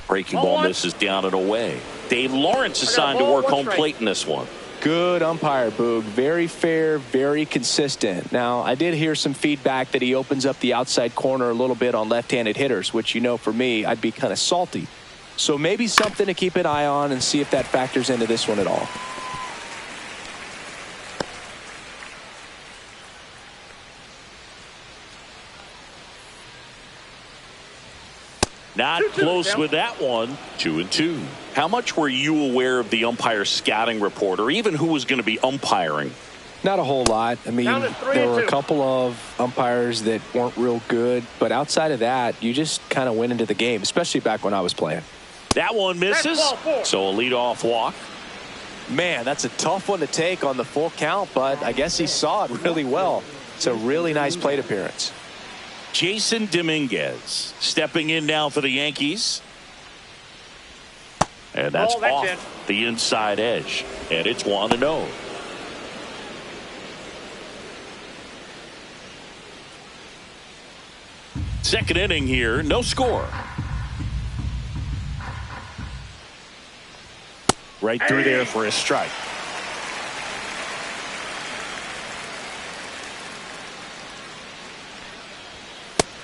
Breaking ball misses down and away. Dave Lawrence assigned to work home plate in this one. Good umpire, Boog. Very fair, very consistent. Now, I did hear some feedback that he opens up the outside corner a little bit on left-handed hitters, which, you know, for me, I'd be kind of salty. So maybe something to keep an eye on and see if that factors into this one at all. Not close with that one. 2-2. How much were you aware of the umpire scouting report, or even who was going to be umpiring? Not a whole lot. I mean, there were a couple of umpires that weren't real good, but outside of that, you just kind of went into the game, especially back when I was playing. That one misses, so a leadoff walk. Man, that's a tough one to take on the full count, but I guess he saw it really well. It's a really nice plate appearance. Jason Dominguez stepping in now for the Yankees. And that's off the inside edge. And it's 1-0. Second inning here, no score. Right through there for a strike.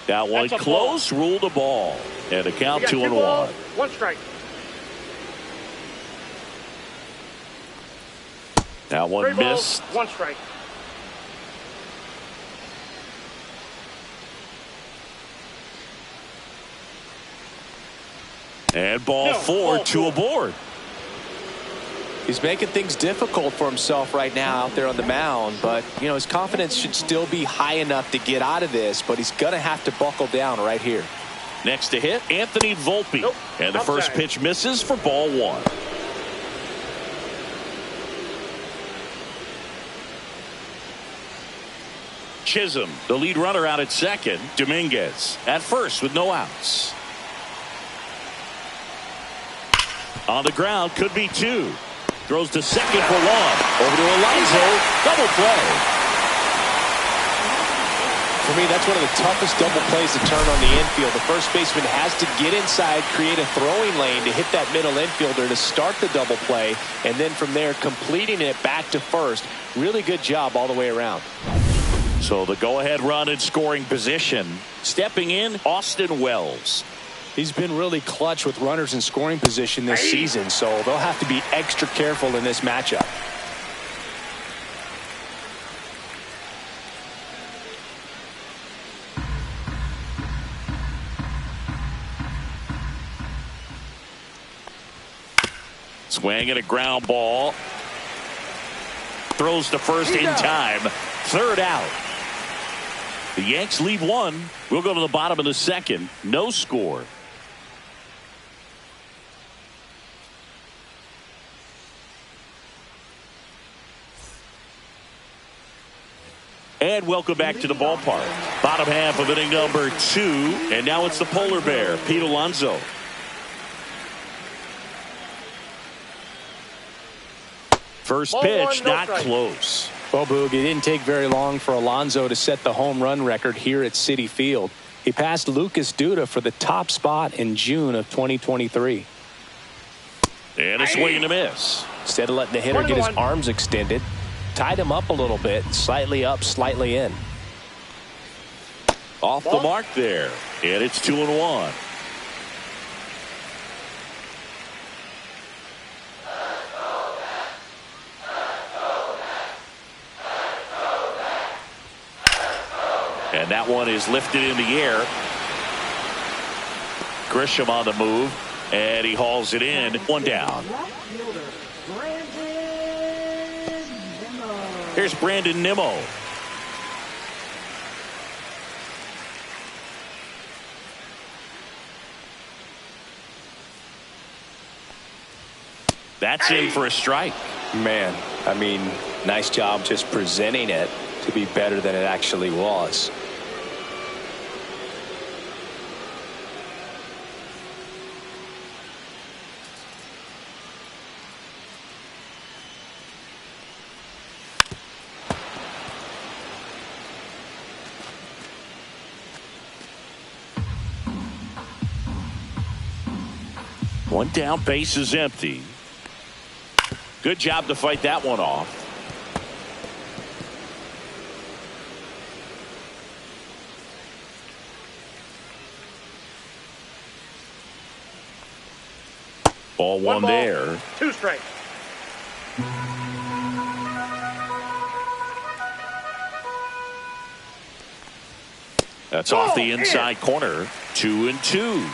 That one close, ruled a ball. And a count 2-1. 1 strike. That one missed. 1 strike. And ball 4, 2 aboard. He's making things difficult for himself right now out there on the mound, but you know, his confidence should still be high enough to get out of this, but he's gonna have to buckle down right here. Next to hit, Anthony Volpe. Nope. And the first pitch misses for ball 1. Chisholm, the lead runner, out at second. Dominguez at first with no outs. On the ground, could be 2. Throws to second for 1. Over to Alonso. Double play. For me, that's one of the toughest double plays to turn on the infield. The first baseman has to get inside, create a throwing lane to hit that middle infielder to start the double play, and then from there completing it back to first. Really good job all the way around. So the go-ahead run in scoring position. Stepping in, Austin Wells. He's been really clutch with runners in scoring position this season, so they'll have to be extra careful in this matchup. Swing and a ground ball. Throws to first in time. Third out. The Yanks lead 1. We'll go to the bottom of the second. No score. And welcome back to the ballpark. Bottom half of inning number 2. And now it's the polar bear, Pete Alonso. First pitch, not close. Well, Boog, it didn't take very long for Alonso to set the home run record here at Citi Field. He passed Lucas Duda for the top spot in June of 2023. And a swing and a miss. Instead of letting the hitter get his arms extended, tied him up a little bit, slightly up, slightly in. Off the mark there. And it's 2-1. And that one is lifted in the air. Grisham on the move. And he hauls it in. 1 down. Here's Brandon Nimmo. That's in for a strike. Man, I mean, nice job just presenting it to be better than it actually was. One down, base is empty. Good job to fight that one off. Ball one there. 2 strikes. That's off the inside corner. 2-2.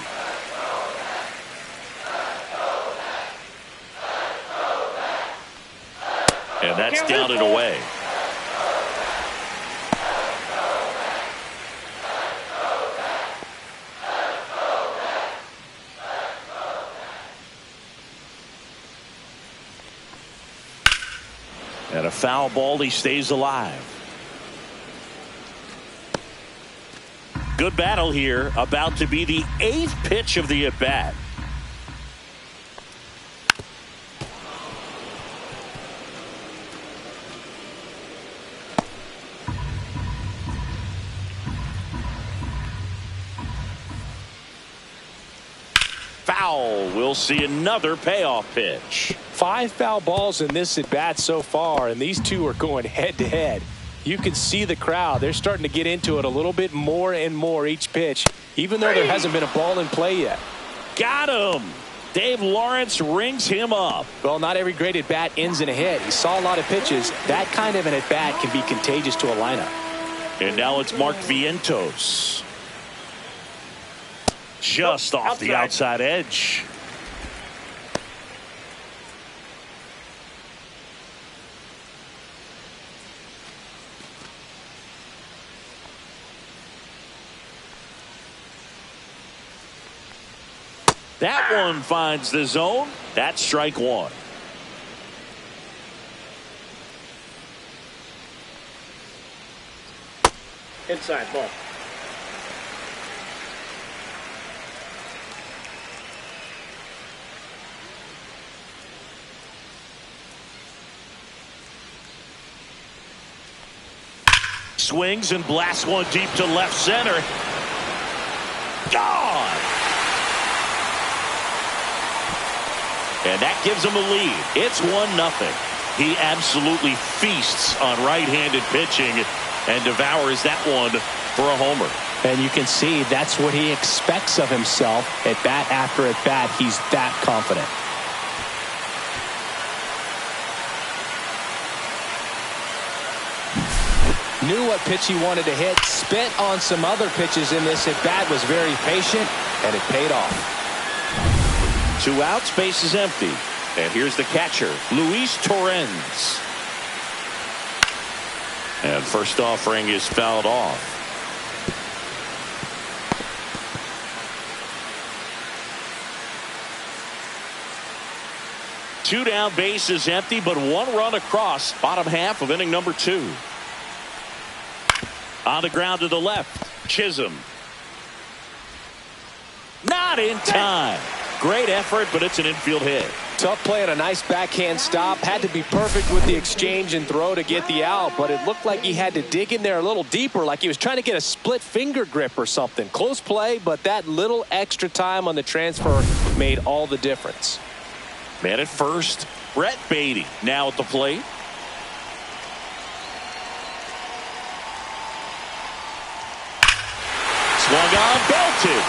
And that's down and away. And a foul ball, he stays alive. Good battle here, about to be the 8th pitch of the at-bat. Foul. We'll see another payoff pitch. 5 foul balls in this at-bat so far, and these two are going head-to-head. You can see the crowd. They're starting to get into it a little bit more and more each pitch, even though there hasn't been a ball in play yet. Got him. Dave Lawrence rings him up. Well, not every great at-bat ends in a hit. He saw a lot of pitches. That kind of an at-bat can be contagious to a lineup. And now it's Mark Vientos. Just off the outside edge. That one finds the zone. That's strike one. Inside ball. Swings and blasts one deep to left center. Gone. And that gives him a lead. It's 1-0. He absolutely feasts on right-handed pitching and devours that one for a homer. And you can see that's what he expects of himself at bat after at bat. He's that confident. Knew what pitch he wanted to hit. Spent on some other pitches in this at bat. Was very patient, and it paid off. 2 outs, base is empty. And here's the catcher, Luis Torrens. And first offering is fouled off. Two down, base is empty, but 1 run across. Bottom half of inning number 2. On the ground to the left, Chisholm. Not in time. Great effort, but it's an infield hit. Tough play and a nice backhand stop. Had to be perfect with the exchange and throw to get the out, but it looked like he had to dig in there a little deeper, like he was trying to get a split finger grip or something. Close play, but that little extra time on the transfer made all the difference. Man at first, Brett Beatty now at the plate. Swung on, belted.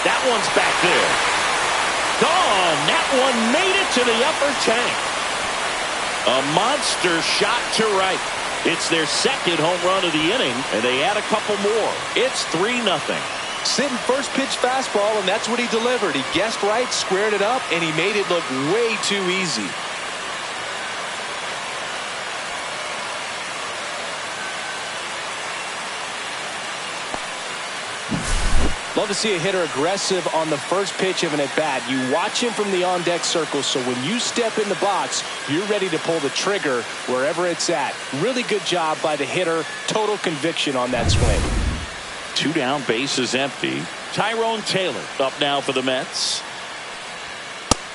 That one's back there. Gone. That one made it to the upper tank. A monster shot to right. It's their 2nd home run of the inning, and they add a couple more. It's 3-0. Sitting first pitch fastball, and that's what he delivered. He guessed right, squared it up, and he made it look way too easy. Love to see a hitter aggressive on the first pitch of an at-bat. You watch him from the on-deck circle, so when you step in the box, you're ready to pull the trigger wherever it's at. Really good job by the hitter. Total conviction on that swing. 2 down, base is empty. Tyrone Taylor up now for the Mets.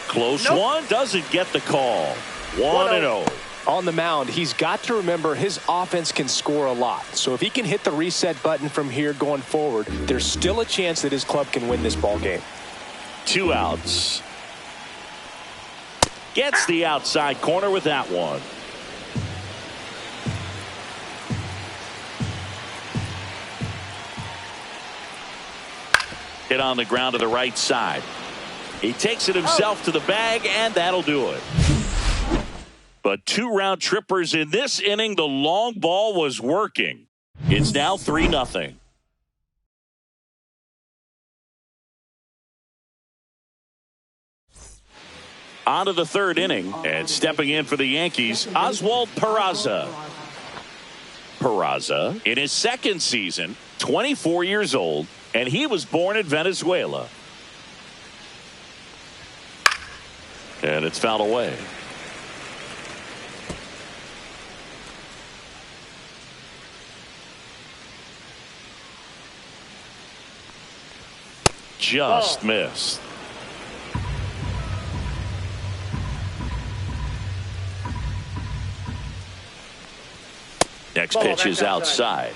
Close one, doesn't get the call. 1-0. On the mound, he's got to remember his offense can score a lot. So if he can hit the reset button from here going forward, there's still a chance that his club can win this ball game. 2 outs. Gets the outside corner with that one. Hit on the ground to the right side. He takes it himself to the bag, and that'll do it. But 2 round trippers in this inning. The long ball was working. It's now 3-0. On to the 3rd inning, and stepping in for the Yankees, Oswald Peraza. Peraza, in his 2nd season, 24 years old, and he was born in Venezuela. And it's fouled away. Just missed. Next pitch is outside.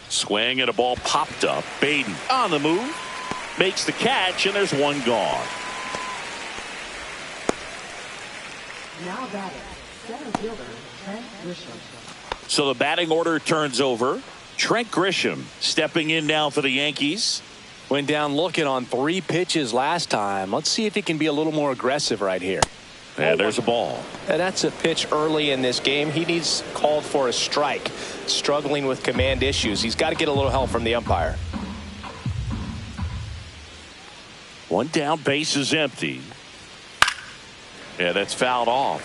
Swing and a ball popped up. Baden on the move. Makes the catch, and there's one gone. Now batting, center fielder Trent Grisham. So the batting order turns over. Trent Grisham stepping in now for the Yankees. Went down looking on 3 pitches last time. Let's see if he can be a little more aggressive right here. And there's a ball. And that's a pitch early in this game. He needs called for a strike. Struggling with command issues. He's got to get a little help from the umpire. 1 down, base is empty. Yeah, that's fouled off.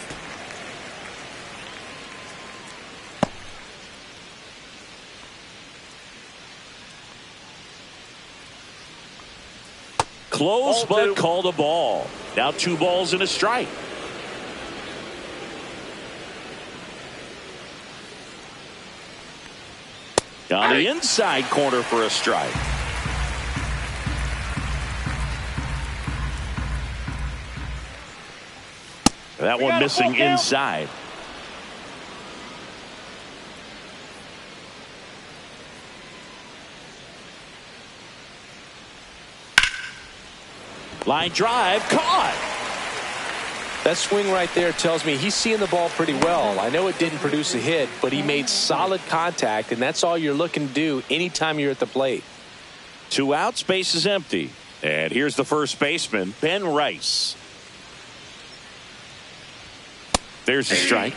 Close, but called a ball. Now 2 balls and a strike. Down the inside corner for a strike. That one missing inside. Line drive, caught. That swing right there tells me he's seeing the ball pretty well. I know it didn't produce a hit, but he made solid contact, and that's all you're looking to do anytime you're at the plate. 2 outs, base is empty. And here's the first baseman, Ben Rice. There's a strike.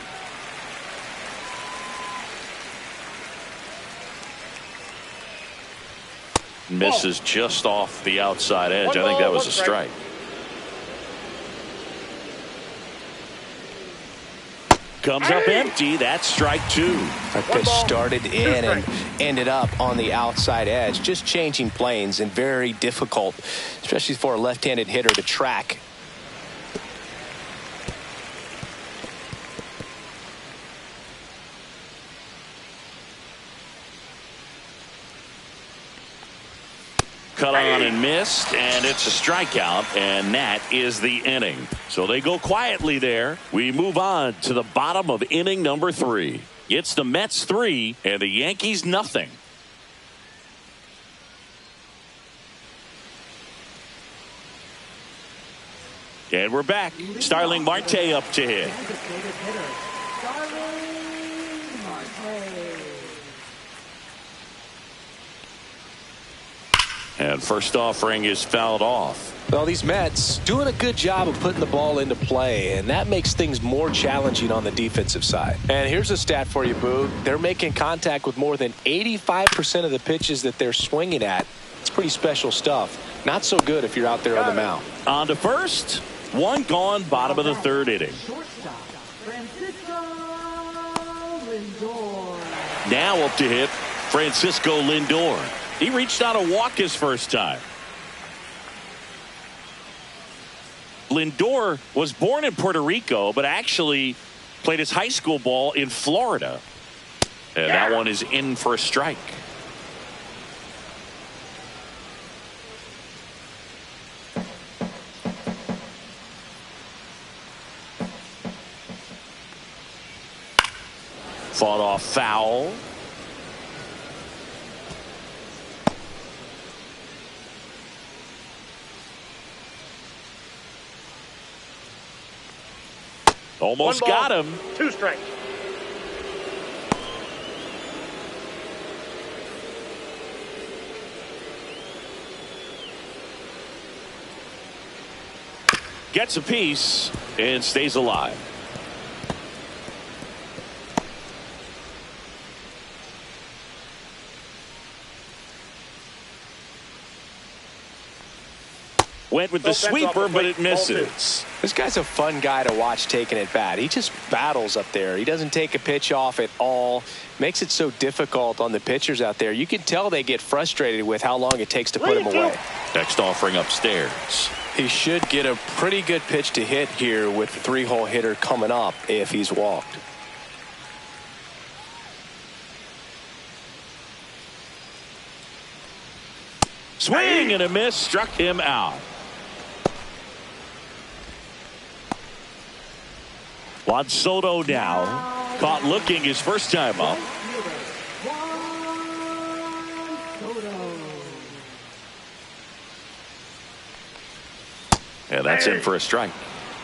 Misses just off the outside edge. I think that was a strike. Comes up empty. That's strike 2. That pitch started in and ended up on the outside edge. Just changing planes and very difficult, especially for a left-handed hitter to track. Cut on and missed, and it's a strikeout, and that is the inning. So they go quietly there. We move on to the bottom of inning number 3. It's the Mets 3 and the Yankees nothing. And we're back. Starling Marte up to hit. And first offering is fouled off. Well, these Mets doing a good job of putting the ball into play, and that makes things more challenging on the defensive side. And here's a stat for you, Boog. They're making contact with more than 85% of the pitches that they're swinging at. It's pretty special stuff. Not so good if you're out there on the mound. On to first. 1 gone, bottom of the 3rd inning. Now up to hit Francisco Lindor. He reached out a walk his first time. Lindor was born in Puerto Rico, but actually played his high school ball in Florida. And that one is in for a strike. Fought off foul. Almost got him. 2 strikes. Gets a piece and stays alive. Went with the sweeper, but it misses. This guy's a fun guy to watch taking at bat. He just battles up there. He doesn't take a pitch off at all. Makes it so difficult on the pitchers out there. You can tell they get frustrated with how long it takes to put him away. Next offering upstairs. He should get a pretty good pitch to hit here with the 3-hole hitter coming up if he's walked. Swing and a miss, struck him out. Juan Soto now caught looking his first time up. And that's in for a strike.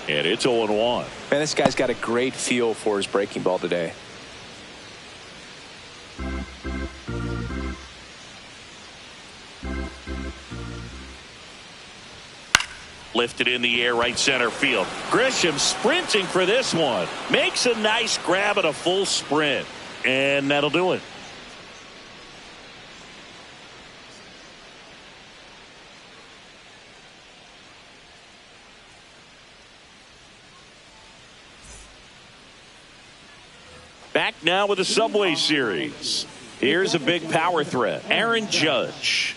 And it's 0-1. Man, this guy's got a great feel for his breaking ball today. Lifted in the air, right center field. Grisham sprinting for this one. Makes a nice grab at a full sprint. And that'll do it. Back now with the Subway Series. Here's a big power threat. Aaron Judge.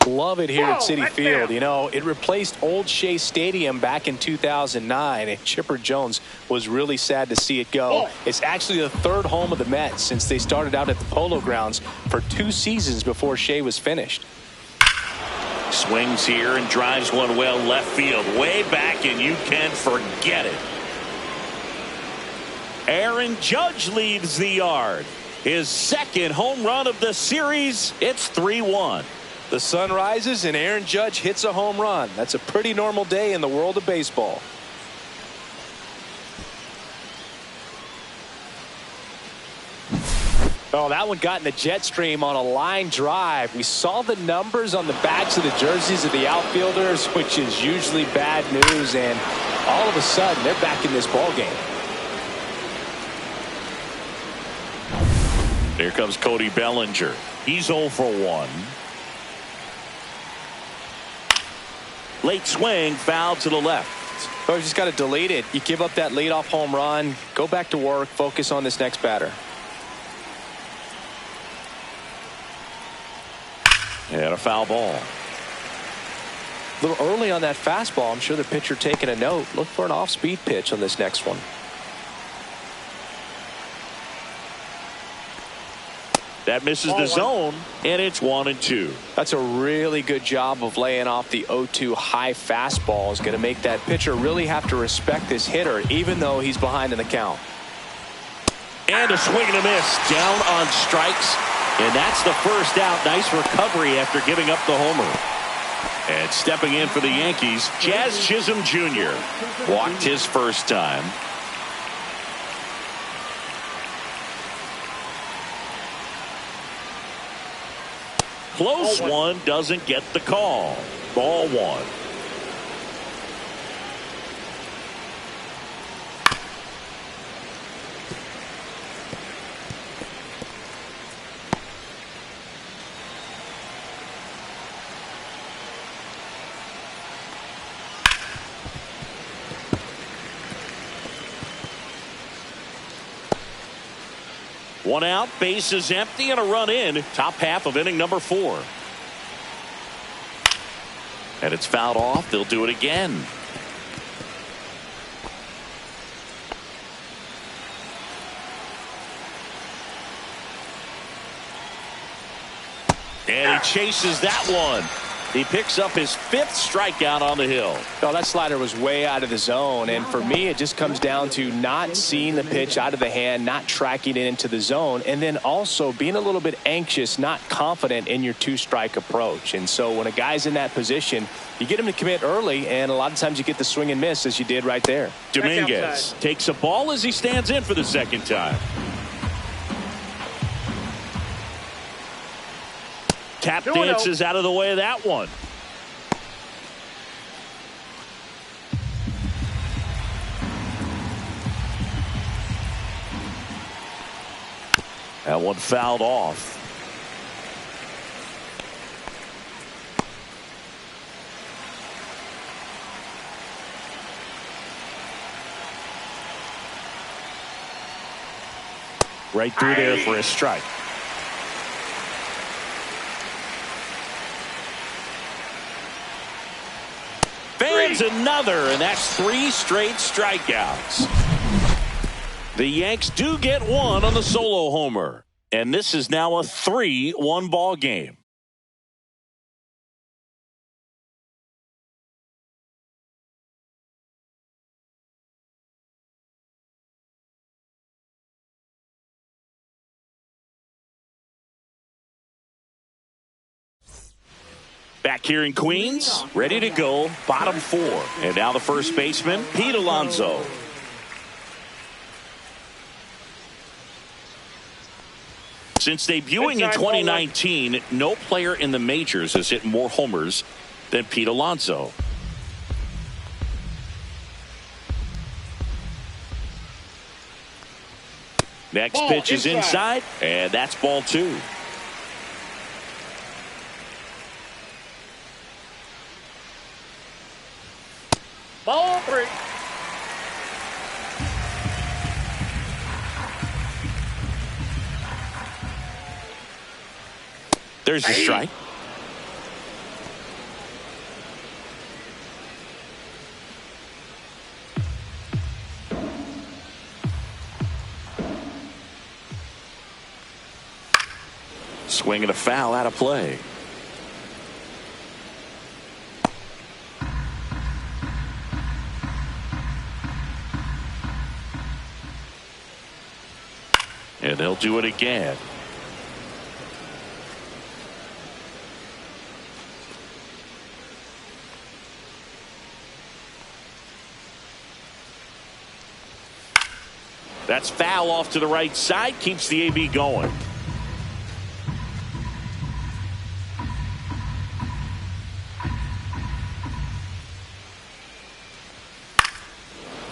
Love it here at Citi Field. You know, it replaced Old Shea Stadium back in 2009, and Chipper Jones was really sad to see it go. It's actually the 3rd home of the Mets since they started out at the Polo Grounds for 2 seasons before Shea was finished. Swings here and drives one well left field, way back, and you can forget it. Aaron Judge leaves the yard. His 2nd home run of the series. It's 3-1. The sun rises and Aaron Judge hits a home run. That's a pretty normal day in the world of baseball. Oh, that one got in the jet stream on a line drive. We saw the numbers on the backs of the jerseys of the outfielders, which is usually bad news, and all of a sudden they're back in this ball game. Here comes Cody Bellinger. He's 0 for 1. Late swing, foul to the left. Oh, you just got to delete it. You give up that leadoff home run, go back to work, focus on this next batter. And a foul ball. A little early on that fastball. I'm sure the pitcher taking a note. Look for an off-speed pitch on this next one. That misses the zone, and it's 1-2. That's a really good job of laying off the 0-2 high fastball. Is going to make that pitcher really have to respect this hitter, even though he's behind in the count. And a swing and a miss, down on strikes, and that's the first out. Nice recovery after giving up the homer. And stepping in for the Yankees, Jazz Chisholm Jr. walked his first time. Close one, doesn't get the call. Ball 1. One out, bases empty, and a run in. Top half of inning number 4. And it's fouled off. They'll do it again. And he chases that one. He picks up his 5th strikeout on the hill. Oh, that slider was way out of the zone, and for me it just comes down to not seeing the pitch out of the hand, not tracking it into the zone, and then also being a little bit anxious, not confident in your 2-strike approach. And so when a guy's in that position, you get him to commit early, and a lot of times you get the swing and miss as you did right there. Dominguez takes a ball as he stands in for the 2nd time. Tap dances out of the way of that one. That one fouled off. Right through there for a strike. Fans another, and that's 3 straight strikeouts. The Yanks do get one on the solo homer, and this is now a 3-1 ball game. Back here in Queens, ready to go, bottom 4. And now the first baseman, Pete Alonso. Since debuting in 2019, no player in the majors has hit more homers than Pete Alonso. Next pitch is inside, and that's ball 2. Ball 3. There's the strike. Swing and a foul out of play. And they'll do it again. That's foul off to the right side, keeps the AB going.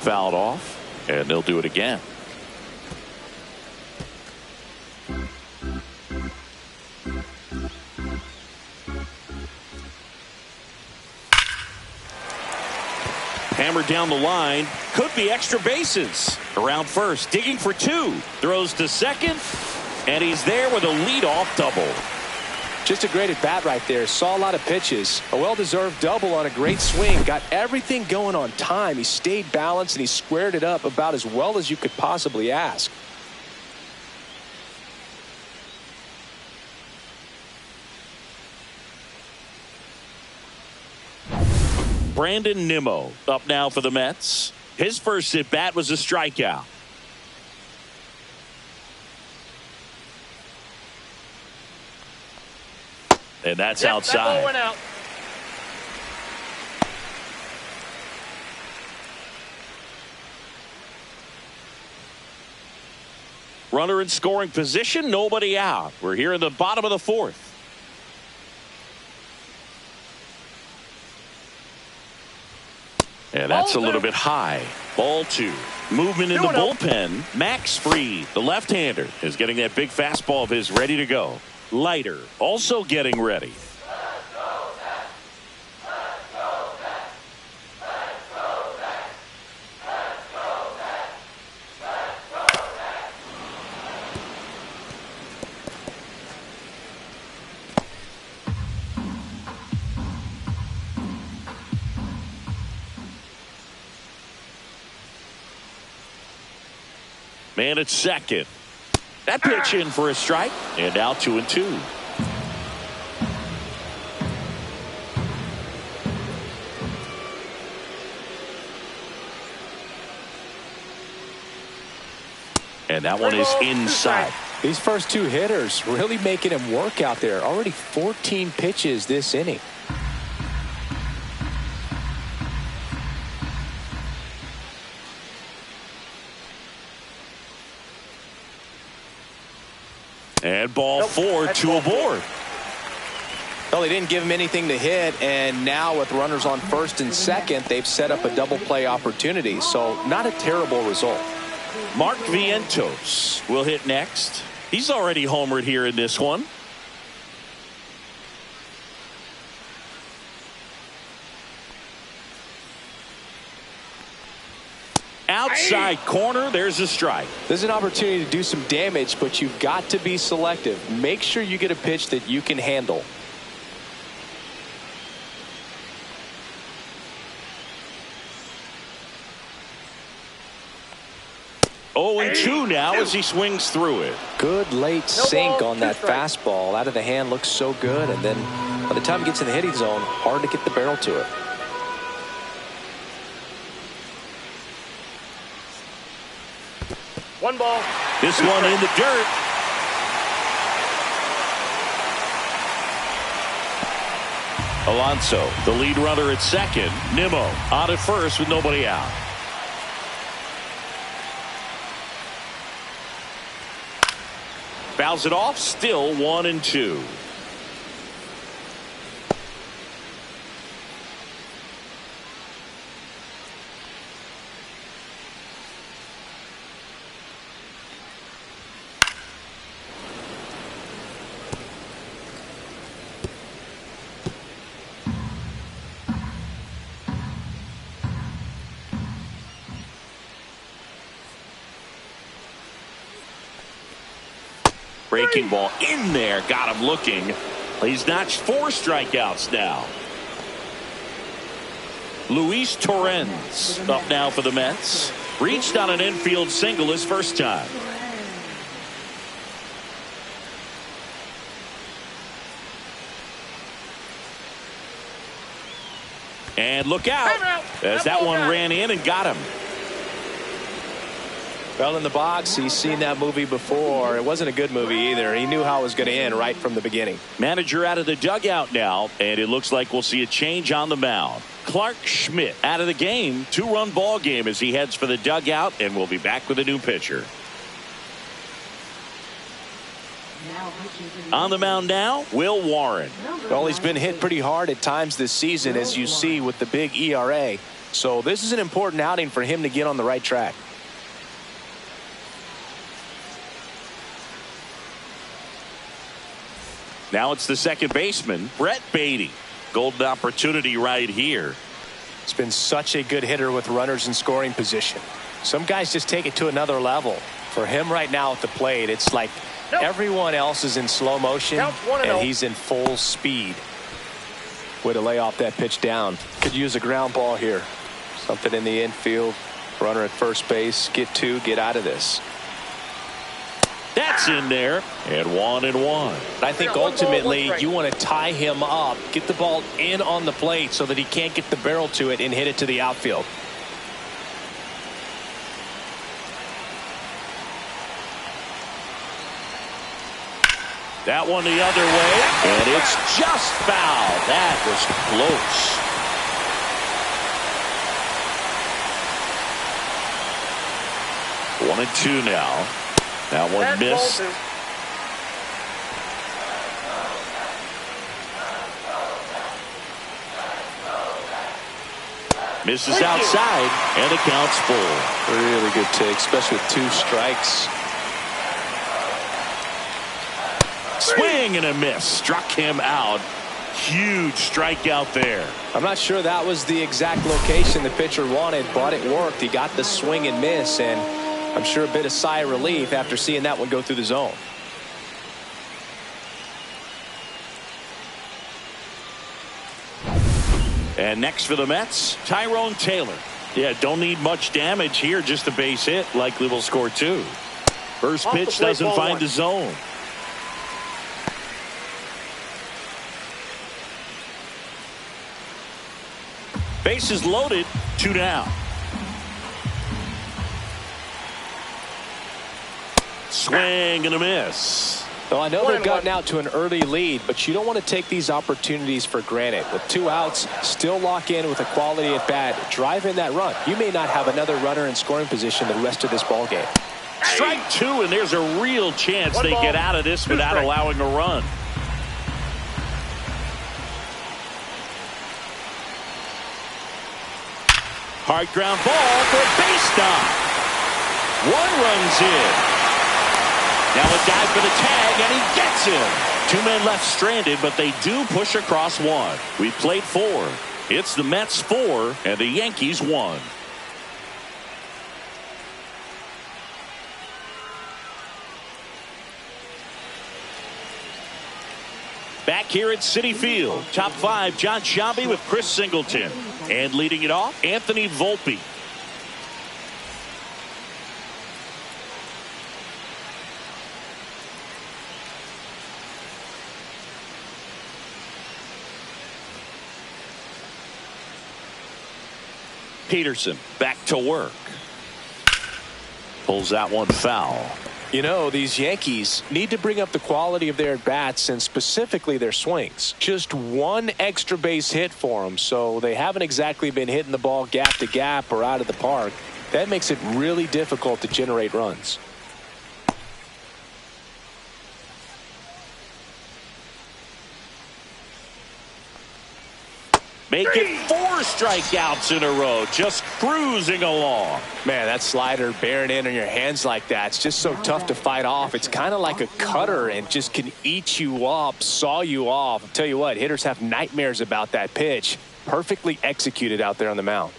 Fouled off, and they'll do it again. Hammered down the line, could be extra bases. Around first, digging for 2, throws to second, and he's there with a leadoff double. Just a great at bat right there. Saw a lot of pitches. A well-deserved double on a great swing. Got everything going on time. He stayed balanced and he squared it up about as well as you could possibly ask. Brandon Nimmo up now for the Mets. His first at bat was a strikeout. And that's outside. That ball went out. Runner in scoring position, nobody out. We're here in the bottom of the 4th. And that's a little bit high. Ball 2. Movement in the bullpen. Max Fried, the left-hander, is getting that big fastball of his ready to go. Leiter also getting ready. Man at second. That pitch in for a strike, and now 2-2. And that one is inside. These first two hitters really making him work out there. Already 14 pitches this inning. And ball 4, 2 aboard. Well, they didn't give him anything to hit, and now with runners on first and second, they've set up a double play opportunity. So not a terrible result. Mark Vientos will hit next. He's already homered here in this one. Outside corner, there's a strike. There's an opportunity to do some damage, but you've got to be selective. Make sure you get a pitch that you can handle. 0-2 now as he swings through it. Good late sink on that fastball. Out of the hand, looks so good, and then by the time it gets in the hitting zone, hard to get the barrel to it. One ball. This one in the dirt. Alonso, the lead runner at second. Nimmo on at first with nobody out. Fouls it off, still 1-2. Breaking ball in there, got him looking. He's notched 4 strikeouts now. Luis Torrens up now for the Mets. Reached on an infield single his first time. And look out as that one ran in and got him. Well, in the box, he's seen that movie before. It wasn't a good movie either. He knew how it was going to end right from the beginning. Manager out of the dugout now, and it looks like we'll see a change on the mound. Clark Schmidt out of the game. 2-run ball game as he heads for the dugout, and we'll be back with a new pitcher. On the mound now, Will Warren. Well, he's been hit pretty hard at times this season, as you see with the big ERA. So this is an important outing for him to get on the right track. Now it's the second baseman, Brett Beatty. Golden opportunity right here. He's been such a good hitter with runners in scoring position. Some guys just take it to another level. For him right now at the plate, it's like everyone else is in slow motion and he's in full speed. Way to lay off that pitch down. Could use a ground ball here. Something in the infield. Runner at first base. Get 2, get out of this. That's in there, and 1-1. I think ultimately you want to tie him up, get the ball in on the plate so that he can't get the barrel to it and hit it to the outfield. That one the other way, and it's just foul. That was close. 1-2 now. That one missed. Misses outside, and the count's full. Really good take, especially with 2 strikes. Swing and a miss. Struck him out. Huge strikeout there. I'm not sure that was the exact location the pitcher wanted, but it worked. He got the swing and miss, and I'm sure a bit of sigh of relief after seeing that one go through the zone. And next for the Mets, Tyrone Taylor. Yeah, don't need much damage here, just a base hit. Likely will score 2. First pitch doesn't find the zone. Bases loaded, 2 down. Swing and a miss. Well, I know they've gotten out to an early lead, but you don't want to take these opportunities for granted. With 2 outs, still lock in with a quality at bat, drive in that run. You may not have another runner in scoring position the rest of this ball game. Strike 2, and there's a real chance they get out of this without allowing a run. Hard ground ball for a base stop. 1 runs in. Now a dive for the tag, and he gets him. 2 men left stranded, but they do push across 1. We played 4. It's the Mets 4 and the Yankees 1. Back here at Citi Field, top 5, John Sciambi with Chris Singleton. And leading it off, Anthony Volpe. Peterson back to work. Pulls that one foul. You know, these Yankees need to bring up the quality of their bats and specifically their swings. Just 1 extra base hit for them, so they haven't exactly been hitting the ball gap to gap or out of the park. That makes it really difficult to generate runs. Making 4 strikeouts in a row, just cruising along. Man, that slider bearing in on your hands like that, it's just so tough to fight off. It's kind of like a cutter and just can eat you up, saw you off. I'll tell you what, hitters have nightmares about that pitch. Perfectly executed out there on the mound.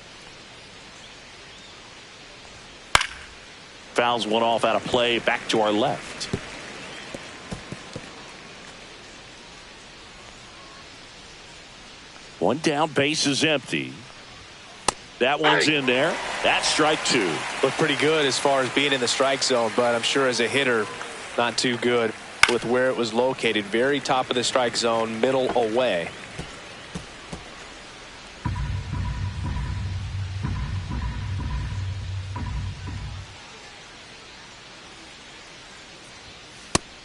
Fouls one off out of play, back to our left. One down, base is empty. That one's in there. That's strike 2. Looked pretty good as far as being in the strike zone, but I'm sure as a hitter, not too good with where it was located. Very top of the strike zone, middle away.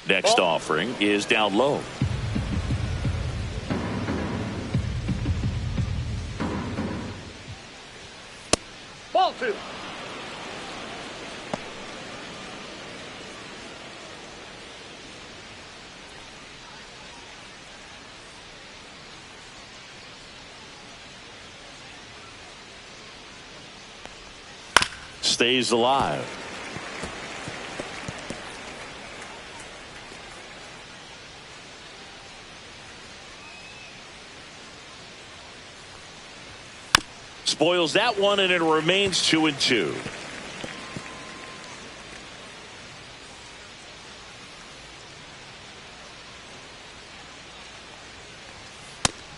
Next offering is down low. Ball 2. Stays alive. Spoils that one, and it remains 2-2.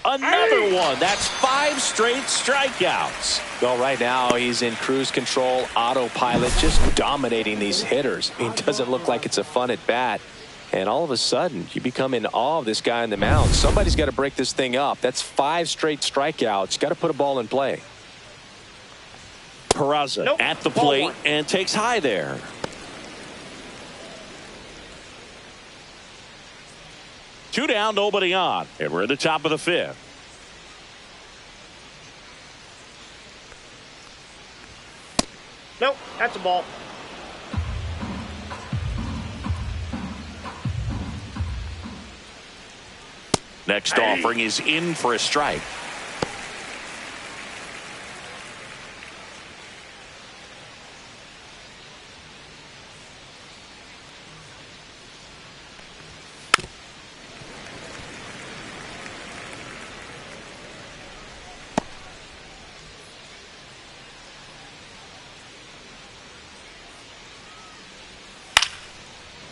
Another one. That's 5 straight strikeouts. Well, right now he's in cruise control, autopilot, just dominating these hitters. I mean, it doesn't look like it's a fun at bat. And all of a sudden, you become in awe of this guy on the mound. Somebody's got to break this thing up. That's 5 straight strikeouts. Got to put a ball in play. Peraza at the plate and takes high there. Two down, nobody on, and we're at the top of the 5th. Nope, that's a ball. Next offering is in for a strike.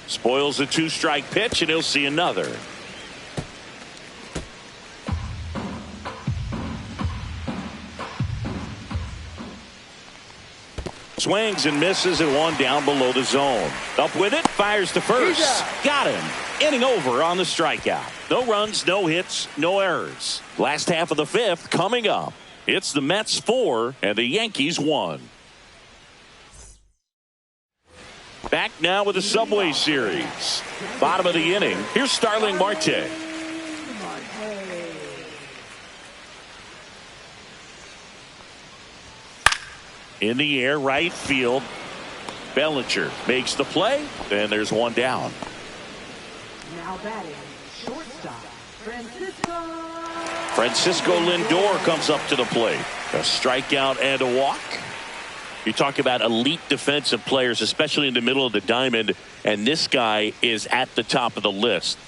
Spoils a 2-strike pitch, and he'll see another. Swings and misses at one down below the zone. Up with it, fires to first. Got him. Inning over on the strikeout. No runs, no hits, no errors. Last half of the 5th coming up. It's the Mets 4 and the Yankees 1. Back now with the Subway Series. Bottom of the inning. Here's Starling Marte. In the air, right field. Bellinger makes the play, and there's one down. Now batting, shortstop, Francisco Lindor comes up to the plate. A strikeout and a walk. You talk about elite defensive players, especially in the middle of the diamond, and this guy is at the top of the list.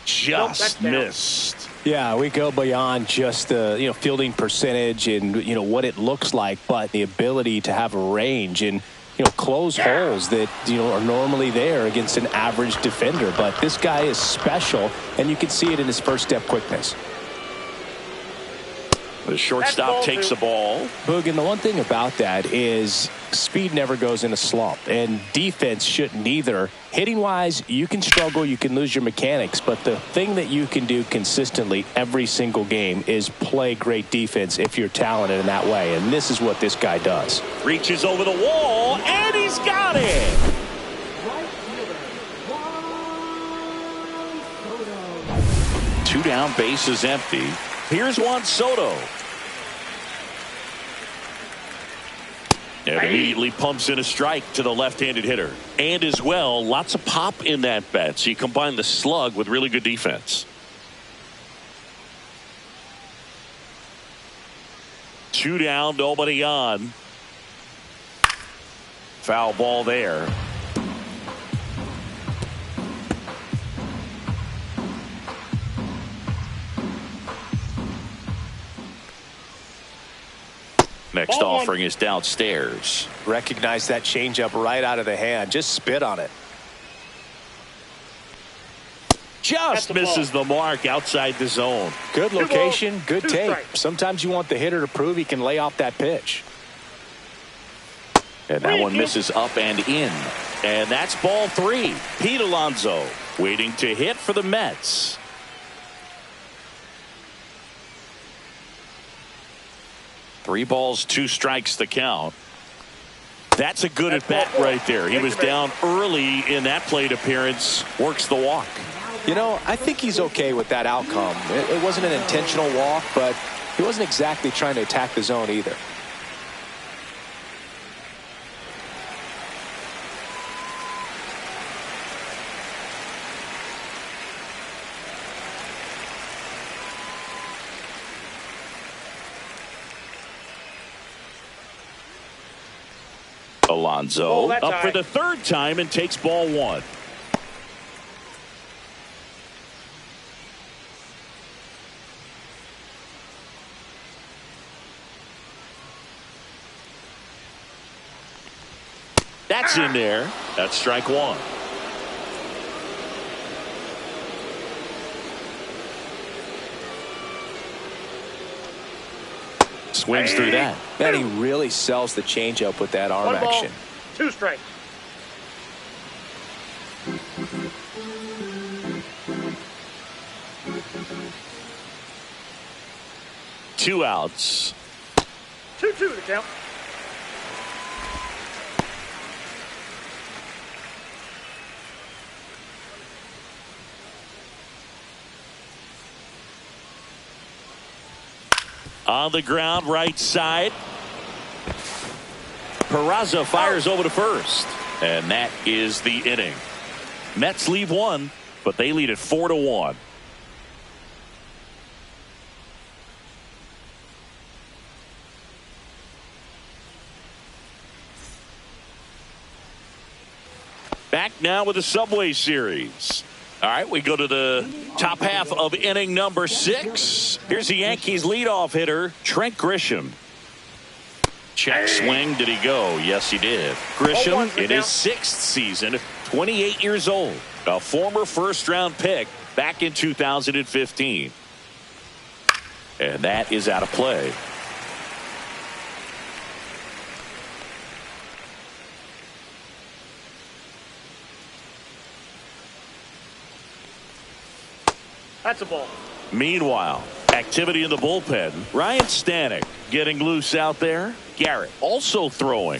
Just missed. Yeah, we go beyond just the fielding percentage and what it looks like, but the ability to have a range and close holes that are normally there against an average defender. But this guy is special, and you can see it in his first step quickness. The shortstop takes the ball. Boog, and the one thing about that is speed never goes in a slump, and defense shouldn't either. Hitting-wise, you can struggle, you can lose your mechanics, but the thing that you can do consistently every single game is play great defense if you're talented in that way, and this is what this guy does. Reaches over the wall, and he's got it! Two down, bases empty. Here's Juan Soto. And immediately pumps in a strike to the left-handed hitter. And as well, lots of pop in that bat. So you combine the slug with really good defense. Two down, nobody on. Foul ball there. Next offering is downstairs. Recognize that changeup right out of the hand. Just spit on it. Just misses the mark outside the zone. Good location, good tape. Sometimes you want the hitter to prove he can lay off that pitch. And that one misses up and in. And that's ball three. Pete Alonso waiting to hit for the Mets. Three balls, two strikes the count. That's a good at bat right there. He was down early in that plate appearance. Works the walk. I think he's okay with that outcome. It wasn't an intentional walk, but he wasn't exactly trying to attack the zone either. Alonso up for the third time and takes ball one. That's in there. That's strike one. Swings through that. Man, he really sells the changeup with that arm action. Two strikes. Two outs. 2-2 to count. On the ground, right side. Peraza fires over to first. And that is the inning. Mets leave one, but they lead it 4-1. Back now with the Subway Series. All right, we go to the top half of inning number 6. Here's the Yankees leadoff hitter, Trent Grisham. Check swing. Did he go? Yes, he did. Grisham in his 6th season, 28 years old, a former first-round pick back in 2015. And that is out of play. That's a ball. Meanwhile, activity in the bullpen. Ryan Stanek getting loose out there. Garrett also throwing.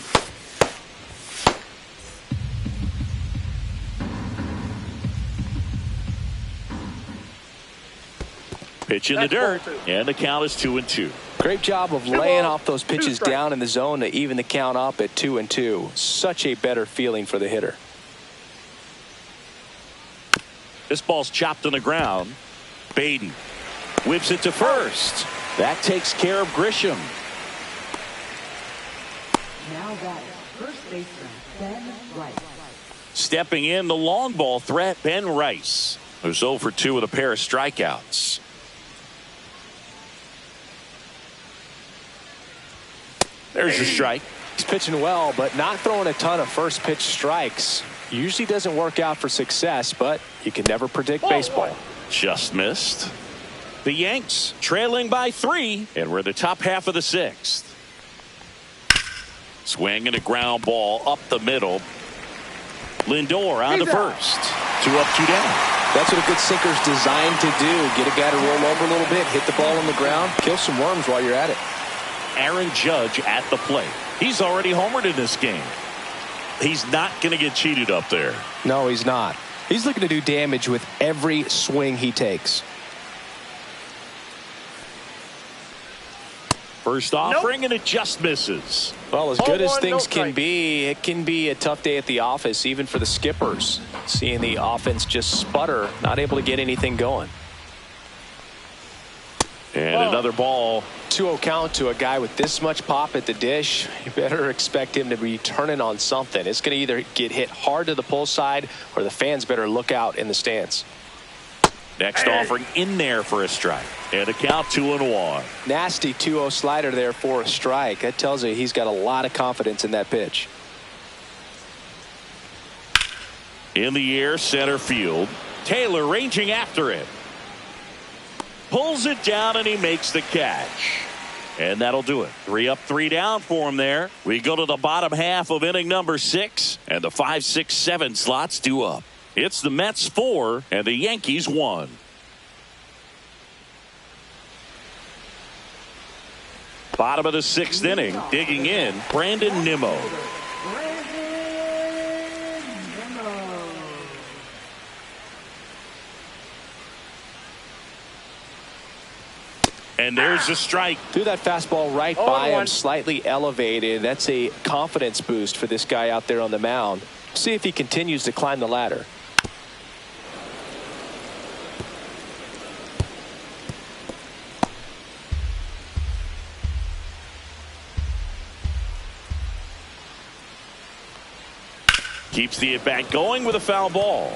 Pitch in the dirt, and the count is 2-2. Great job of laying off those pitches down in the zone to even the count up at 2-2. Such a better feeling for the hitter. This ball's chopped on the ground. Beatty whips it to first. That takes care of Grisham. Now batting, first baseman, Ben Rice. Stepping in, the long ball threat, Ben Rice, who's 0 for 2 with a pair of strikeouts. There's your strike. He's pitching well, but not throwing a ton of first pitch strikes. Usually doesn't work out for success, but you can never predict baseball. Just missed. The Yanks trailing by 3, and we're in the top half of the 6th. Swing and a ground ball up the middle. Lindor on to first. 2 up, 2 down. That's what a good sinker's designed to do. Get a guy to roll over a little bit, hit the ball on the ground, kill some worms while you're at it. Aaron Judge at the plate. He's already homered in this game. He's not going to get cheated up there. No, he's not. He's looking to do damage with every swing he takes. First offering, and it just misses. Well, as good as things can be, it can be a tough day at the office, even for the skippers. Seeing the offense just sputter, not able to get anything going. And another ball. 2-0 count to a guy with this much pop at the dish. You better expect him to be turning on something. It's going to either get hit hard to the pull side, or the fans better look out in the stands. Next offering in there for a strike. And a count 2-1. Nasty 2-0 slider there for a strike. That tells you he's got a lot of confidence in that pitch. In the air, center field. Taylor ranging after it. Pulls it down, and he makes the catch. And that'll do it. 3 up, 3 down for him there. We go to the bottom half of inning number 6, and the 5, 6, 7 slots due up. It's the Mets 4 and the Yankees 1. Bottom of the 6th inning, digging in, Brandon Nimmo. And there's a strike. Threw that fastball right by him, slightly elevated. That's a confidence boost for this guy out there on the mound. See if he continues to climb the ladder. Keeps the at-bat going with a foul ball.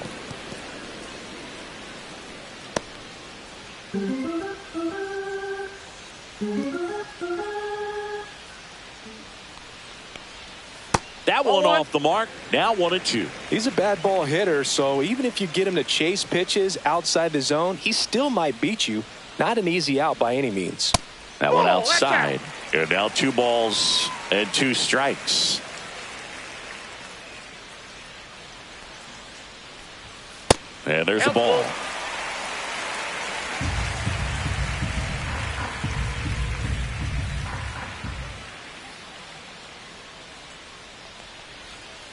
That one off the mark. Now 1-2. He's a bad ball hitter, so even if you get him to chase pitches outside the zone, he still might beat you. Not an easy out by any means. That one outside. And now 2 balls and 2 strikes. And there's a ball.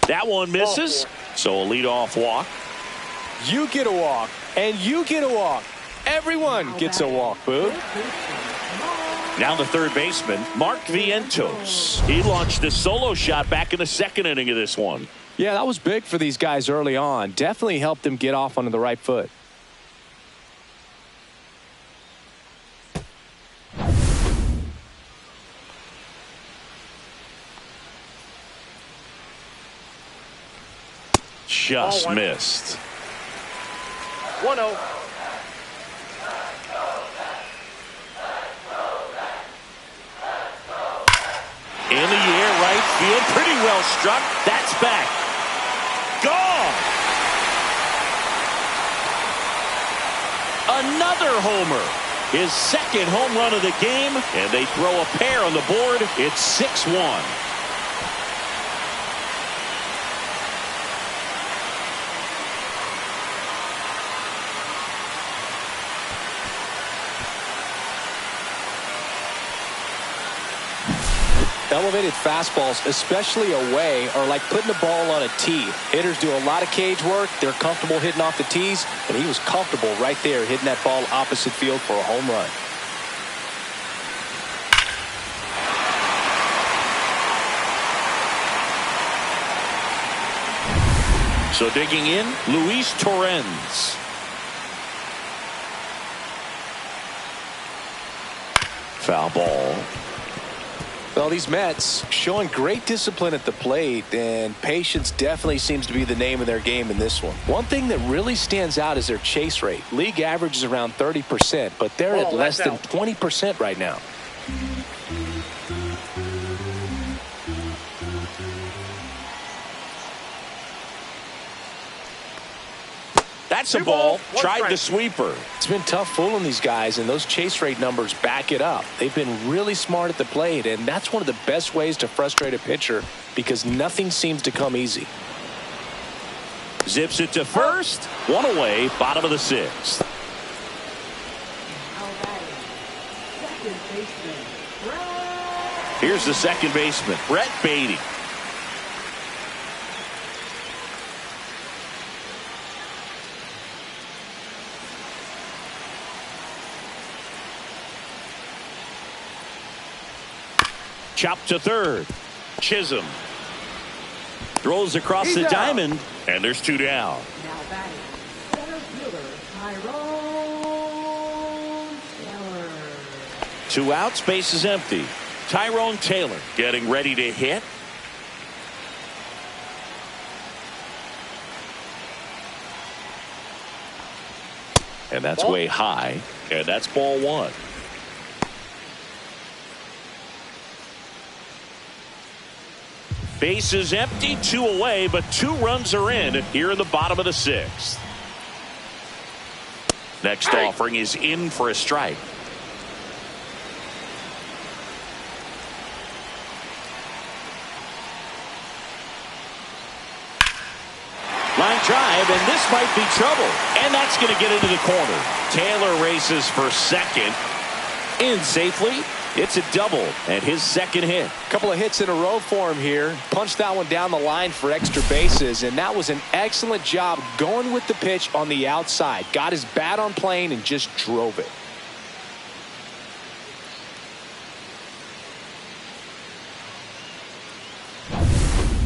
That one misses. So a leadoff walk. You get a walk, and you get a walk. Everyone gets a walk, Boog. Now the third baseman, Mark Vientos. He launched a solo shot back in the 2nd inning of this one. Yeah, that was big for these guys early on. Definitely helped them get off onto the right foot. Just missed. 1-0. In the air, right field. Pretty well struck. That's back. Gone. Another homer. His 2nd home run of the game. And they throw a pair on the board. It's 6-1. Elevated fastballs, especially away, are like putting the ball on a tee. Hitters do a lot of cage work. They're comfortable hitting off the tees, and he was comfortable right there hitting that ball opposite field for a home run. So digging in, Luis Torrens. Foul ball. Well, these Mets showing great discipline at the plate, and patience definitely seems to be the name of their game in this one. One thing that really stands out is their chase rate. League average is around 30%, but they're at less than 20% right now. That's a ball. Tried the sweeper. It's been tough fooling these guys, and those chase rate numbers back it up. They've been really smart at the plate, and that's one of the best ways to frustrate a pitcher because nothing seems to come easy. Zips it to first. One away, bottom of the sixth. Here's the second baseman, Brett Beatty. Chopped to third. Chisholm throws across the diamond, and there's two down. Now batting, center fielder Tyrone Taylor. 2 outs, base is empty. Tyrone Taylor getting ready to hit. And that's way high, and that's ball one. Base is empty, 2 away, but 2 runs are in here in the bottom of the sixth. Next offering is in for a strike. Line drive, and this might be trouble. And that's going to get into the corner. Taylor races for second. In safely. It's a double and his second hit. Couple of hits in a row for him here. Punched that one down the line for extra bases, and that was an excellent job going with the pitch on the outside. Got his bat on plane and just drove it.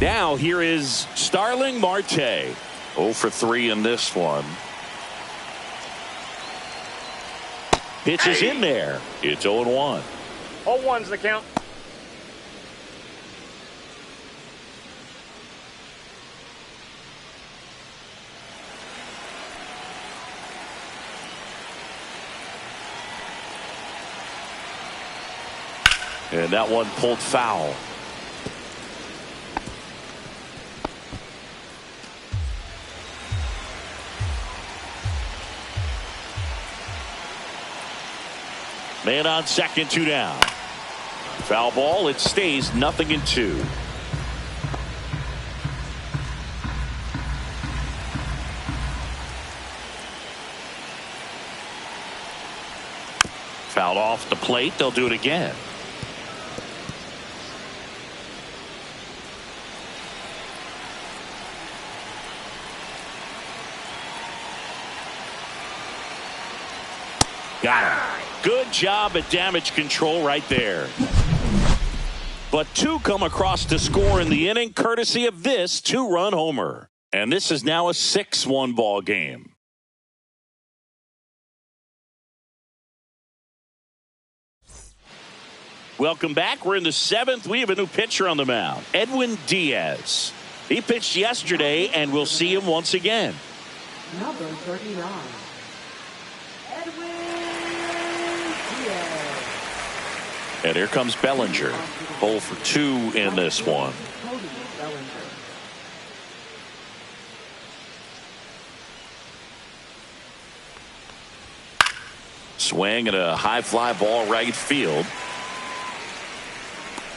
Now here is Starling Marte. 0 for 3 in this one. Pitch is in there. It's 0-1. 0-1's the count. And that one pulled foul. Man on second, 2 down. Foul ball. It stays 0-2. Fouled off the plate. They'll do it again. Got him. Good job at damage control right there. But 2 come across to score in the inning courtesy of this 2-run homer. And this is now a 6-1 ball game. Welcome back. We're in the 7th. We have a new pitcher on the mound, Edwin Diaz. He pitched yesterday, and we'll see him once again. Number 39. Edwin Diaz. And here comes Bellinger. 0 for 2 in this one. Cody Bellinger. Swing and a high fly ball right field.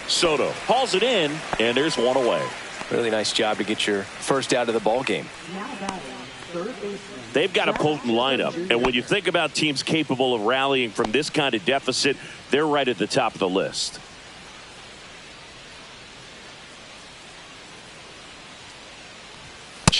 Soto hauls it in, and there's 1 away. Really nice job to get your first out of the ball game. Now batting, third baseman. They've got a potent lineup, and when you think about teams capable of rallying from this kind of deficit, they're right at the top of the list.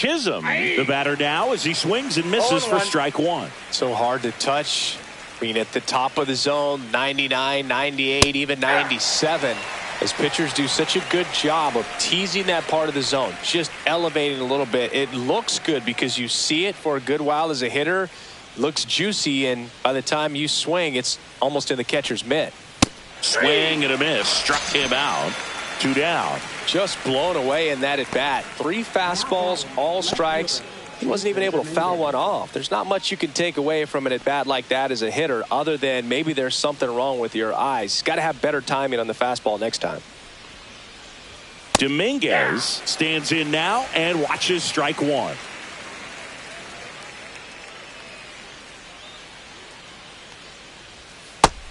Chisholm, the batter now, as he swings and misses for strike one. So hard to touch. I mean, at the top of the zone, 99, 98, even 97. As pitchers do such a good job of teasing that part of the zone, just elevating a little bit. It looks good because you see it for a good while as a hitter. Looks juicy, and by the time you swing, it's almost in the catcher's mitt. Swing and a miss. Struck him out. 2 down. Just blown away in that at bat. 3 fastballs, all strikes. He wasn't even able to foul one off. There's not much you can take away from an at bat like that as a hitter, other than maybe there's something wrong with your eyes. Got to have better timing on the fastball next time. Dominguez stands in now and watches strike one.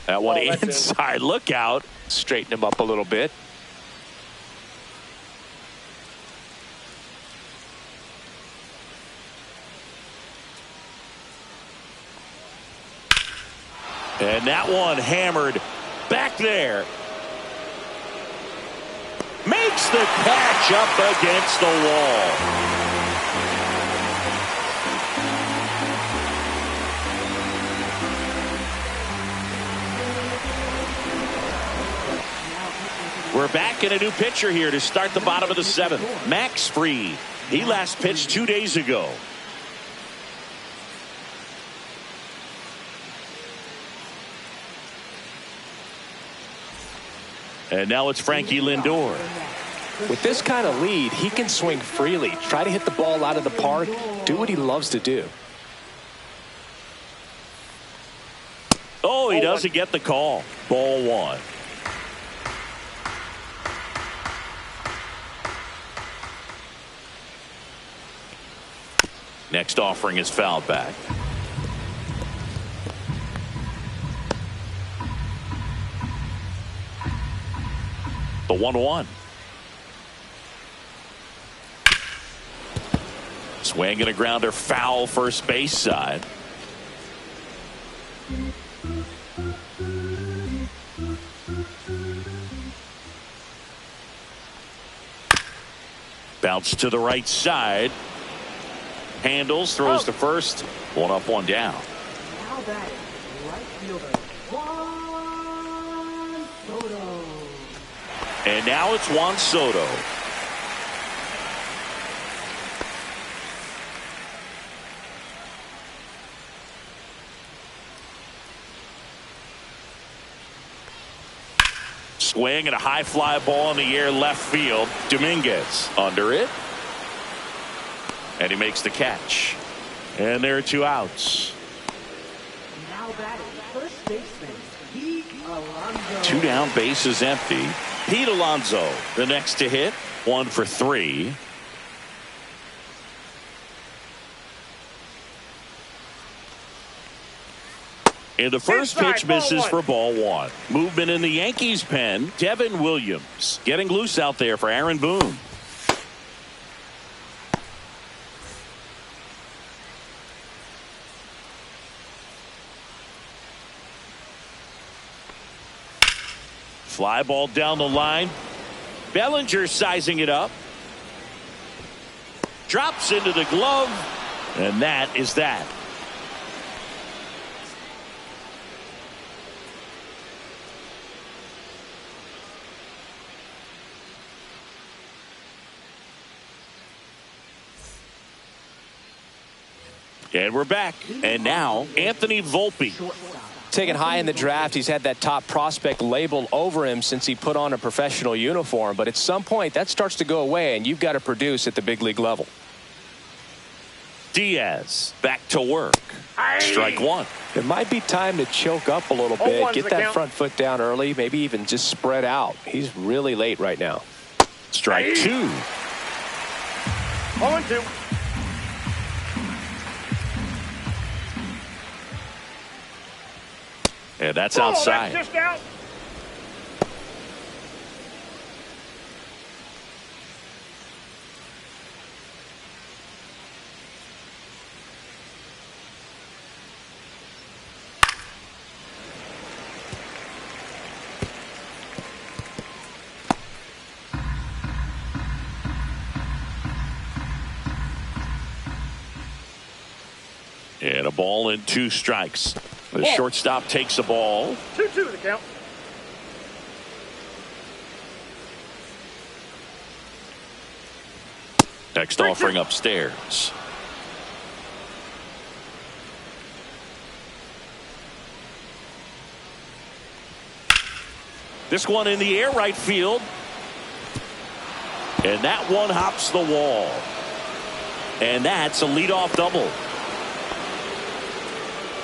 That one inside. Look out. Straighten him up a little bit. And that one hammered back there. Makes the catch up against the wall. We're back in a new pitcher here to start the bottom of the 7th. Max Fried. He last pitched 2 days ago. And now it's Frankie Lindor. With this kind of lead, he can swing freely, try to hit the ball out of the park, do what he loves to do. Oh, he doesn't get the call. Ball 1. Next offering is fouled back. The 1-1. Swing and a grounder foul first base side. Bounce to the right side. Handles, throws to first. 1 up, 1 down. Now batting, right fielder, Juan Soto. And now it's Juan Soto. Swing and a high fly ball in the air left field. Dominguez under it. And he makes the catch. And there are 2 outs. Now batting, first baseman, Pete Alonso. 2 down, bases empty. Pete Alonso, the next to hit. 1 for 3. And the first pitch misses for ball 1. Movement in the Yankees pen. Devin Williams getting loose out there for Aaron Boone. Fly ball down the line. Bellinger sizing it up. Drops into the glove. And that is that. And we're back. And now Anthony Volpe. Taken high in the draft, he's had that top prospect label over him since he put on a professional uniform. But at some point, that starts to go away, and you've got to produce at the big league level. Diaz back to work. Strike 1. It might be time to choke up a little bit, get that front foot down early, maybe even just spread out. He's really late right now. Strike 2. 0-2. And that's outside. That's just out. a ball and 2 strikes. The shortstop takes the ball. 2-2 the count. Next offering upstairs. This one in the air, right field. And that one hops the wall. And that's a leadoff double.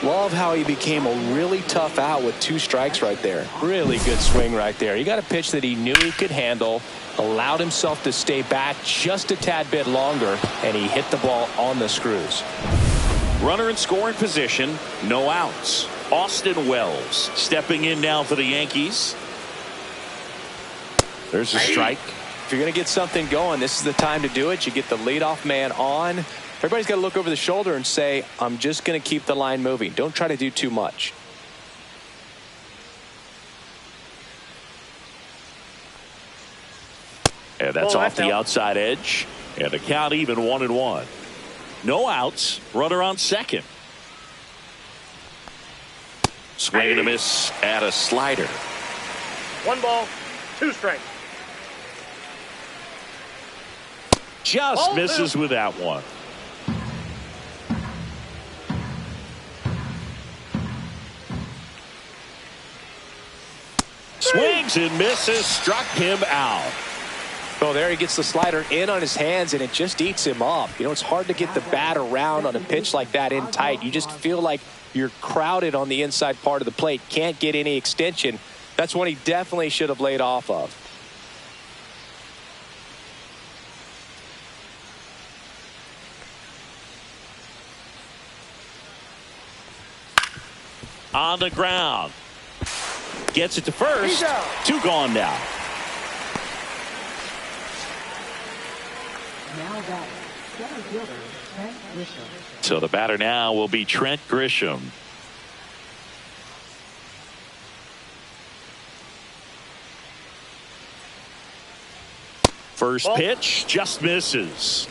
Love how he became a really tough out with 2 strikes right there. Really good swing right there. He got a pitch that he knew he could handle, allowed himself to stay back just a tad bit longer, and he hit the ball on the screws. Runner in scoring position, no outs. Austin Wells stepping in now for the Yankees. There's a strike. If you're going to get something going, this is the time to do it. You get the leadoff man on. Everybody's got to look over the shoulder and say, I'm just going to keep the line moving. Don't try to do too much. And that's off the outside edge. And the count even 1-1. No outs. Runner on second. Swing and a miss at a slider. 1 ball, 2 strikes. Just misses with that one. Swings and misses, struck him out. Well, there he gets the slider in on his hands, and it just eats him up. You know, it's hard to get the bat around on a pitch like that in tight. You just feel like you're crowded on the inside part of the plate. Can't get any extension. That's one he definitely should have laid off of. On the ground. Gets it to first. 2 gone now. Now batting, center fielder Trent Grisham. So the batter now will be Trent Grisham. First pitch just misses.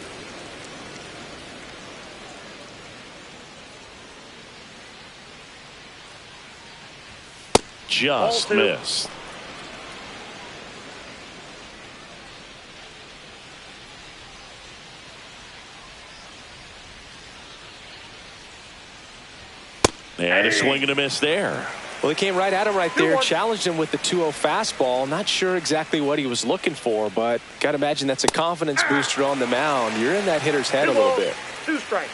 Just missed. And a swing and a miss there. Well, he came right at him right there, challenged him with the 2-0 fastball. Not sure exactly what he was looking for, but got to imagine that's a confidence booster on the mound. You're in that hitter's head a little bit. 2 strikes.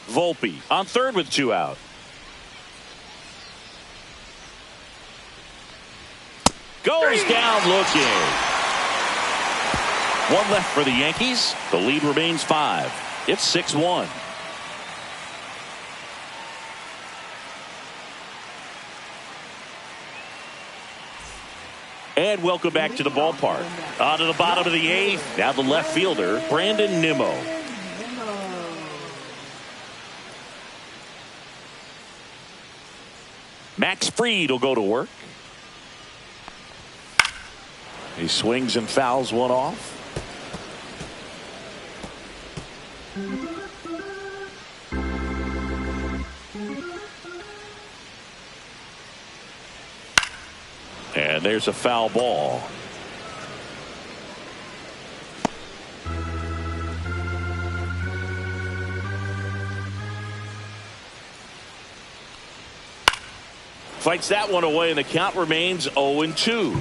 Volpe on third with 2 out. Goes down looking. 1 left for the Yankees. The lead remains 5. It's 6-1. And welcome back to the ballpark. On to the bottom of the 8th. Now the left fielder, Brandon Nimmo. Max Fried will go to work. He swings and fouls one off. And there's a foul ball. Fights that one away, and the count remains 0-2.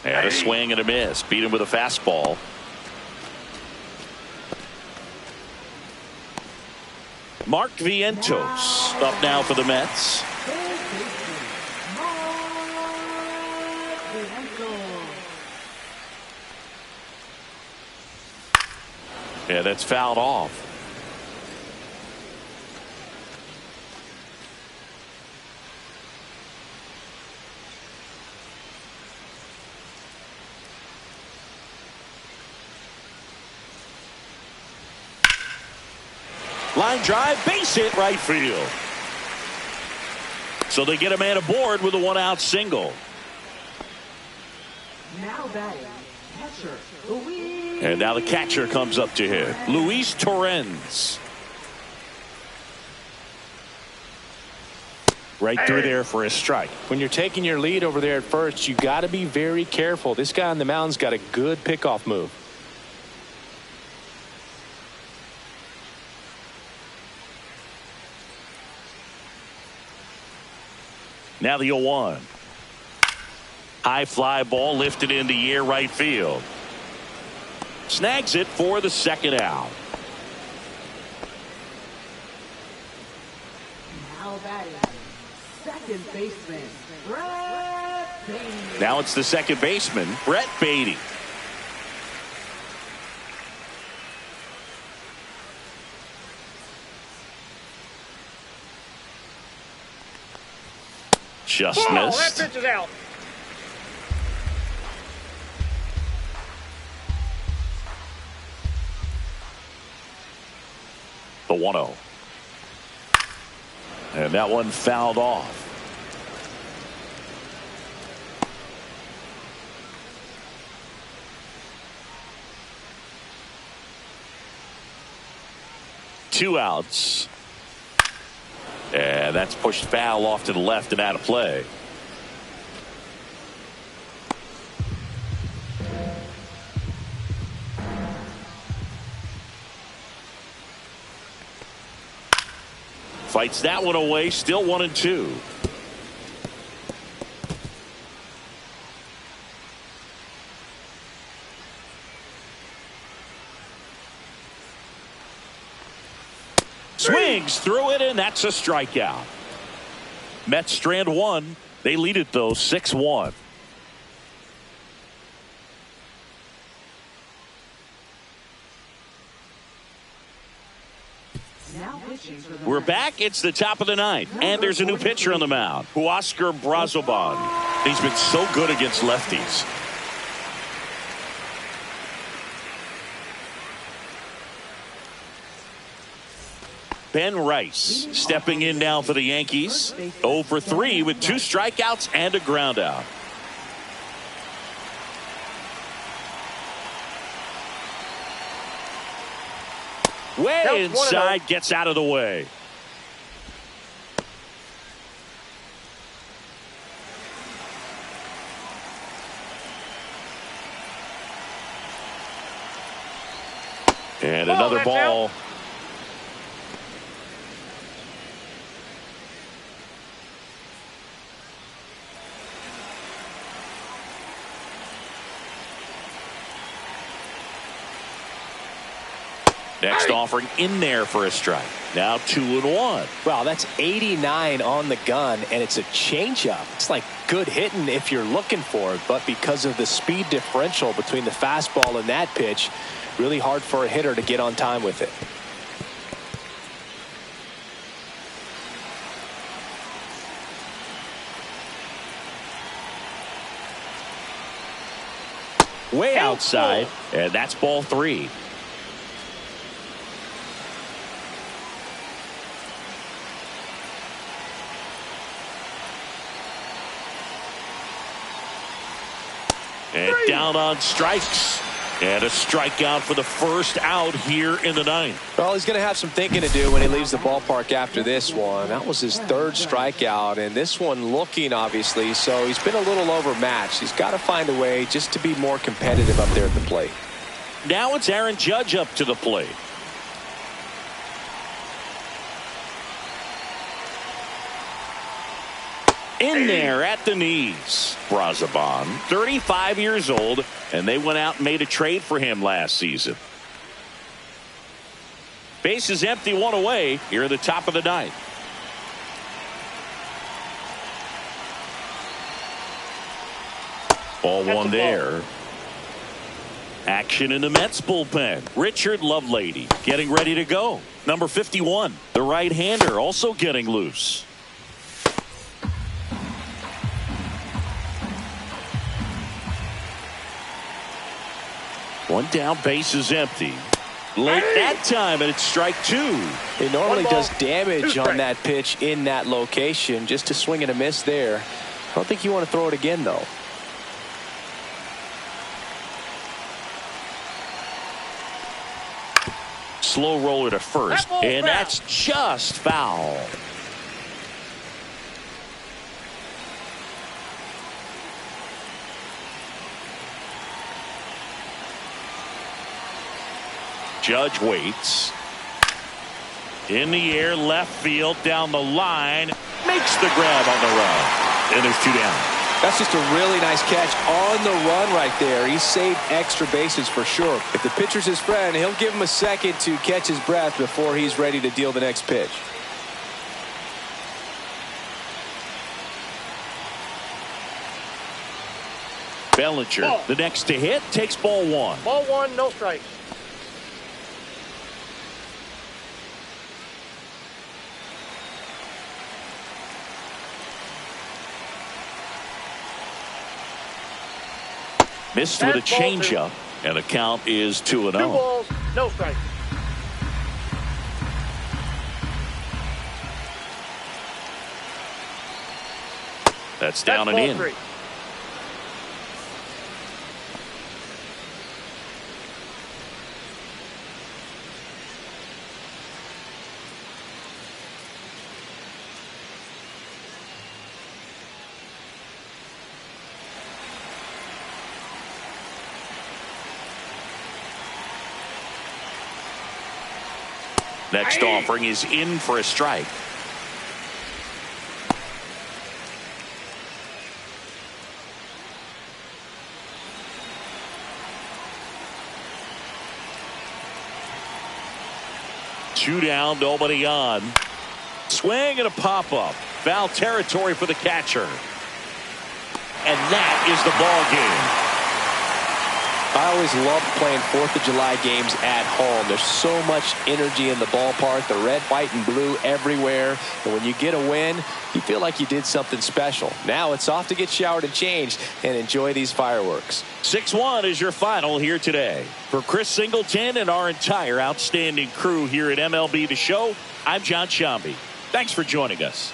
And a swing and a miss. Beat him with a fastball. Mark Vientos up now for the Mets. Yeah, that's fouled off. Line drive, base hit, right field. So they get a man aboard with a one-out single. Now batting, catcher, Luis. And now the catcher comes up to hit. Luis Torrens. Right through there for a strike. When you're taking your lead over there at first, you got to be very careful. This guy on the mound's got a good pickoff move. Now the 0-1. High fly ball lifted in the air, right field. Snags it for the second out. Now batting, second baseman, Brett Beatty. Now it's the second baseman, Brett Beatty. Just missed. That pitch is out. The 1-0. And that one fouled off. Two outs. And that's pushed foul off to the left and out of play. Fights that one away, still 1-2. Swings through it, and that's a strikeout. Mets strand one. They lead it, though, 6-1. We're back. It's the top of the ninth, and there's a new pitcher on the mound, Huascar Brazoban. He's been so good against lefties. Ben Rice stepping in now for the Yankees. 0 for 3 with 2 strikeouts and a groundout. Way inside, gets out of the way. And another ball. Out. Next offering in there for a strike. Now 2-1. Wow, that's 89 on the gun, and it's a changeup. It's like good hitting if you're looking for it, but because of the speed differential between the fastball and that pitch, really hard for a hitter to get on time with it. Way outside, and that's ball 3. And down on strikes. And a strikeout for the first out here in the ninth. Well, he's going to have some thinking to do when he leaves the ballpark after this one. That was his 3rd strikeout, and this one looking, obviously, so he's been a little overmatched. He's got to find a way just to be more competitive up there at the plate. Now it's Aaron Judge up to the plate. In there at the knees. Brazoban, 35 years old, and they went out and made a trade for him last season. Base is empty, one away here in the top of the ninth. Ball one there. Action in the Mets bullpen. Richard Lovelady getting ready to go. Number 51, the right-hander, also getting loose. One down, base is empty. Late that time, and it's strike two. It normally does damage on that pitch in that location. Just to swing and a miss there. I don't think you want to throw it again, though. Slow roller to first, and that's just foul. Judge waits. In the air, left field, down the line. Makes the grab on the run. And there's two down. That's just a really nice catch on the run right there. He saved extra bases for sure. If the pitcher's his friend, he'll give him a second to catch his breath before he's ready to deal the next pitch. Bellinger, the next to hit, takes ball one. Ball one, no strikes. Missed with a changeup, and the count is 2-0. 2 balls, no strikes. That's down and in. 3. Next offering is in for a strike. Two down, nobody on. Swing and a pop-up. Foul territory for the catcher. And that is the ball game. I always loved playing 4th of July games at home. There's so much energy in the ballpark, the red, white, and blue everywhere. And when you get a win, you feel like you did something special. Now it's off to get showered and changed and enjoy these fireworks. 6-1 is your final here today. For Chris Singleton and our entire outstanding crew here at MLB The Show, I'm John Shambi. Thanks for joining us.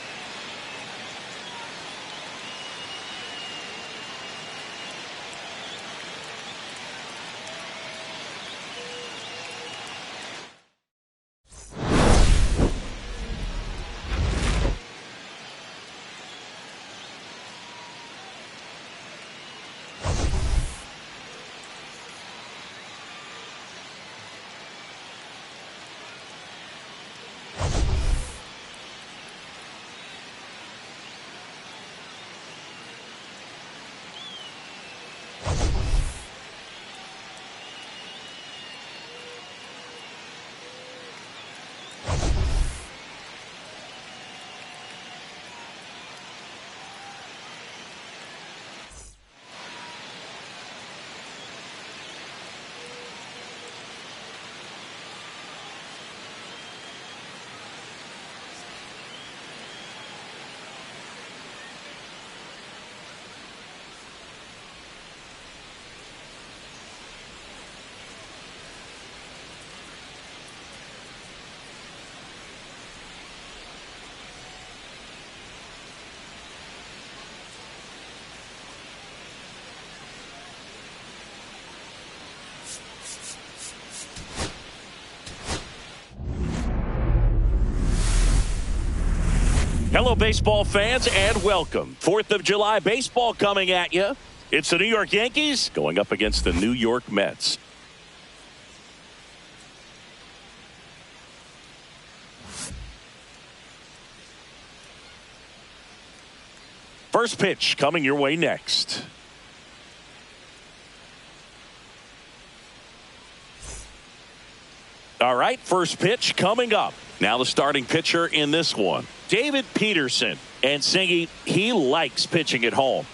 Hello, baseball fans, and welcome. 4th of July baseball coming at you. It's the New York Yankees going up against the New York Mets. First pitch coming your way next. All right, first pitch coming up. Now the starting pitcher in this one, David Peterson. And Singy, he likes pitching at home.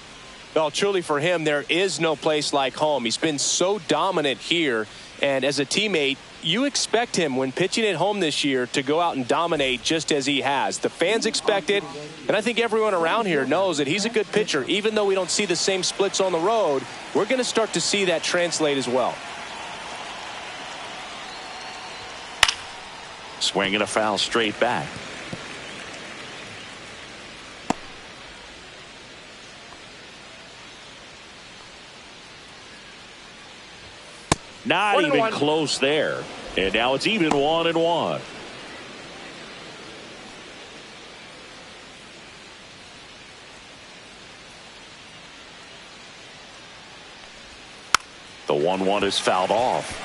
Well, truly for him, there is no place like home. He's been so dominant here. And as a teammate, you expect him when pitching at home this year to go out and dominate just as he has. The fans expect it, and I think everyone around here knows that he's a good pitcher. Even though we don't see the same splits on the road, we're going to start to see that translate as well. Swing and a foul straight back. Not even close there. And now it's even 1-1. The 1-1 is fouled off.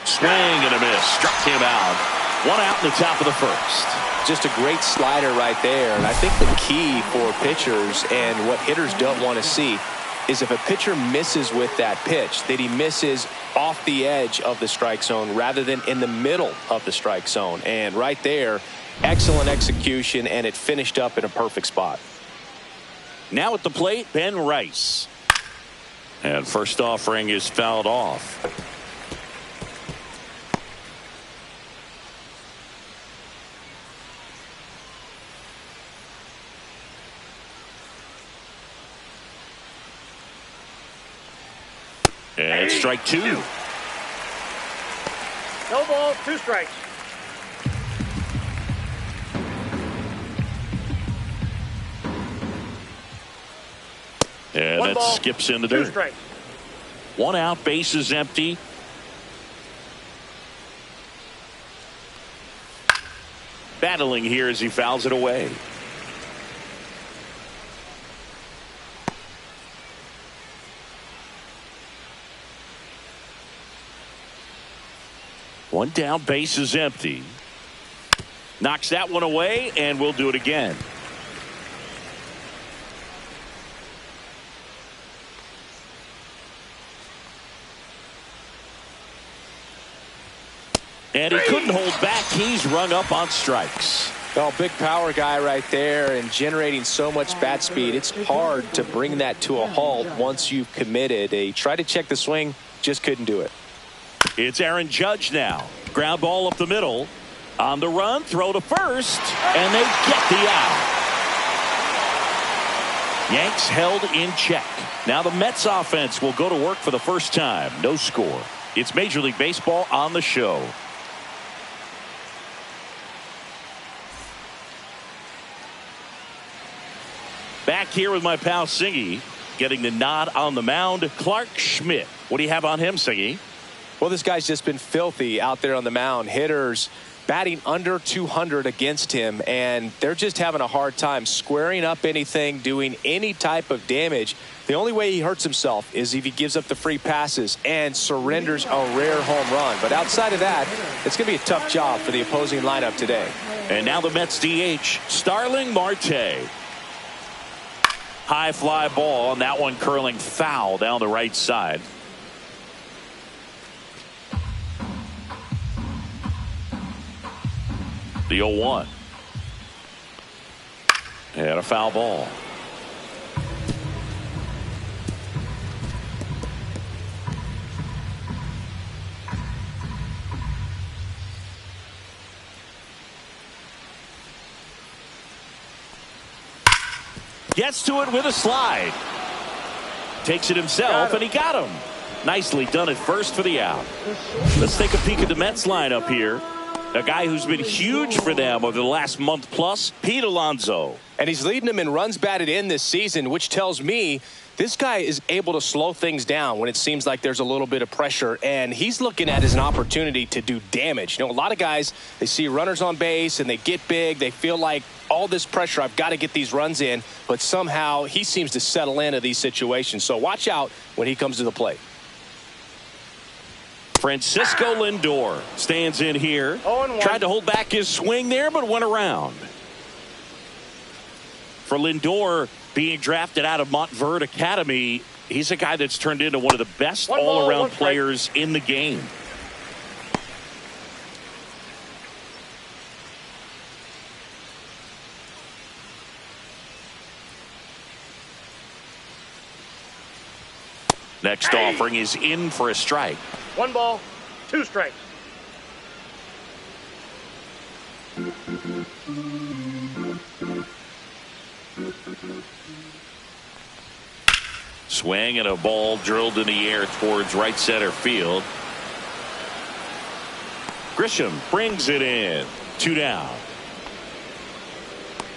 Swing and a miss. Struck him out. One out in the top of the first. Just a great slider right there. And I think the key for pitchers and what hitters don't want to see is if a pitcher misses with that pitch, that he misses off the edge of the strike zone rather than in the middle of the strike zone. And right there, excellent execution, and it finished up in a perfect spot. Now at the plate, Ben Rice. And first offering is fouled off. And strike two. No balls, 2 strikes. And that skips in the dirt. 2 strikes. 1 out, base is empty. Battling here as he fouls it away. One down, base is empty. Knocks that one away, and we'll do it again. And he couldn't hold back. He's rung up on strikes. Well, big power guy right there and generating so much bat speed. It's hard to bring that to a halt once you've committed. He tried to check the swing, just couldn't do it. It's Aaron Judge now. Ground ball up the middle. On the run, throw to first, and they get the out. Yanks held in check. Now the Mets offense will go to work for the first time. No score. It's Major League Baseball on the show. Back here with my pal Singy, getting the nod on the mound. Clark Schmidt. What do you have on him, Singy? Well, this guy's just been filthy out there on the mound. Hitters batting under 200 against him, and they're just having a hard time squaring up anything, doing any type of damage. The only way he hurts himself is if he gives up the free passes and surrenders a rare home run. But outside of that, it's going to be a tough job for the opposing lineup today. And now the Mets DH, Starling Marte. High fly ball, and that one curling foul down the right side. The 0-1. And a foul ball. Gets to it with a slide. Takes it himself, and he got him. Nicely done at first for the out. Let's take a peek at the Mets lineup here. A guy who's been huge for them over the last month plus, Pete Alonso. And he's leading them in runs batted in this season, which tells me this guy is able to slow things down when it seems like there's a little bit of pressure, and he's looking at it as an opportunity to do damage. You know, a lot of guys, they see runners on base and they get big. They feel like all this pressure, I've got to get these runs in, but somehow he seems to settle into these situations. So watch out when he comes to the plate. Francisco Lindor stands in here. 0-1. Tried to hold back his swing there, but went around. For Lindor, being drafted out of Montverde Academy, he's a guy that's turned into one of the best all-around players in the game. Next offering is in for a strike. 1 ball, 2 strikes. Swing and a ball drilled in the air towards right center field. Grisham brings it in. 2 down.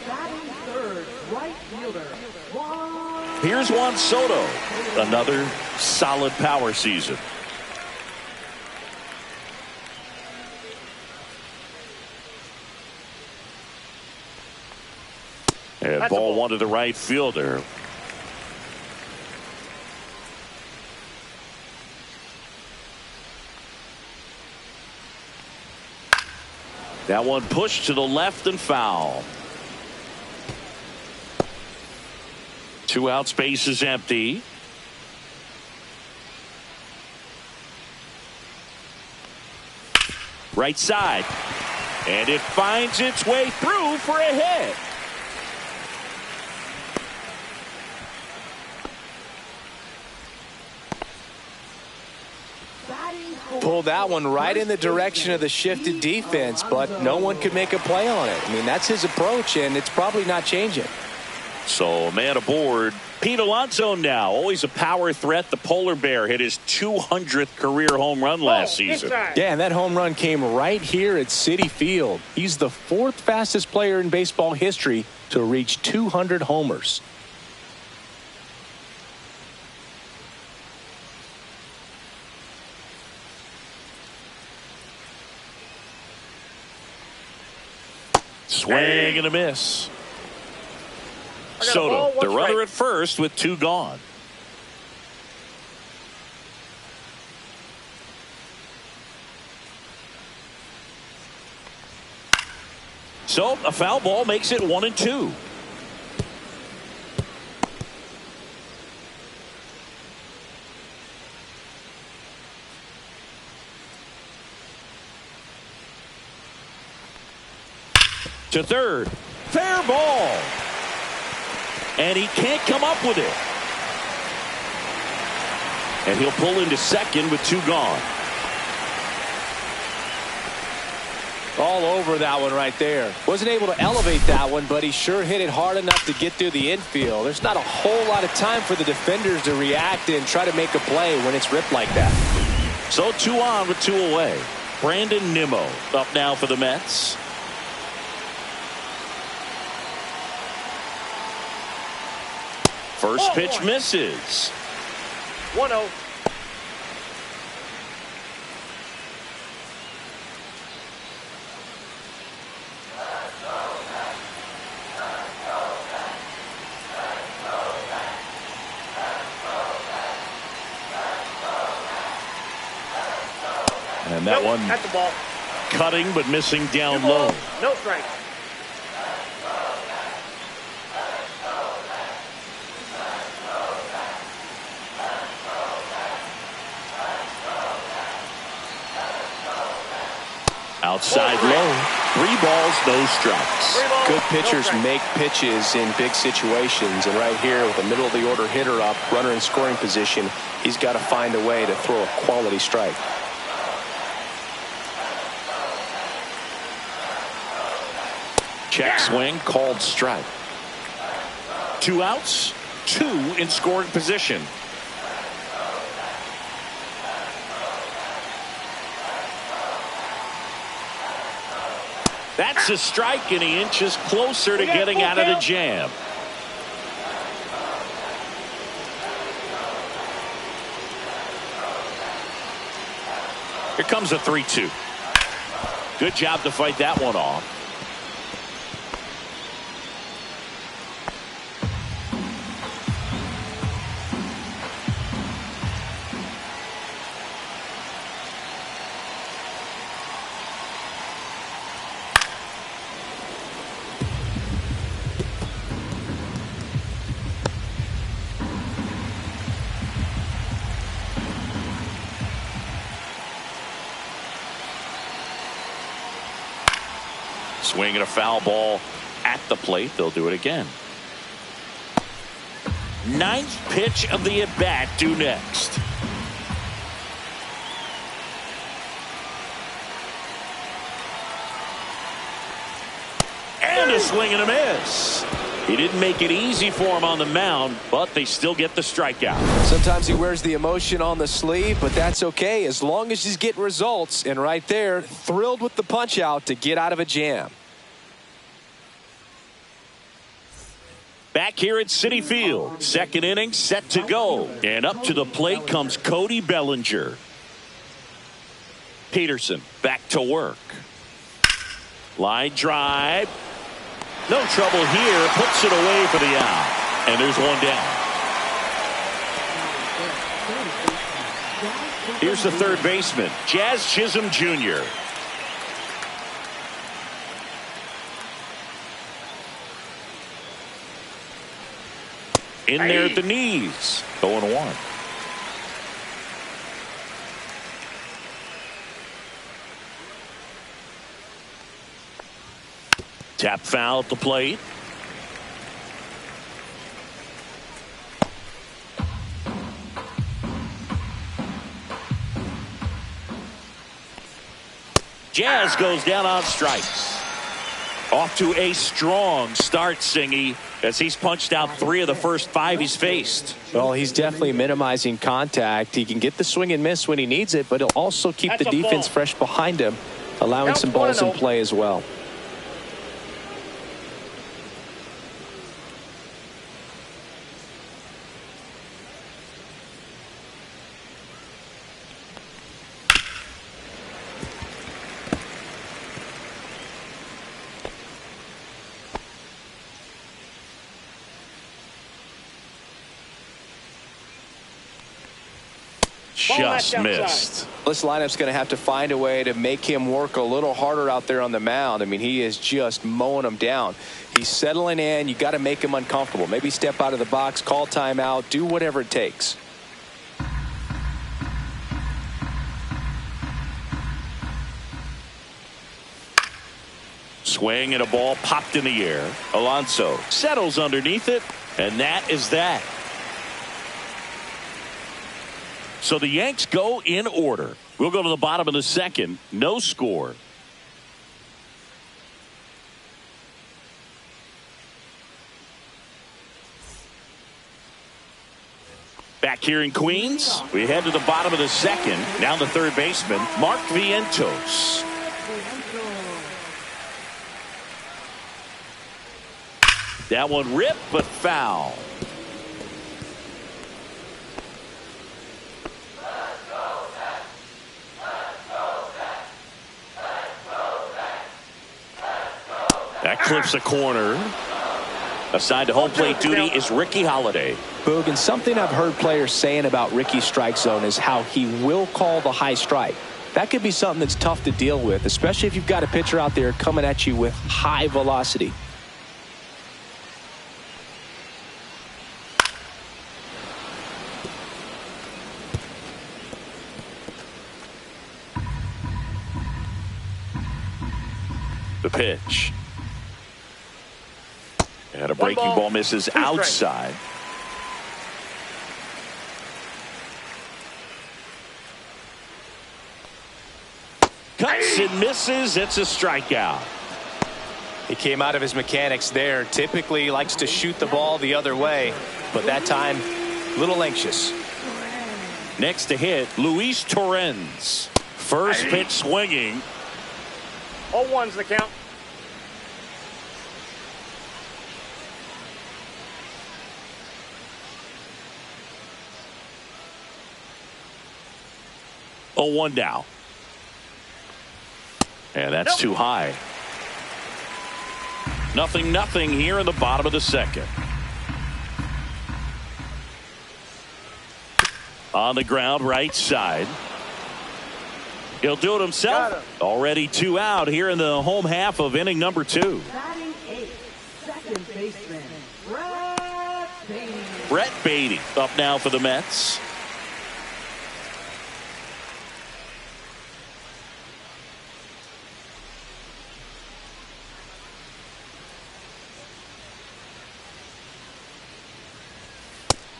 Batting third, right fielder, Here's Juan Soto. Another solid power season. And ball 1 to the right fielder. That one pushed to the left and foul. 2 outs, base is empty. Right side. And it finds its way through for a hit. Pulled that one right in the direction of the shifted defense, but no one could make a play on it. I mean, that's his approach, and it's probably not changing. So, man aboard. Pete Alonso now, always a power threat. The Polar Bear hit his 200th career home run last season. Yeah, and that home run came right here at Citi Field. He's the 4th fastest player in baseball history to reach 200 homers. Swing and a miss. Soto, the runner at first with 2 gone. So a foul ball makes it 1-2. To third. Fair ball. And he can't come up with it. And he'll pull into second with 2 gone. All over that one right there. Wasn't able to elevate that one, but he sure hit it hard enough to get through the infield. There's not a whole lot of time for the defenders to react and try to make a play when it's ripped like that. So 2 on with 2 away. Brandon Nimmo up now for the Mets. First pitch misses. 1-0. And that one at the ball. Cutting but missing down low. No strike. Outside low. 3 balls, no strikes. Good pitchers make pitches in big situations, and right here with a middle of the order hitter up, runner in scoring position, he's got to find a way to throw a quality strike. Check swing, called strike. 2 outs, 2 in scoring position. That's a strike, and he inches closer to getting out of the jam. Here comes a 3-2. Good job to fight that one off. Swinging a foul ball at the plate. They'll do it again. Ninth pitch of the at-bat due next. And a swing and a miss. He didn't make it easy for him on the mound, but they still get the strikeout. Sometimes he wears the emotion on the sleeve, but that's okay as long as he's getting results. And right there, thrilled with the punch out to get out of a jam. Back here at Citi Field, second inning set to go. And up to the plate comes Cody Bellinger. Peterson back to work. Line drive. No trouble here. Puts it away for the out. And there's one down. Here's the third baseman, Jazz Chisholm Jr. In there at the knees. 0-1. Tap foul at the plate. Jazz goes down on strikes. Off to a strong start, Singy, as he's punched out 3 of the first 5 he's faced. Well, he's definitely minimizing contact. He can get the swing and miss when he needs it, but he'll also keep the defense fresh behind him, allowing some balls in play as well. Just missed. This lineup's going to have to find a way to make him work a little harder out there on the mound. I mean, he is just mowing them down. He's settling in. You got to make him uncomfortable. Maybe step out of the box, call timeout, do whatever it takes. Swing and a ball popped in the air. Alonso settles underneath it, and that is that. So the Yanks go in order. We'll go to the bottom of the second. No score. Back here in Queens, we head to the bottom of the second. Now the third baseman, Mark Vientos. That one ripped, but foul. That clips a corner. Assigned to home plate duty is Ricky Holiday. Boog, and something I've heard players saying about Ricky's strike zone is how he will call the high strike. That could be something that's tough to deal with, especially if you've got a pitcher out there coming at you with high velocity. The pitch. And a breaking ball misses outside. Cuts and misses. It's a strikeout. He came out of his mechanics there. Typically he likes to shoot the ball the other way, but that time a little anxious. Next to hit, Luis Torrens. First pitch swinging. 0-1's the count. Oh, 1 now. And that's too high. 0-0 here in the bottom of the second. On the ground, right side. He'll do it himself. Already 2 out here in the home half of inning number 2. Batting 8, second baseman, Brett Beatty up now for the Mets.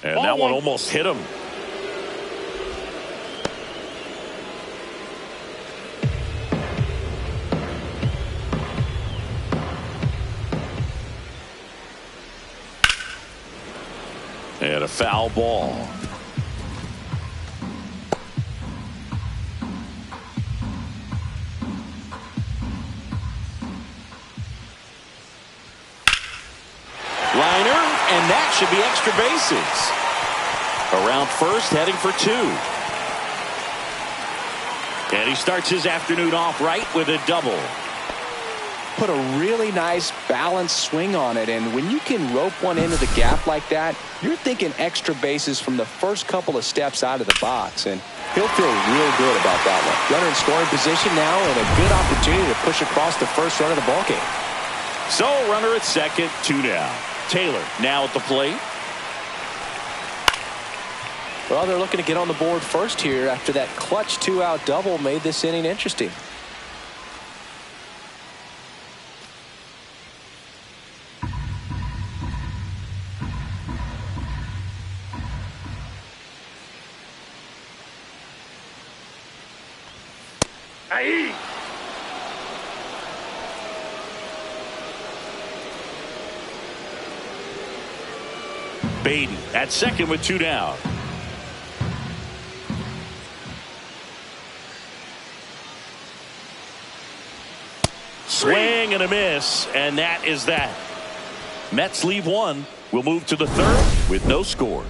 And that one almost hit him. And a foul ball. Liner, and that should be extra bases. Around first, heading for 2. And he starts his afternoon off right with a double. Put a really nice balanced swing on it, and when you can rope one into the gap like that, you're thinking extra bases from the first couple of steps out of the box, and he'll feel real good about that one. Runner in scoring position now, and a good opportunity to push across the first run of the ballgame. So runner at second, 2 down. Taylor now at the plate. Well, they're looking to get on the board first here after that clutch 2-out double made this inning interesting. Aye. Beatty at second with 2 down. Swing and a miss, and that is that. Mets leave 1. We'll move to the 3rd with no score.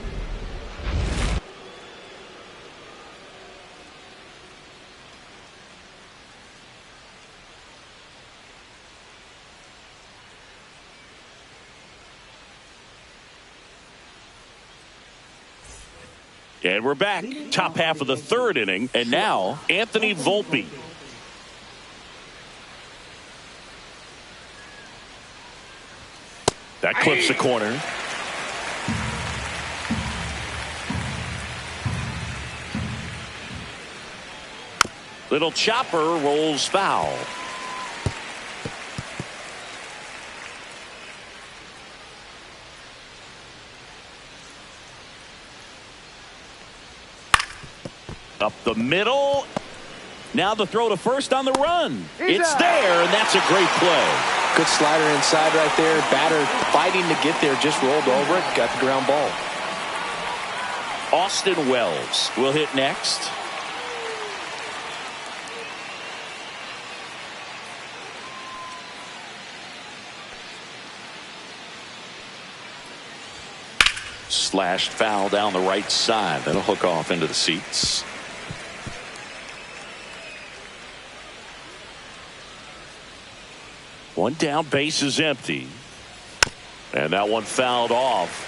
And we're back. Top half of the 3rd inning. And now, Anthony Volpe. That clips the corner. Little chopper rolls foul. Up the middle. Now the throw to first on the run. It's there, and that's a great play. Good slider inside right there. Batter fighting to get there, just rolled over it, got the ground ball. Austin Wells will hit next. Slashed foul down the right side. That'll hook off into the seats. One down, base is empty. And that one fouled off.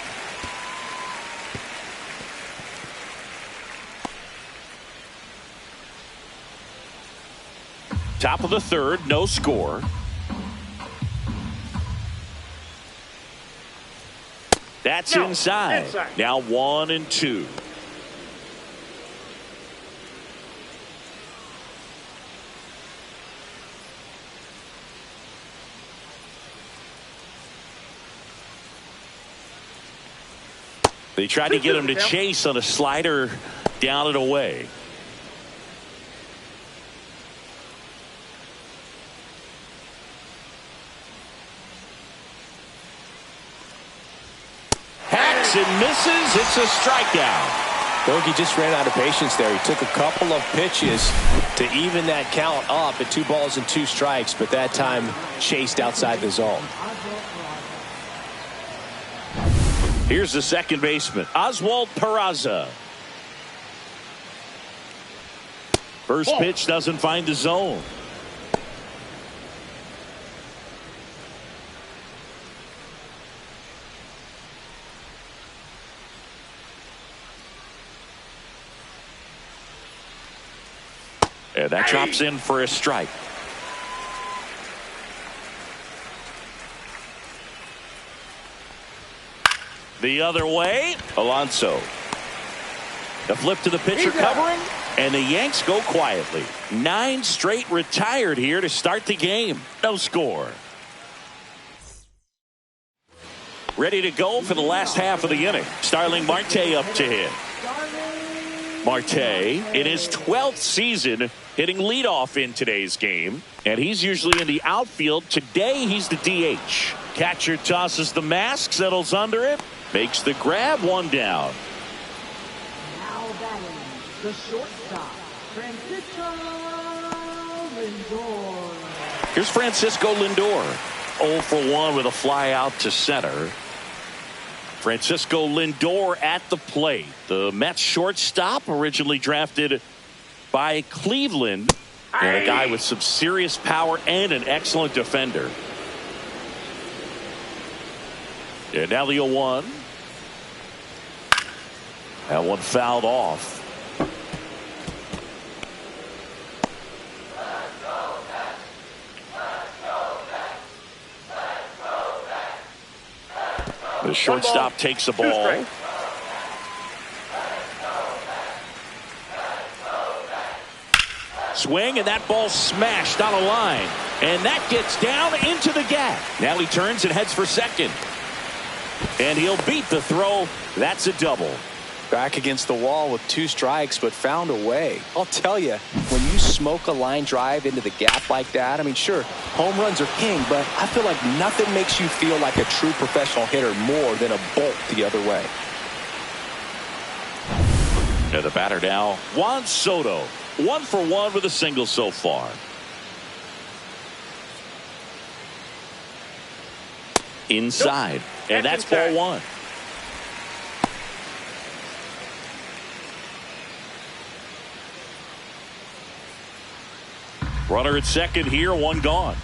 Top of the 3rd, no score. That's inside. Now 1-2. They tried to get him to chase on a slider down and away. Hacks and misses. It's a strikeout. Bogey just ran out of patience there. He took a couple of pitches to even that count up at 2 balls and 2 strikes, but that time chased outside the zone. Here's the second baseman, Oswald Peraza. First pitch doesn't find the zone. And that drops in for a strike. The other way, Alonso. The flip to the pitcher covering, and the Yanks go quietly. 9 straight retired here to start the game. No score. Ready to go for the last half of the inning. Starling Marte up to hit. Marte in his 12th season hitting leadoff in today's game, and he's usually in the outfield. Today he's the DH. Catcher tosses the mask, settles under it, makes the grab, one down. Now batting, the shortstop, Francisco Lindor. Here's Francisco Lindor. 0 for 1 with a fly out to center. Francisco Lindor at the plate. The Mets shortstop, originally drafted by Cleveland, and a guy with some serious power and an excellent defender. And now the 0-1. That one fouled off. The shortstop takes the ball. Swing, and that ball smashed on a line. And that gets down into the gap. Now he turns and heads for second. And he'll beat the throw. That's a double. Back against the wall with 2 strikes, but found a way. I'll tell you, when you smoke a line drive into the gap like that, I mean, sure, home runs are king, but I feel like nothing makes you feel like a true professional hitter more than a bolt the other way. And the batter now, Juan Soto. 1 for 1 with a single so far. Inside. And that's ball 1. Runner at second here, 1 gone.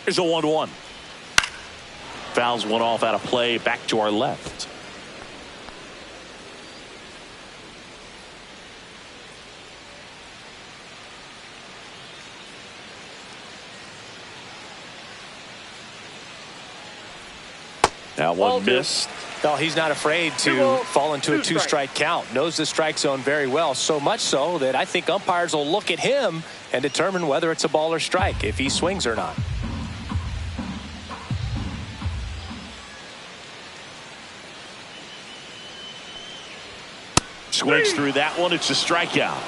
Here's a 1-1. Fouls one off out of play, back to our left. Now one missed. Well, he's not afraid to fall into a 2-strike count. Knows the strike zone very well, so much so that I think umpires will look at him and determine whether it's a ball or strike, if he swings or not. Swings through that one. It's a strikeout.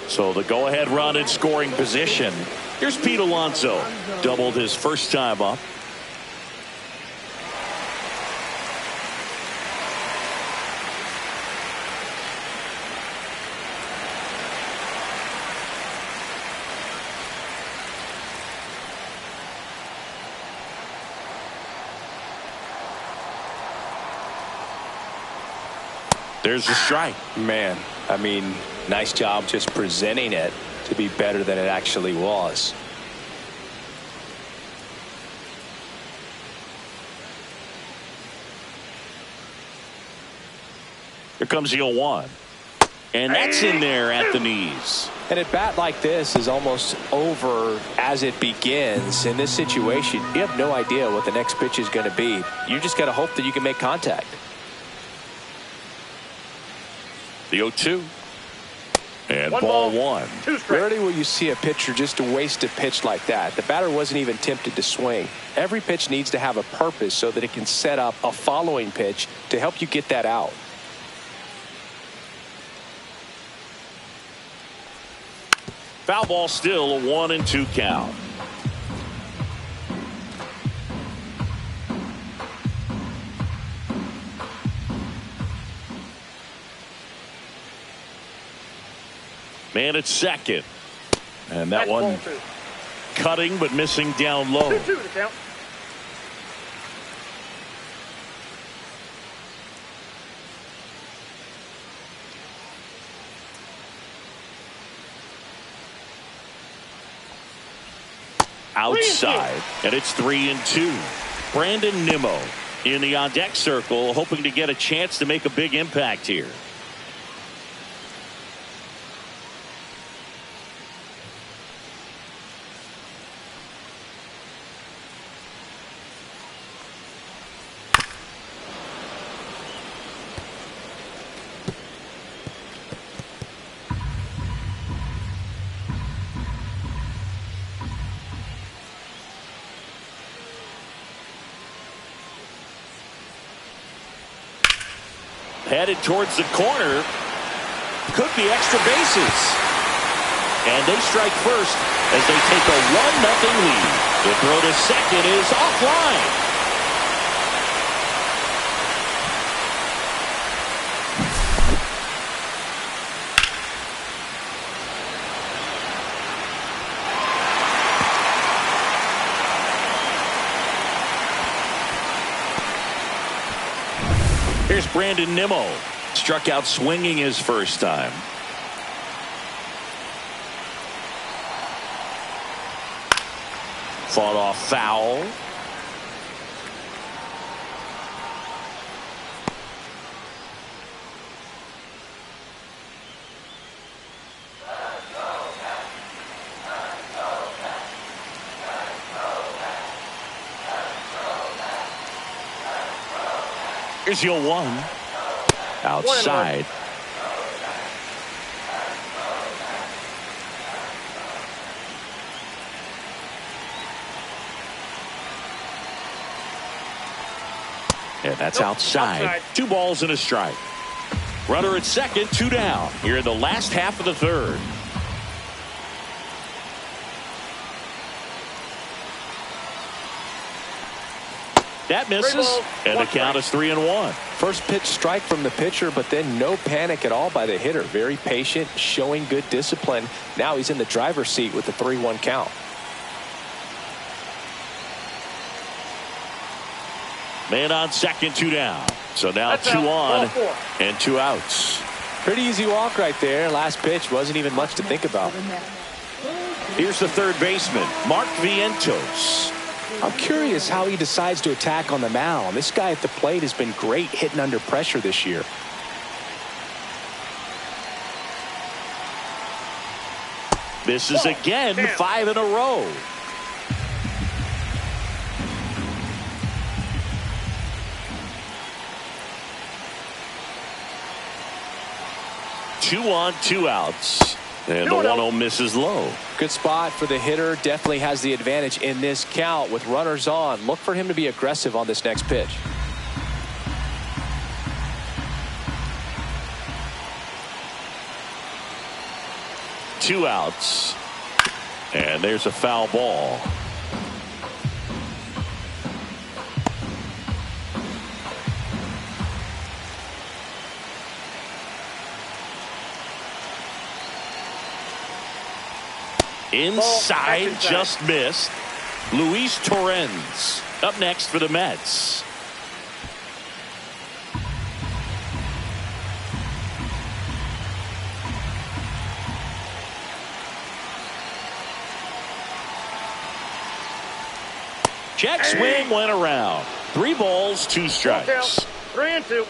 So the go-ahead run in scoring position. Here's Pete Alonso. Doubled his first time up. There's a strike. Man, I mean, nice job just presenting it to be better than it actually was. Here comes the 0-1. And that's in there at the knees. And a bat like this is almost over as it begins. In this situation, you have no idea what the next pitch is going to be. You just got to hope that you can make contact. The 0-2. And ball 1. Rarely will you see a pitcher just waste a pitch like that. The batter wasn't even tempted to swing. Every pitch needs to have a purpose so that it can set up a following pitch to help you get that out. Foul ball still, a 1-2 count. Man at second. And that one cutting but missing down low. 2-2 to count. Outside, and it's 3-2. Brandon Nimmo in the on deck circle, hoping to get a chance to make a big impact here. Headed towards the corner. Could be extra bases. And they strike first as they take a 1-0 lead. The throw to second is offline. Here's Brandon Nimmo. Struck out swinging his first time. Fought off foul. Here's your 1. Outside. And that's outside. 2 balls and a strike. Runner at second, 2 down. Here in the last half of the third. That misses, and the count is 3-1. First pitch strike from the pitcher, but then no panic at all by the hitter. Very patient, showing good discipline. Now he's in the driver's seat with the 3-1 count. Man on second, 2 down. So now That's 2 out. on and 2 outs. Pretty easy walk right there. Last pitch wasn't even much to think about. Here's the third baseman, Mark Vientos. I'm curious how he decides to attack on the mound. This guy at the plate has been great hitting under pressure this year. This is again 5 in a row. Two on, 2 outs. And the 1-0 misses low. Good spot for the hitter. Definitely has the advantage in this count with runners on. Look for him to be aggressive on this next pitch. Two outs. And there's a foul ball. Inside, just missed. Luis Torrens up next for the Mets. Check swing went around. 3 balls, 2 strikes. 3-2.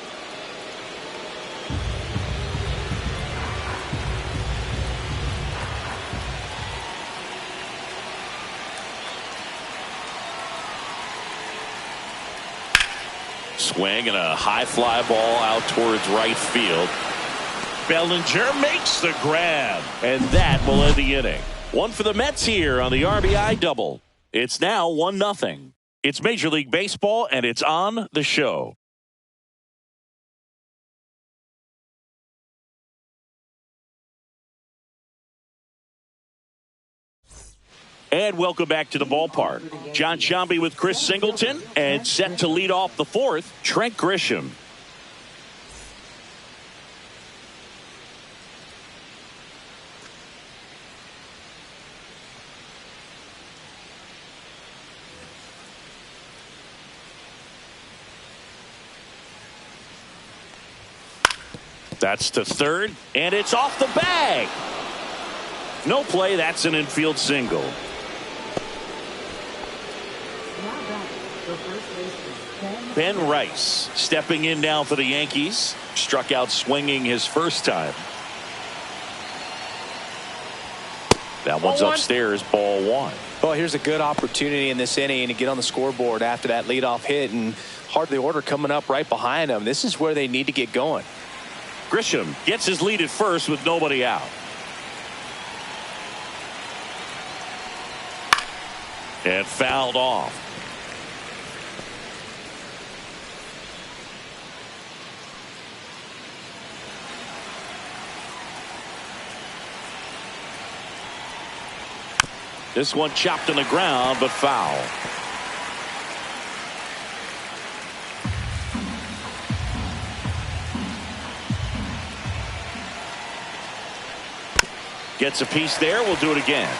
Swing and a high fly ball out towards right field. Bellinger makes the grab, and that will end the inning. 1 for the Mets here on the RBI double. It's now 1-0. It's Major League Baseball, and it's on the show. And welcome back to the ballpark. John Sciambi with Chris Singleton, and set to lead off the 4th, Trent Grisham. That's to third, and it's off the bag. No play, that's an infield single. Ben Rice stepping in now for the Yankees. Struck out swinging his first time. That one's upstairs, ball 1. Well, here's a good opportunity in this inning to get on the scoreboard after that leadoff hit, and hardly order coming up right behind them. This is where they need to get going. Grisham gets his lead at first with nobody out. And fouled off. This one chopped on the ground, but foul. Gets a piece there. We'll do it again.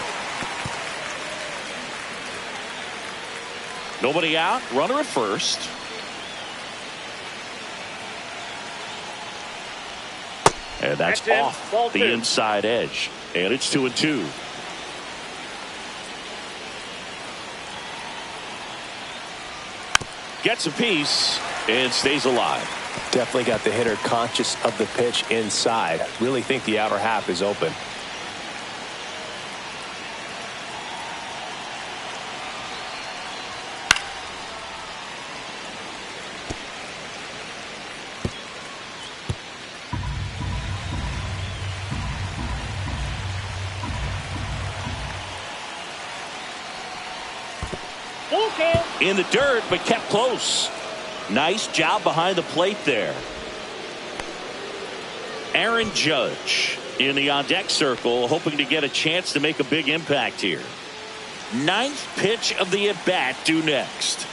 Nobody out. Runner at first. And that's off the inside edge. And it's 2-2. Gets a piece and stays alive. Definitely got the hitter conscious of the pitch inside. Really think the outer half is open. In the dirt, but kept close. Nice job behind the plate there. Aaron Judge in the on-deck circle, hoping to get a chance to make a big impact here. Ninth pitch of the at-bat due next.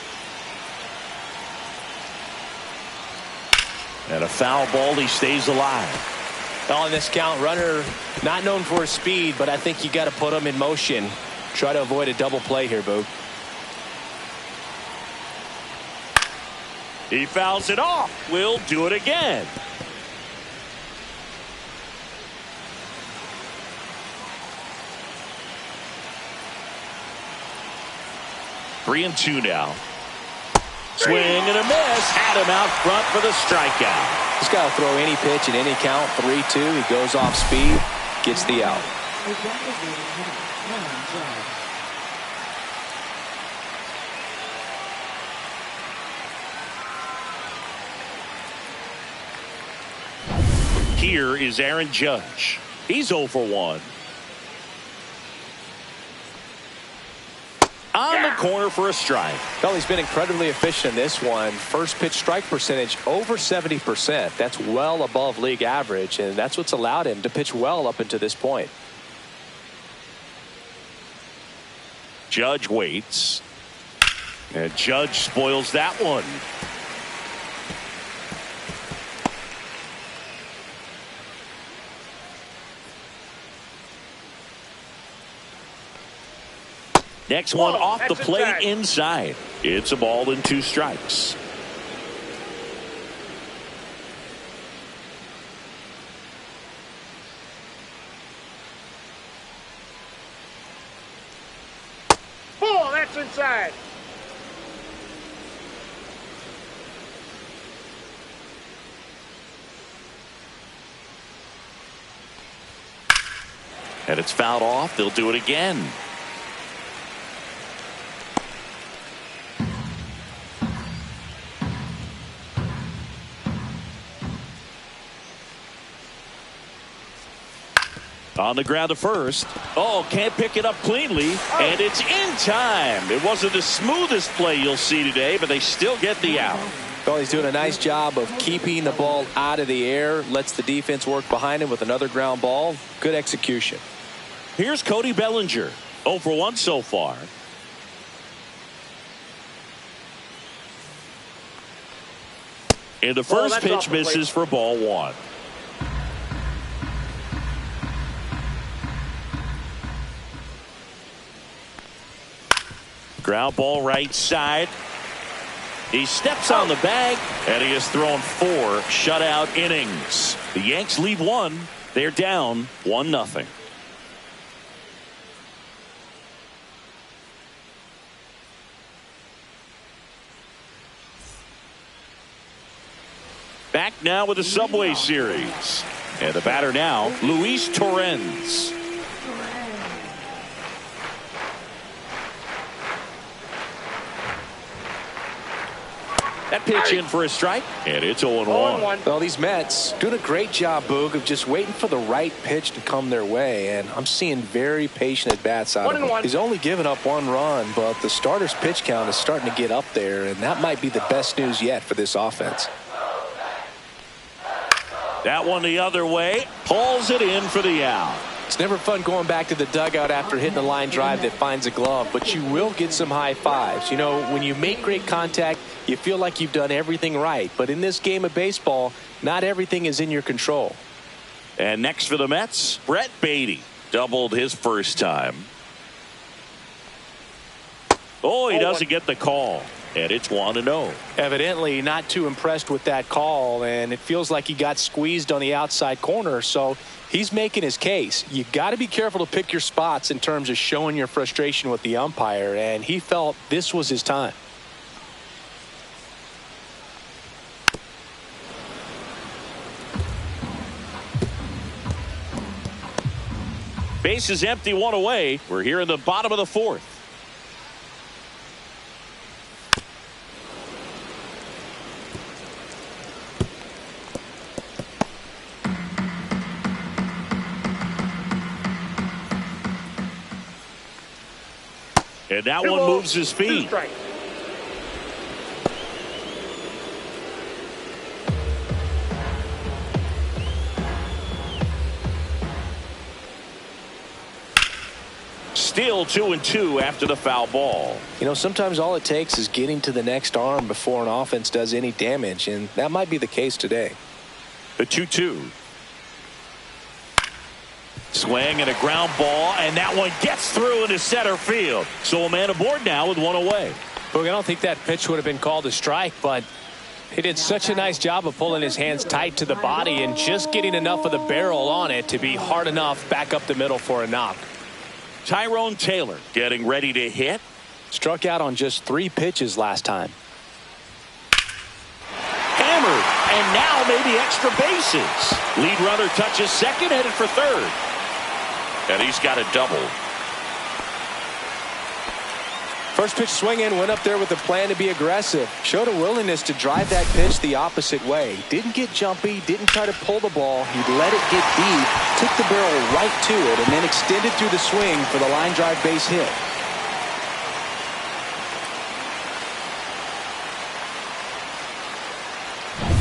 And a foul ball. He stays alive. On this count, runner not known for his speed, but I think you got to put him in motion. Try to avoid a double play here, Boog. He fouls it off. We'll do it again. Three and two now. Swing and a miss. Had him out front for the strikeout. He's got to throw any pitch in any count. 3-2. He goes off speed. Gets the out. Here is Aaron Judge. He's 0 for 1. On the corner for a strike. Well, he's been incredibly efficient in this one. First pitch strike percentage over 70%. That's well above league average, and that's what's allowed him to pitch well up until this point. Judge waits. And Judge spoils that one. Next one off the plate inside. It's a ball and 2 strikes. Oh, that's inside. And it's fouled off. They'll do it again. On the ground to first. Oh, can't pick it up cleanly. And it's in time. It wasn't the smoothest play you'll see today, but they still get the out. Well, he's doing a nice job of keeping the ball out of the air. Lets the defense work behind him with another ground ball. Good execution. Here's Cody Bellinger. 0 for 1 so far. And the first pitch misses for ball 1. Ground ball right side. He steps on the bag, and he has thrown 4 shutout innings. The Yanks leave 1. They're down 1-0. Back now with the Subway Series. And the batter now, Luis Torrens. That pitch in for a strike, and it's 0-1. Well, these Mets doing a great job, Boog, of just waiting for the right pitch to come their way, and I'm seeing very patient at-bats out of him. He's only given up 1 run, but the starter's pitch count is starting to get up there, and that might be the best news yet for this offense. That one the other way, pulls it in for the out. It's It's never fun going back to the dugout after hitting a line drive that finds a glove, but you will get some high fives. You know, when you make great contact, you feel like you've done everything right. But in this game of baseball, not everything is in your control. And next for the Mets, Brett Beatty. Doubled his first time. Oh, he doesn't get the call. And it's 1-0. Evidently not too impressed with that call, and it feels like he got squeezed on the outside corner, so he's making his case. You got to be careful to pick your spots in terms of showing your frustration with the umpire, and he felt this was his time. Base is empty, one away. We're here in the bottom of the fourth. And that one moves his feet. Still 2-2 after the foul ball. You know, sometimes all it takes is getting to the next arm before an offense does any damage, and that might be the case today. The 2-2. Swing and a ground ball, and that one gets through into center field. So a man aboard now with one away. Look, I don't think that pitch would have been called a strike, but he did such a nice job of pulling his hands tight to the body and just getting enough of the barrel on it to be hard enough back up the middle for a knock. Tyrone Taylor getting ready to hit. Struck out on just 3 pitches last time. Hammered, and now maybe extra bases. Lead runner touches second, headed for third. And he's got a double. First pitch swinging, went up there with a plan to be aggressive. Showed a willingness to drive that pitch the opposite way. Didn't get jumpy, didn't try to pull the ball. He let it get deep, took the barrel right to it, and then extended through the swing for the line drive base hit.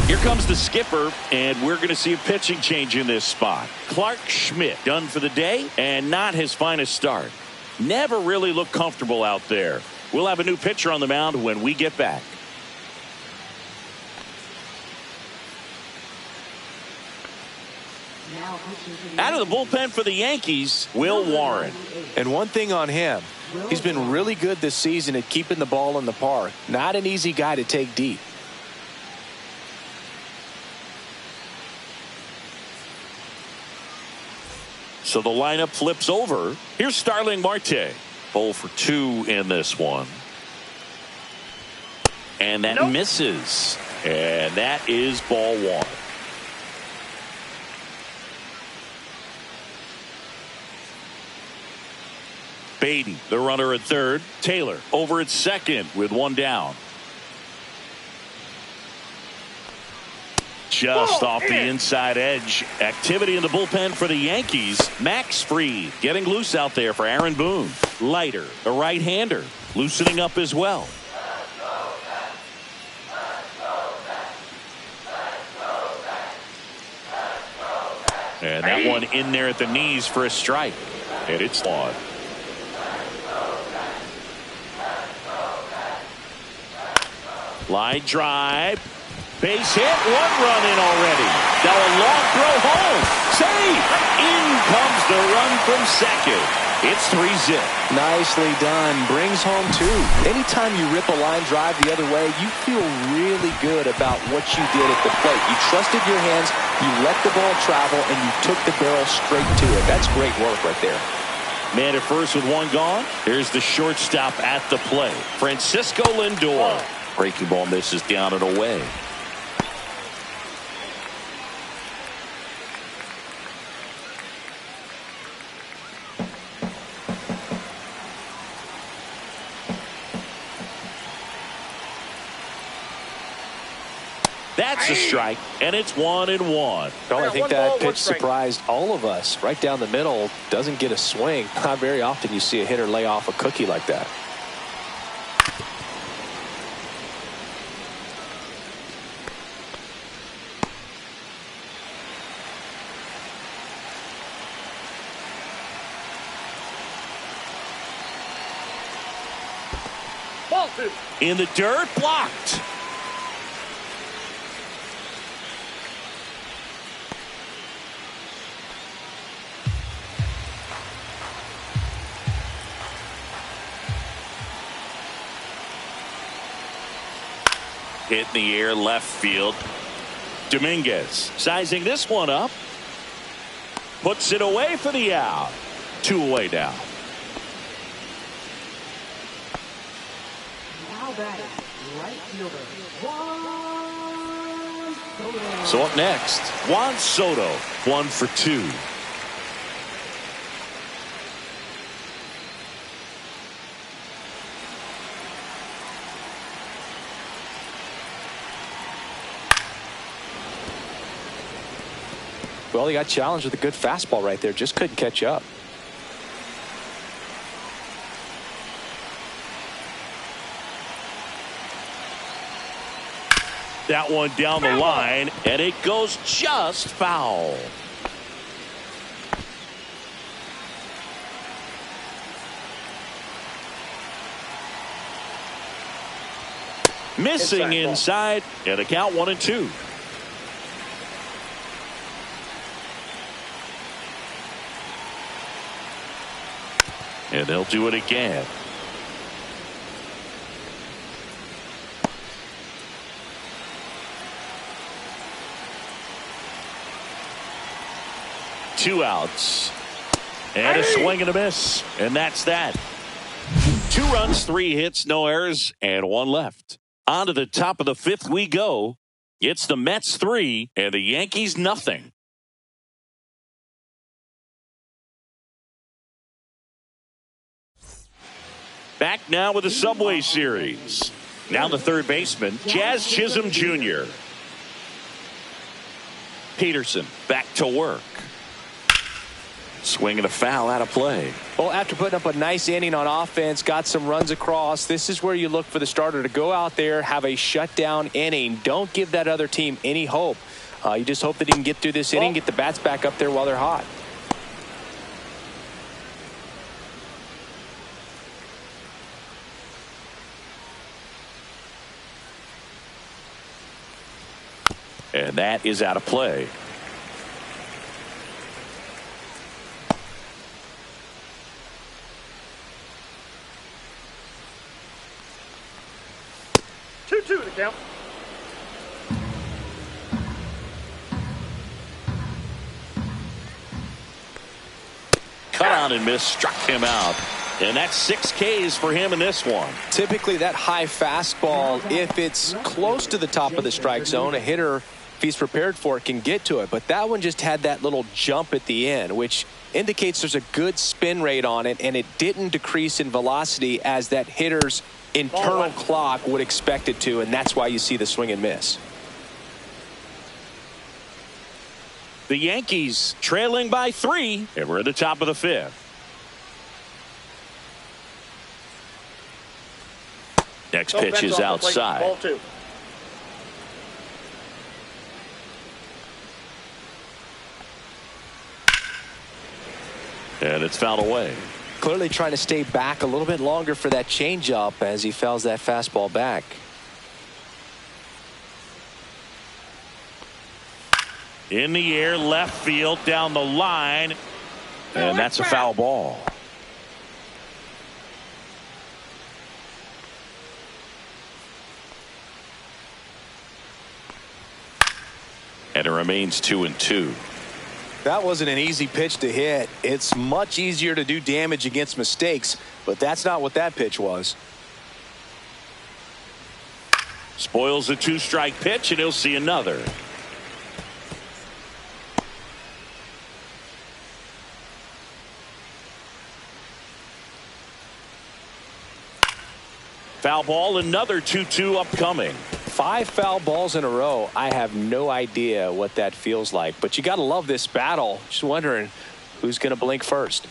Here comes the skipper, and we're going to see a pitching change in this spot. Clark Schmidt done for the day, and not his finest start. Never really looked comfortable out there. We'll have a new pitcher on the mound when we get back. Out of the bullpen for the Yankees, Will Warren. And one thing on him, he's been really good this season at keeping the ball in the park. Not an easy guy to take deep. So the lineup flips over. Here's Starling Marte. 0 for 2 in this one. And that misses. And that is ball 1. Beatty, the runner at third. Taylor over at second with one down. Just off the inside edge. Activity in the bullpen for the Yankees. Max Fried getting loose out there for Aaron Boone. Leiter, the right-hander, loosening up as well. And that one in there at the knees for a strike. And it's on. Line drive. Base hit, 1 run in already. Now a long throw home. Save. In comes the run from second. It's 3-0. Nicely done. Brings home 2. Anytime you rip a line drive the other way, you feel really good about what you did at the plate. You trusted your hands, you let the ball travel, and you took the barrel straight to it. That's great work right there. Man at first with 1 gone. Here's the shortstop at the plate. Francisco Lindor. Breaking ball misses down and away. That's a strike, and it's 1-1. Well, I think that pitch surprised all of us. Right down the middle, doesn't get a swing. Not very often you see a hitter lay off a cookie like that. Ball two. In the dirt, blocked. Hit in the air, left field. Dominguez sizing this one up. Puts it away for the out. 2 away now. Now batting, right fielder, Juan Soto. So up next, Juan Soto, 1 for 2. Well, he got challenged with a good fastball right there. Just couldn't catch up. That one down the line, and it goes just foul. Missing inside, and the count 1-2. And they'll do it again. Two outs. And a swing and a miss. And that's that. 2 runs, 3 hits, no errors, and 1 left. On to the top of the 5th we go. It's the Mets 3 and the Yankees nothing. Back now with the Subway Series. Now the third baseman, Jazz Chisholm Jr. Peterson back to work. Swing and a foul out of play. Well, after putting up a nice inning on offense, got some runs across, this is where you look for the starter to go out there, have a shutdown inning. Don't give that other team any hope. You just hope that he can get through this inning, get the bats back up there while they're hot. And that is out of play. Two to count. Cut on and miss, struck him out. And that's 6 Ks for him in this one. Typically that high fastball, if it's close to the top of the strike zone, a hitter, if he's prepared for it, can get to it. But that one just had that little jump at the end, which indicates there's a good spin rate on it, and it didn't decrease in velocity as that hitter's internal clock would expect it to, and that's why you see the swing and miss. The Yankees trailing by 3, and we're at the top of the 5th. Next pitch is outside. Ball two. And it's fouled away. Clearly trying to stay back a little bit longer for that changeup as he fouls that fastball back. In the air, left field, down the line. And that's a foul ball. And it remains 2-2. That wasn't an easy pitch to hit. It's much easier to do damage against mistakes, but that's not what that pitch was. Spoils the 2-strike pitch, and he'll see another. Foul ball, another 2-2 upcoming. 5 foul balls in a row. I have no idea what that feels like, but you got to love this battle. Just wondering who's going to blink first.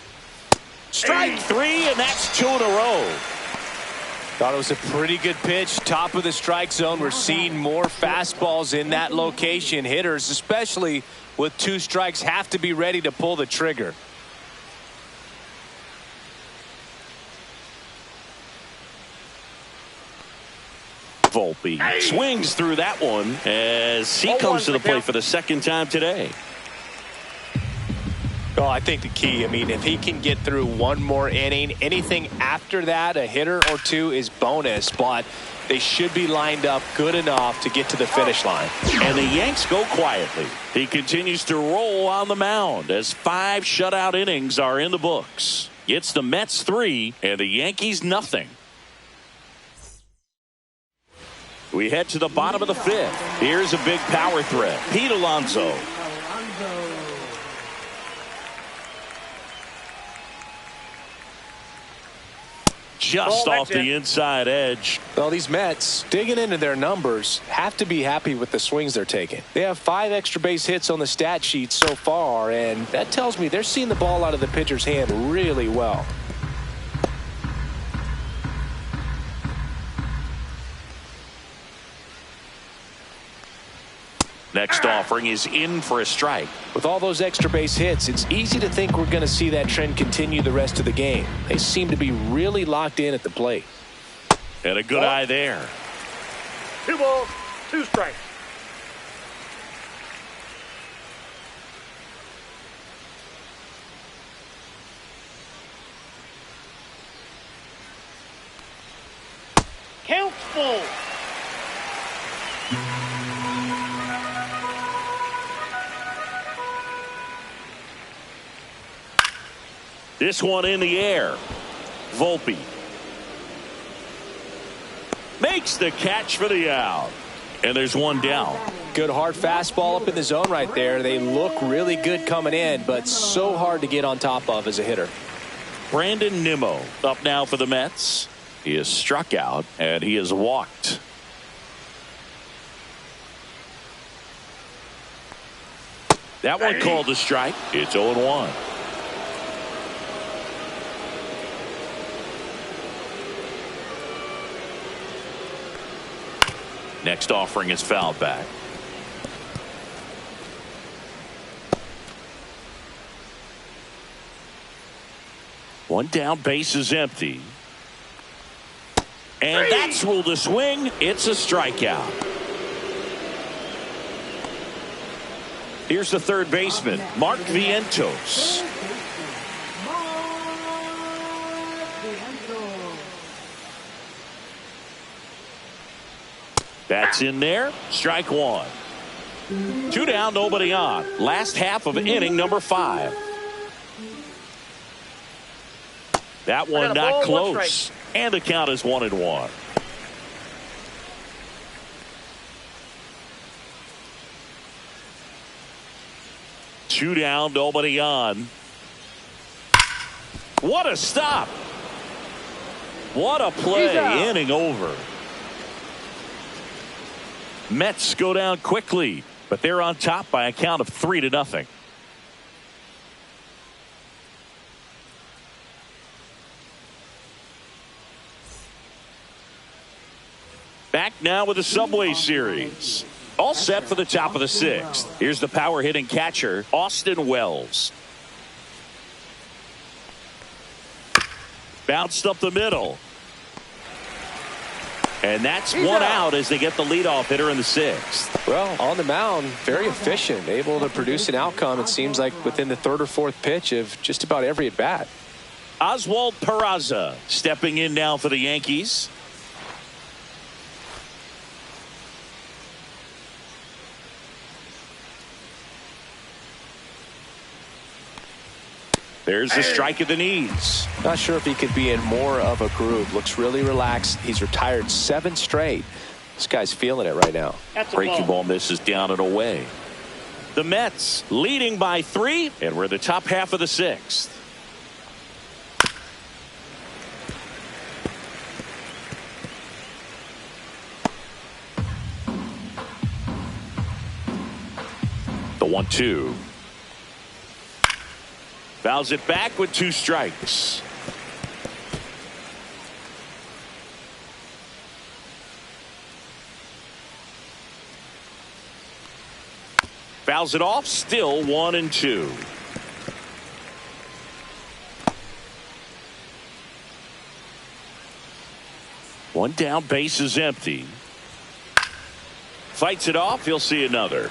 Strike 3, and that's 2 in a row. Thought it was a pretty good pitch. Top of the strike zone. We're seeing more fastballs in that location. Hitters, especially with 2 strikes, have to be ready to pull the trigger. Volpe swings through that one as he comes to the plate for the second time today. Well, I think the key, if he can get through one more inning, anything after that, a hitter or two is bonus, but they should be lined up good enough to get to the finish line. And the Yanks go quietly. He continues to roll on the mound as 5 shutout innings are in the books. It's the Mets 3 and the Yankees nothing. We head to the bottom of the 5th. Here's a big power threat. Pete Alonso. Just off the inside edge. Well, these Mets, digging into their numbers, have to be happy with the swings they're taking. They have 5 extra base hits on the stat sheet so far, and that tells me they're seeing the ball out of the pitcher's hand really well. Next offering is in for a strike. With all those extra base hits, it's easy to think we're going to see that trend continue the rest of the game. They seem to be really locked in at the plate. And a good eye there. 2 balls, 2 strikes. Count full. This one in the air. Volpe makes the catch for the out. And there's one down. Good hard fastball up in the zone right there. They look really good coming in, but so hard to get on top of as a hitter. Brandon Nimmo up now for the Mets. He is struck out and he is walked. That one called a strike. It's 0-1. Next offering is fouled back. One down, base is empty. And that's ruled a swing. It's a strikeout. Here's the third baseman, Mark Vientos. That's in there. Strike 1. 2 down, nobody on. Last half of inning number 5. That one not close. And the count is 1-1. Two down, nobody on. What a stop. What a play. Inning over. Mets go down quickly, but they're on top by a count of 3-0. Back now with the Subway Series. All set for the top of the 6th. Here's the power hitting catcher, Austin Wells. Bounced up the middle. And that's one out as they get the leadoff hitter in the 6th. Well, on the mound, very efficient, able to produce an outcome, it seems like, within the 3rd or 4th pitch of just about every at-bat. Oswald Peraza stepping in now for the Yankees. There's the strike at the knees. Not sure if he could be in more of a groove. Looks really relaxed. He's retired 7 straight. This guy's feeling it right now. Breaking ball misses down and away. The Mets leading by 3, and we're the top half of the 6th. The 1-2. Fouls it back with 2 strikes. Fouls it off, still 1-2. One down, base is empty. Fights it off. He'll see another.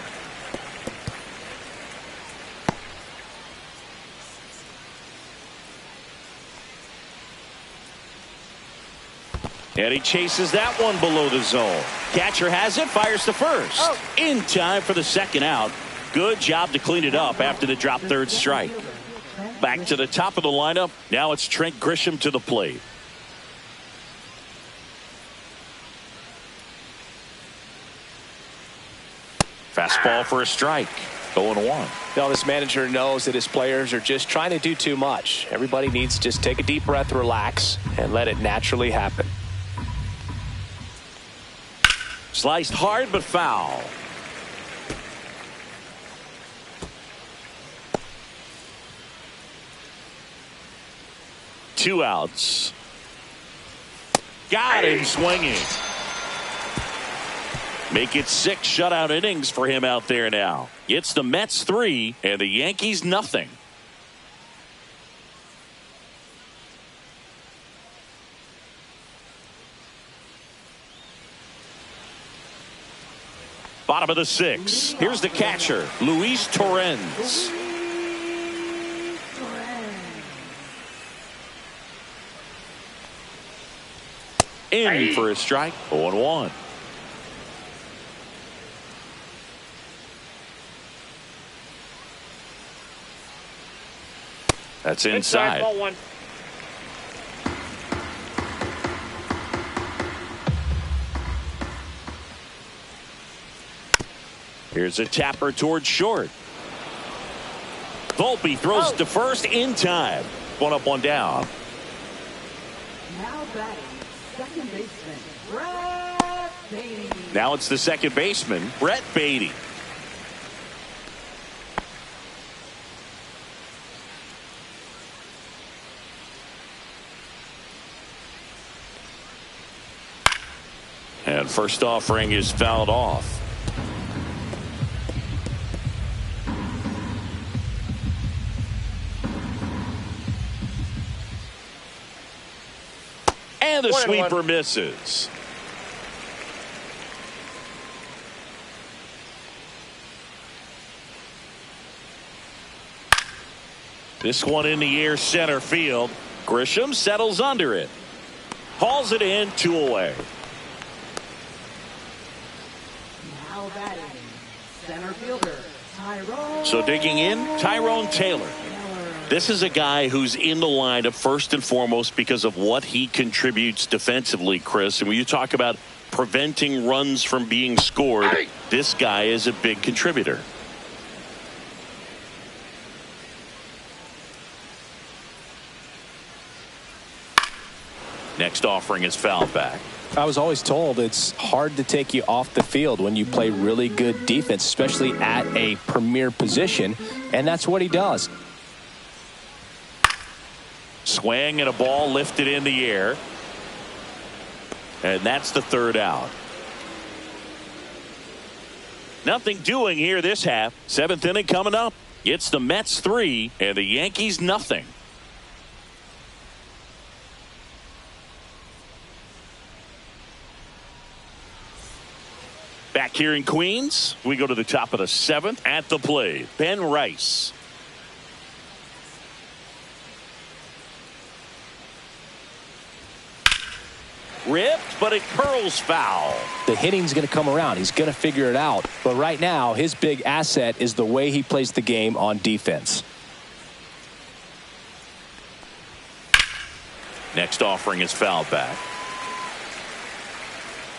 And he chases that one below the zone. Catcher has it, fires to first. In time for the second out. Good job to clean it up after the drop third strike. Back to the top of the lineup. Now it's Trent Grisham to the plate. Fastball for a strike. 0-1. Now this manager knows that his players are just trying to do too much. Everybody needs to just take a deep breath, relax, and let it naturally happen. Sliced hard but foul. Two outs. Got him swinging. Make it 6 shutout innings for him out there now. It's the Mets 3 and the Yankees nothing. Bottom of the 6. Here's the catcher, Luis Torrens. In for a strike. 0-1. That's inside. Ball one. Here's a tapper towards short. Volpe throws to first in time. One up, one down. Now batting, second baseman, Brett Beatty. Now it's the second baseman, Brett Beatty. And first offering is fouled off. And the sweeper misses. This one in the air center field. Grisham settles under it. Hauls it in, 2 away. Now batting, center fielder, Tyrone. So digging in, Tyrone Taylor. This is a guy who's in the lineup first and foremost because of what he contributes defensively, Chris. And when you talk about preventing runs from being scored, this guy is a big contributor. Next offering is fouled back. I was always told it's hard to take you off the field when you play really good defense, especially at a premier position, and that's what he does. Swing and a ball lifted in the air. And that's the third out. Nothing doing here this half. 7th inning coming up. It's the Mets 3 and the Yankees nothing. Back here in Queens, we go to the top of the 7th. At the plate, Ben Rice. Ripped, but it curls foul. The hitting's going to come around. He's going to figure it out. But right now, his big asset is the way he plays the game on defense. Next offering is fouled back.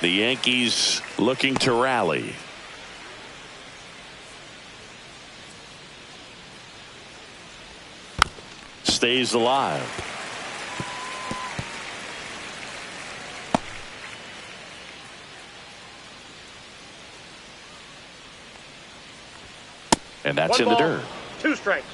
The Yankees looking to rally. Stays alive. And that's in the dirt. 2 strikes.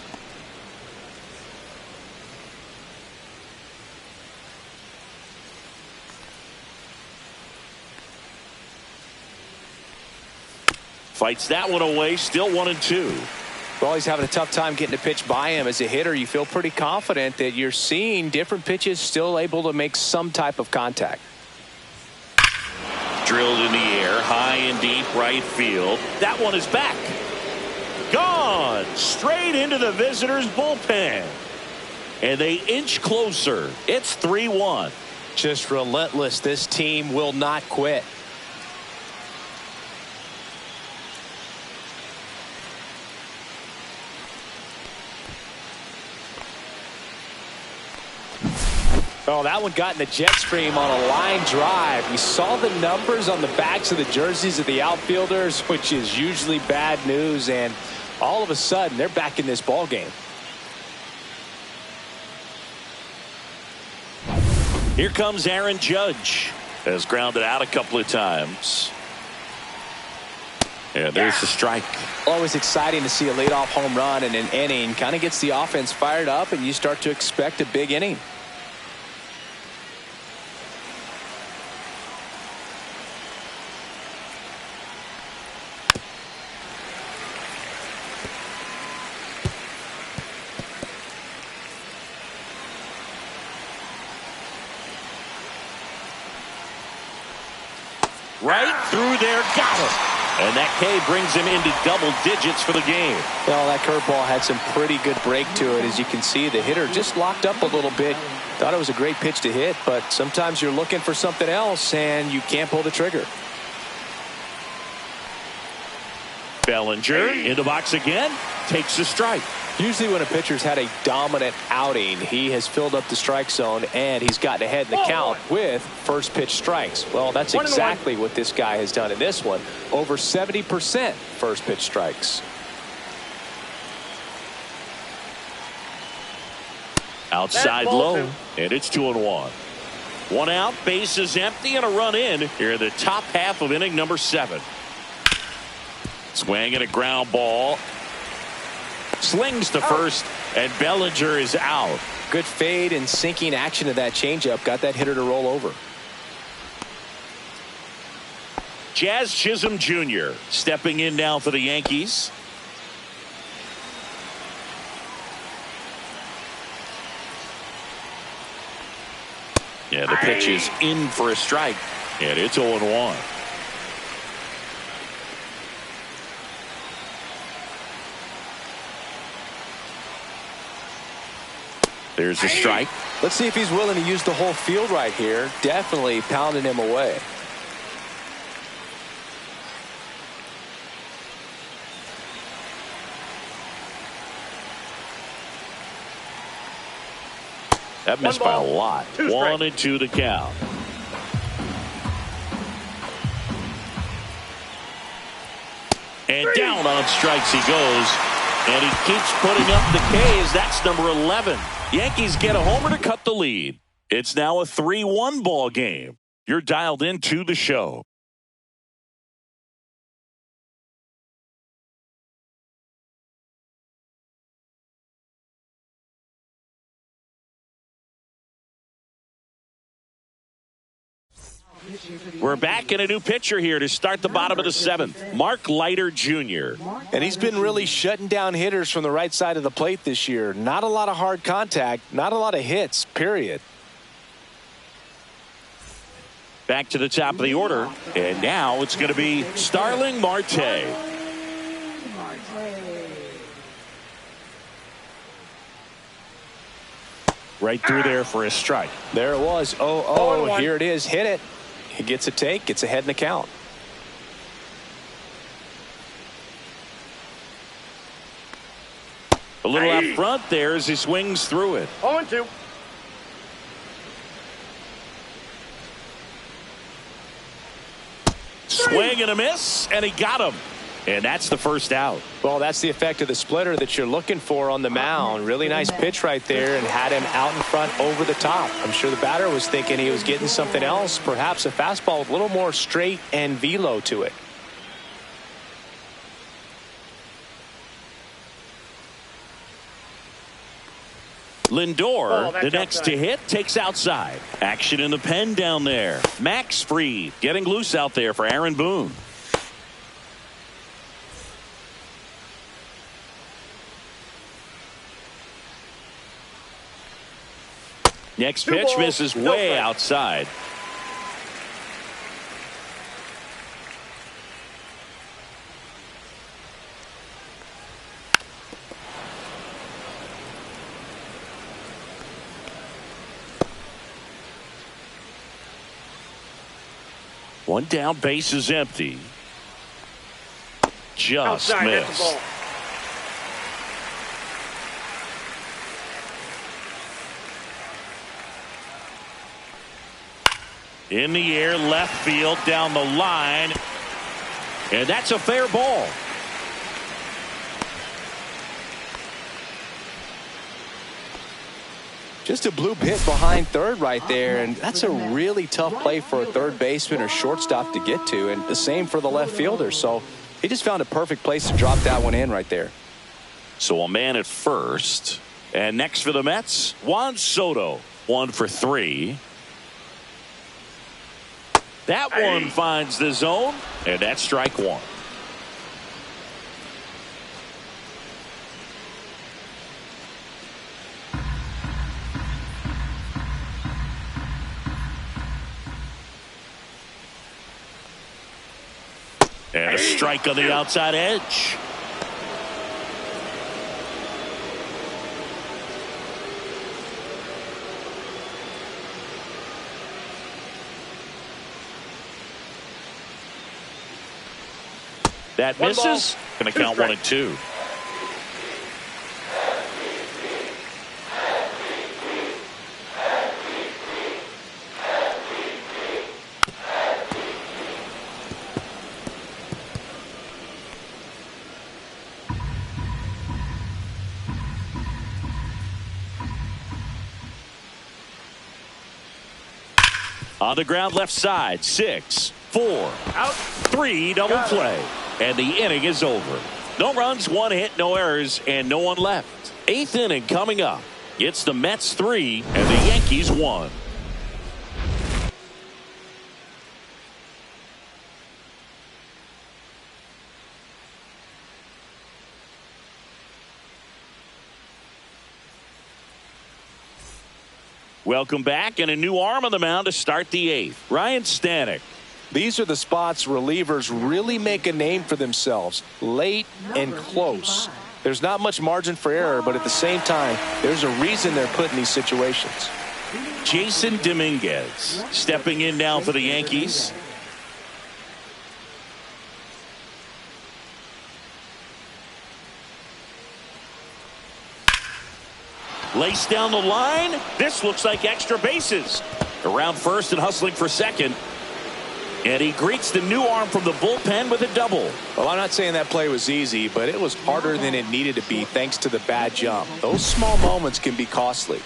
Fights that one away. Still 1-2. Well, he's having a tough time getting a pitch by him. As a hitter, you feel pretty confident that you're seeing different pitches still able to make some type of contact. drilled in the air, high and deep right field. That one is back. Gone straight into the visitors' bullpen. And they inch closer. It's 3-1. Just relentless. This team will not quit. Oh, that one got in the jet stream on a line drive. We saw the numbers on the backs of the jerseys of the outfielders, which is usually bad news, and all of a sudden they're back in this ball game. Here comes Aaron Judge. Has grounded out a couple of times. Yeah, there's the strike. Always exciting to see a leadoff home run in an inning. Kind of gets the offense fired up, and you start to expect a big inning. Right through there, got it. And that K brings him into double digits for the game. Well, that curveball had some pretty good break to it. As you can see, the hitter just locked up a little bit. Thought it was a great pitch to hit, but sometimes you're looking for something else and you can't pull the trigger. Bellinger in the box again, takes the strike. Usually when a pitcher's had a dominant outing, he has filled up the strike zone and he's gotten ahead in the count with first pitch strikes. Well, that's exactly what this guy has done in this one. Over 70% first pitch strikes. Outside low, and it's 2-1. One out, base is empty, and a run in here in the top half of inning number 7. Swing and a ground ball. Slings to first, and Bellinger is out. Good fade and sinking action of that changeup got that hitter to roll over. Jazz Chisholm Jr. stepping in now for the Yankees. Yeah, the pitch is in for a strike, and it's 0-1. There's a strike. Let's see if he's willing to use the whole field right here. Definitely pounding him away. That missed by a lot. 1-2 the count. And down on strikes he goes. And he keeps putting up the Ks. That's number 11. Yankees get a homer to cut the lead. It's now a 3-1 ball game. You're dialed into the show. We're back in a new pitcher here to start the bottom of the 7th. Mark Leiter Jr. And he's been really shutting down hitters from the right side of the plate this year. Not a lot of hard contact, not a lot of hits, period. Back to the top of the order. And now it's going to be Starling Marte. Right through there for a strike. There it was. 0-0. Here it is. Hit it. He gets a take, gets ahead in the count. A little up front there as he swings through it. 0-2. Swing and a miss, and he got him. And that's the first out. Well, that's the effect of the splitter that you're looking for on the mound. Really nice pitch right there and had him out in front over the top. I'm sure the batter was thinking he was getting something else, perhaps a fastball with a little more straight and velo to it. Lindor, the next to hit, takes outside. Action in the pen down there. Max Fried getting loose out there for Aaron Boone. Next pitch misses way outside. One down, base is empty. Just Outside, that's the missed. ball. In the air, left field, down the line. And that's a fair ball. Just a bloop hit behind third right there, and that's a really tough play for a third baseman or shortstop to get to, and the same for the left fielder. So he just found a perfect place to drop that one in right there. So a man at first. And next for the Mets, Juan Soto. 1 for 3. That one finds the zone, and that's strike one. And a strike on the outside edge. That misses. Going to count 1 and 2. On the ground left side, 6, 4, out, 3, double play. And the inning is over. No runs, 1 hit, no errors, and no one left. 8th inning coming up. It's the Mets 3 and the Yankees 1. Welcome back, and a new arm on the mound to start the 8th. Ryan Stanek. These are the spots relievers really make a name for themselves, late and close. There's not much margin for error, but at the same time, there's a reason they're put in these situations. Jason Dominguez stepping in now for the Yankees. Laced down the line. This looks like extra bases. Around first and hustling for second. And he greets the new arm from the bullpen with a double. Well, I'm not saying that play was easy, but it was harder than it needed to be thanks to the bad jump. Those small moments can be costly.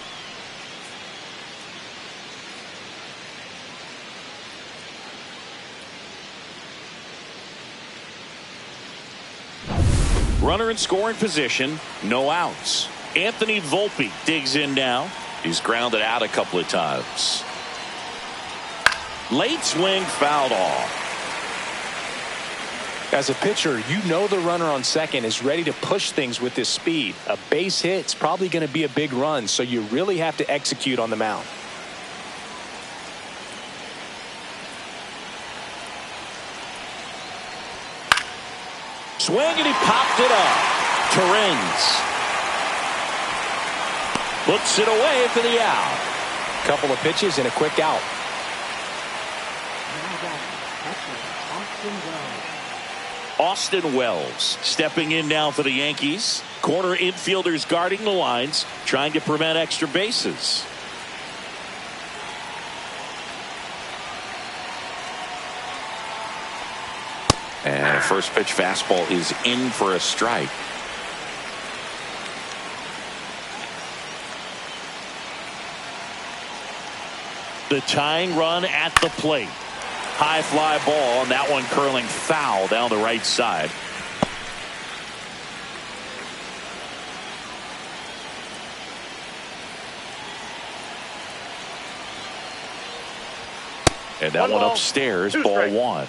Runner in scoring position, no outs. Anthony Volpe digs in now. He's grounded out a couple of times. Late swing fouled off. As a pitcher, you know the runner on second is ready to push things with his speed. A base hit's probably going to be a big run, so you really have to execute on the mound. Swing, and he popped it up. Torrens puts it away for the out. Couple of pitches and a quick out. Austin Wells stepping in now for the Yankees. Corner infielders guarding the lines, trying to prevent extra bases. And a first pitch fastball is in for a strike. The tying run at the plate. High fly ball, and that one curling foul down the right side. And that one upstairs, ball 1.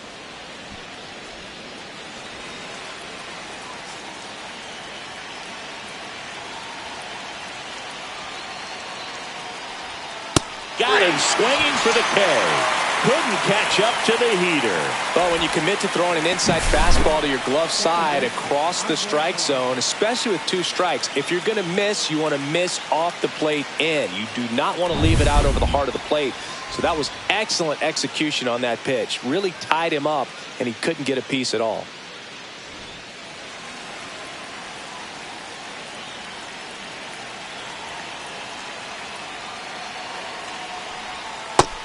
Got him swinging for the K. couldn't catch up to the heater. Well, when you commit to throwing an inside fastball to your glove side across the strike zone, especially with 2 strikes, if you're going to miss, you want to miss off the plate in. You do not want to leave it out over the heart of the plate. So that was excellent execution on that pitch. Really tied him up, and he couldn't get a piece at all.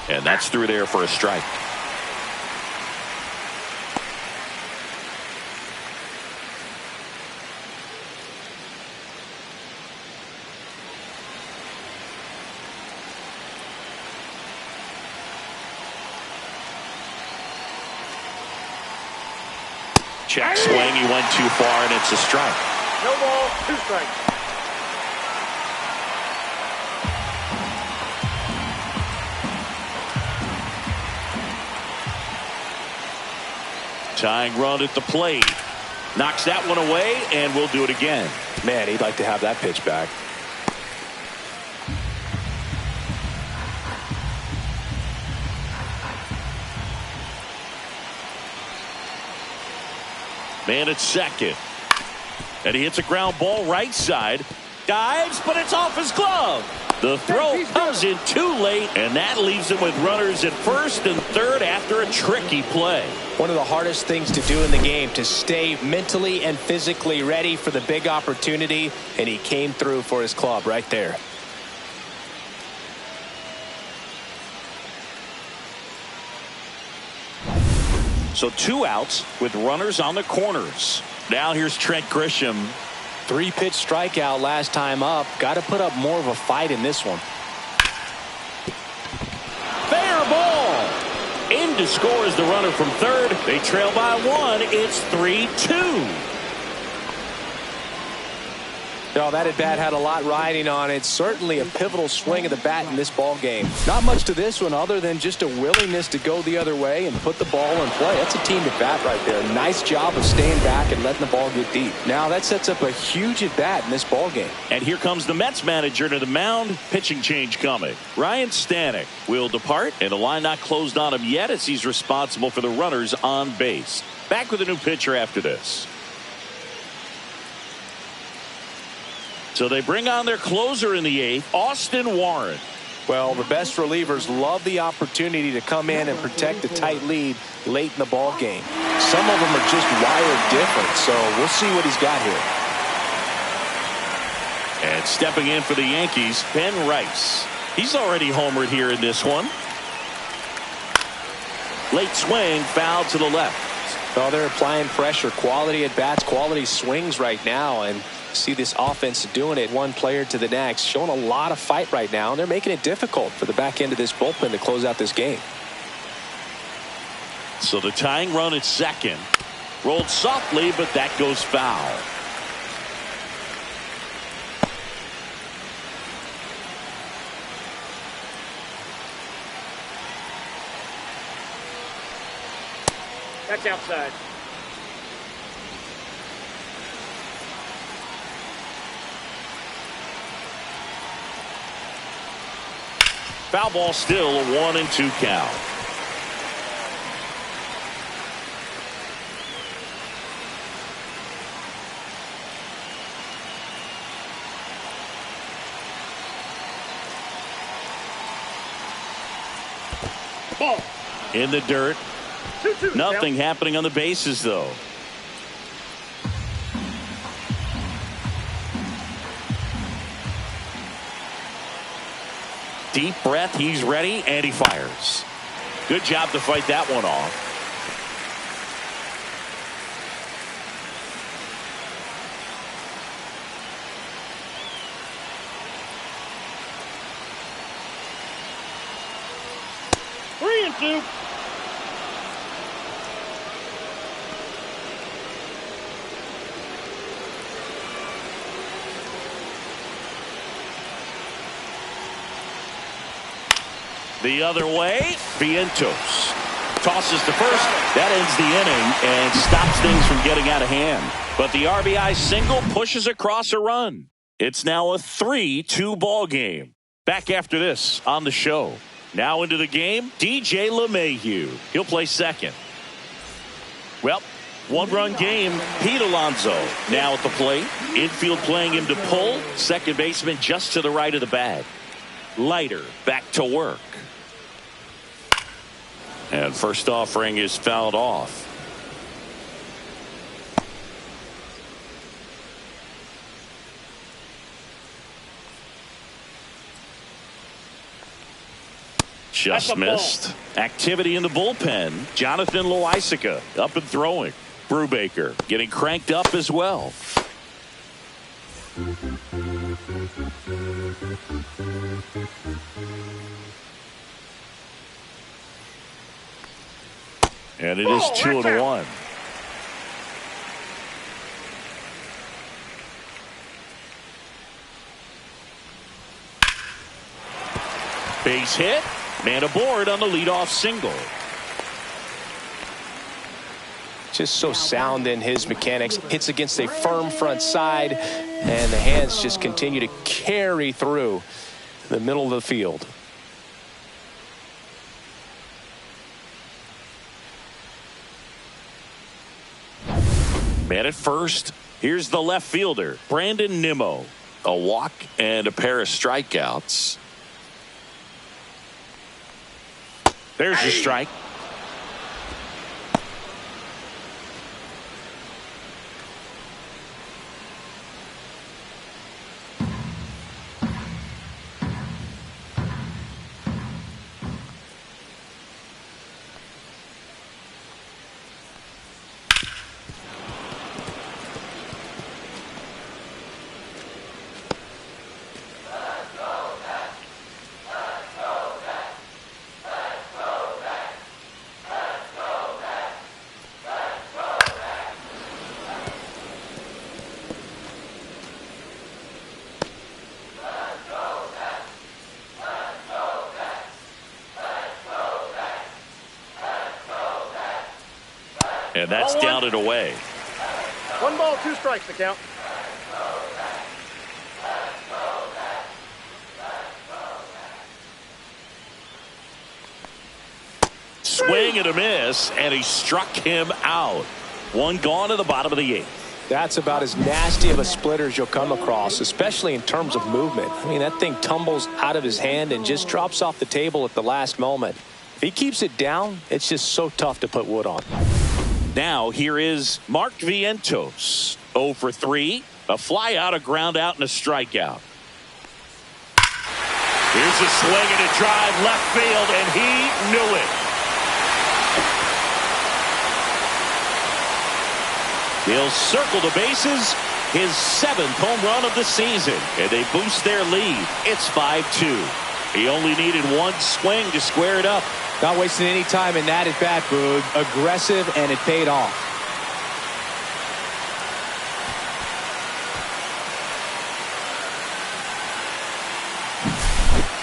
And that's through there for a strike. Check swing. He went too far, and it's a strike. No ball, 2 strikes. Tying run at the plate. Knocks that one away, and we'll do it again. Man, he'd like to have that pitch back. Man at second. And he hits a ground ball right side. Dives, but it's off his glove. The throw comes in too late, and that leaves him with runners at first and third after a tricky play. One of the hardest things to do in the game, to stay mentally and physically ready for the big opportunity, and he came through for his club right there. So 2 outs with runners on the corners. Now here's Trent Grisham. 3-pitch strikeout last time up. Got to put up more of a fight in this one. Fair ball. In to score is the runner from third. They trail by 1. It's 3-2. No, that at bat had a lot riding on it. Certainly a pivotal swing of the bat in this ball game. Not much to this one other than just a willingness to go the other way and put the ball in play. That's a team at bat right there. Nice job of staying back and letting the ball get deep. Now that sets up a huge at bat in this ball game. And here comes the Mets manager to the mound. Pitching change coming. Ryan Stanek will depart, and the line not closed on him yet as he's responsible for the runners on base. Back with a new pitcher after this. So they bring on their closer in the 8th, Austin Warren. Well, the best relievers love the opportunity to come in and protect a tight lead late in the ball game. Some of them are just wired different, so we'll see what he's got here. And stepping in for the Yankees, Ben Rice. He's already homered here in this one. Late swing, foul to the left. Well, they're applying pressure, quality at bats, quality swings right now, and see this offense doing it one player to the next, showing a lot of fight right now, and they're making it difficult for the back end of this bullpen to close out this game. So the tying run at second rolled softly, but that goes foul. That's outside. Foul ball, still a 1-2 count. Ball. In the dirt. 2-2. Nothing happening on the bases, though. Deep breath, he's ready, and he fires. Good job to fight that one off. Three and two. The other way, Vientos tosses to first. That ends the inning and stops things from getting out of hand. But the RBI single pushes across a run. It's now a 3-2 ball game. Back after this on the show. Now into the game, DJ LeMahieu. He'll play second. Well, one-run game. Pete Alonso now at the plate. Infield playing him to pull. Second baseman just to the right of the bag. Leiter back to work. And first offering is fouled off. Just missed. Activity in the bullpen. Jonathan Loaisiga up and throwing. Brubaker getting cranked up as well. And it is 2-1. Base hit. Man aboard on the leadoff single. Just so sound in his mechanics. Hits against a firm front side, and the hands just continue to carry through the middle of the field. Man at first. Here's the left fielder, Brandon Nimmo. A walk and a pair of strikeouts. There's your strike. And that's down and away. 1 ball, 2 strikes to count. Swing and a miss, and he struck him out. One gone to the bottom of the 8th. That's about as nasty of a splitter as you'll come across, especially in terms of movement. I mean, that thing tumbles out of his hand and just drops off the table at the last moment. If he keeps it down, it's just so tough to put wood on. Now here is Mark Vientos. 0 for 3. A fly out, a ground out, and a strikeout. Here's a swing and a drive left field, and he knew it. He'll circle the bases. His 7th home run of the season, and they boost their lead. It's 5-2. He only needed one swing to square it up. Not wasting any time in that at bat, Boog. Aggressive, and it paid off.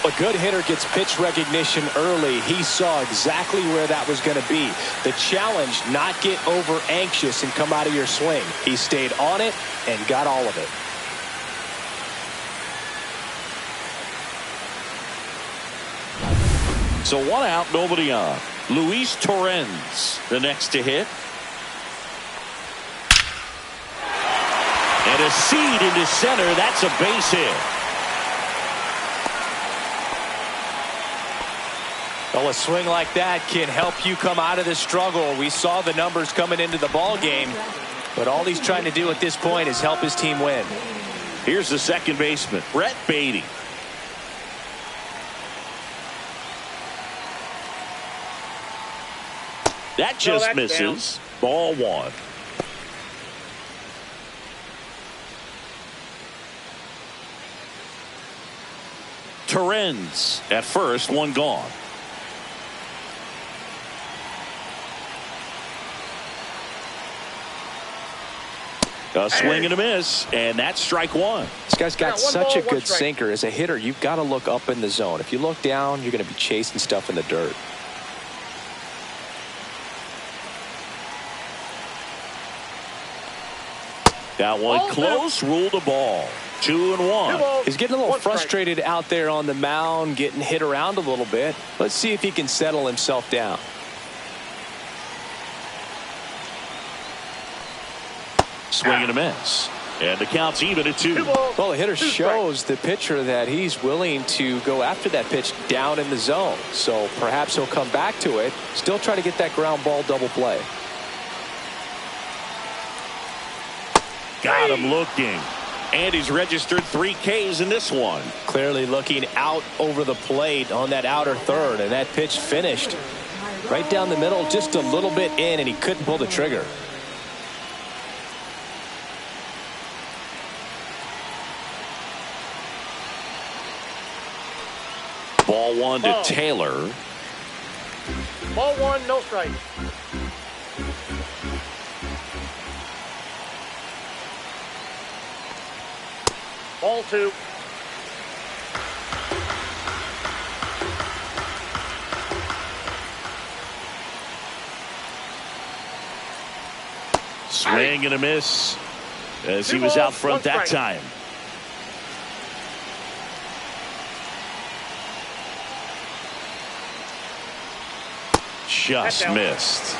A good hitter gets pitch recognition early. He saw exactly where that was going to be. The challenge, not get over anxious and come out of your swing. He stayed on it and got all of it. So 1 out, nobody on. Luis Torrens, the next to hit. And a seed into center. That's a base hit. Well, a swing like that can help you come out of the struggle. We saw the numbers coming into the ball game, but all he's trying to do at this point is help his team win. Here's the second baseman, Brett Beatty. That just misses. Down. Ball 1. Torrens at first, 1 gone. A swing and a miss, and that's strike 1. This guy's got such a good sinker. As a hitter, you've got to look up in the zone. If you look down, you're going to be chasing stuff in the dirt. That one close, ruled a ball. 2-1. He's getting a little frustrated out there on the mound, getting hit around a little bit. Let's see if he can settle himself down. Swing and a miss. And the count's even at 2. Well, the hitter shows the pitcher that he's willing to go after that pitch down in the zone. So perhaps he'll come back to it. Still try to get that ground ball double play. Got him looking. And he's registered 3 Ks in this one. Clearly looking out over the plate on that outer third, and that pitch finished right down the middle, just a little bit in, and he couldn't pull the trigger. Ball 1 to Taylor. Ball 1, no strike. Ball 2. Swing and a miss as he was out front that time. Just missed.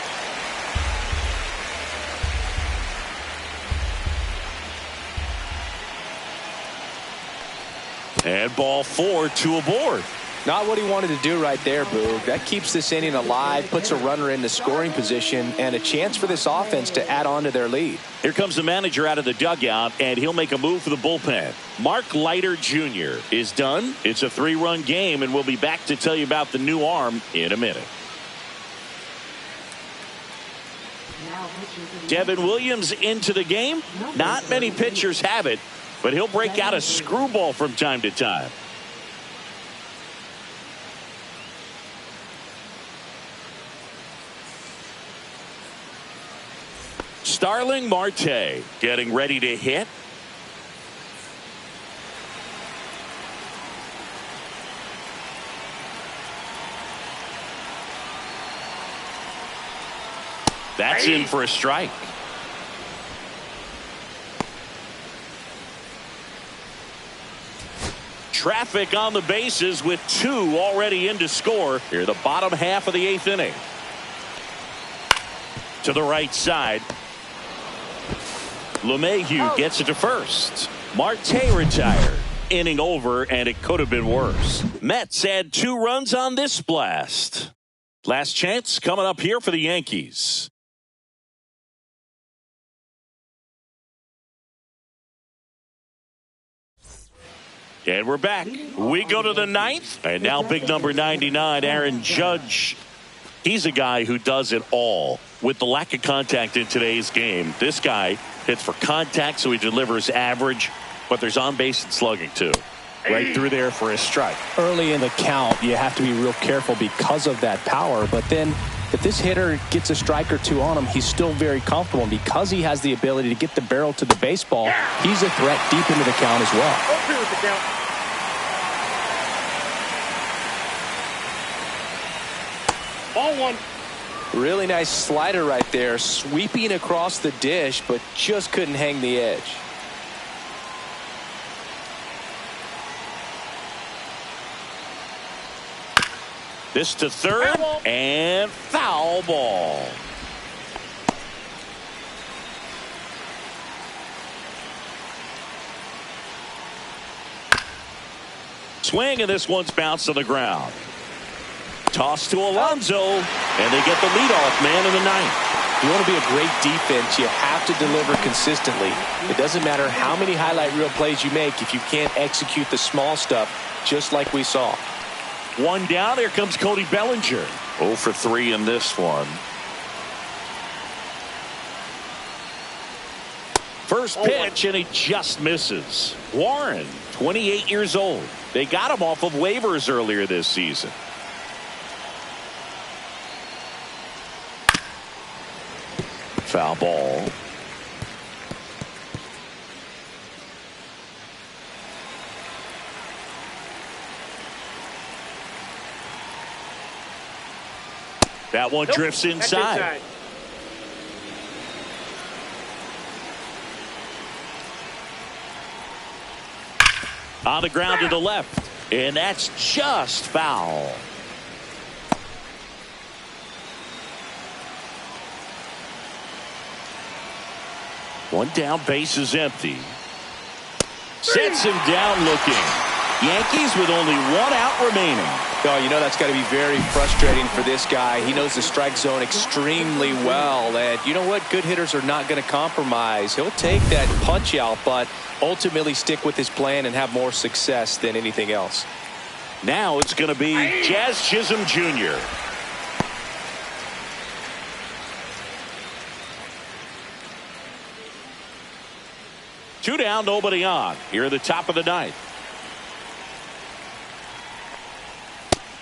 And ball 4, 2 aboard. Not what he wanted to do right there, Boog. That keeps this inning alive, puts a runner in the scoring position, and a chance for this offense to add on to their lead. Here comes the manager out of the dugout, and he'll make a move for the bullpen. Mark Leiter Jr. is done. It's a 3-run game, and we'll be back to tell you about the new arm in a minute. Devin Williams into the game. Not many pitchers have it, but he'll break out a screwball from time to time. Starling Marte getting ready to hit. That's in for a strike. Traffic on the bases with 2 already in to score. Here, the bottom half of the 8th inning. To the right side. LeMahieu gets it to first. Marte retired. Inning over, and it could have been worse. Mets had 2 runs on this blast. Last chance coming up here for the Yankees. And we're back. We go to the 9th. And now big number 99, Aaron Judge. He's a guy who does it all. With the lack of contact in today's game, this guy hits for contact, so he delivers average, but there's on base and slugging too. Right through there for a strike. Early in the count, you have to be real careful because of that power, but then if this hitter gets a strike or 2 on him, he's still very comfortable, and because he has the ability to get the barrel to the baseball, he's a threat deep into the count as well. 0-2 is the count. Ball 1. Really nice slider right there, sweeping across the dish, but just couldn't hang the edge. This to third, and foul ball. Swing, and this one's bounced to the ground. Toss to Alonso, and they get the leadoff man in the 9th. You want to be a great defense, you have to deliver consistently. It doesn't matter how many highlight reel plays you make if you can't execute the small stuff, just like we saw. 1 down. Here comes Cody Bellinger. 0 for 3 in this one. First pitch, and he just misses. Warren, 28 years old. They got him off of waivers earlier this season. Foul ball. That one drifts inside. On the ground to the left. And that's just foul. One down, base is empty. Sets him down looking. Yankees with only one out remaining. Oh, you know that's got to be very frustrating for this guy. He knows the strike zone extremely well. And you know what? Good hitters are not going to compromise. He'll take that punch out, but ultimately stick with his plan and have more success than anything else. Now it's going to be Jazz Chisholm Jr. Two down, nobody on. Here at the top of the ninth.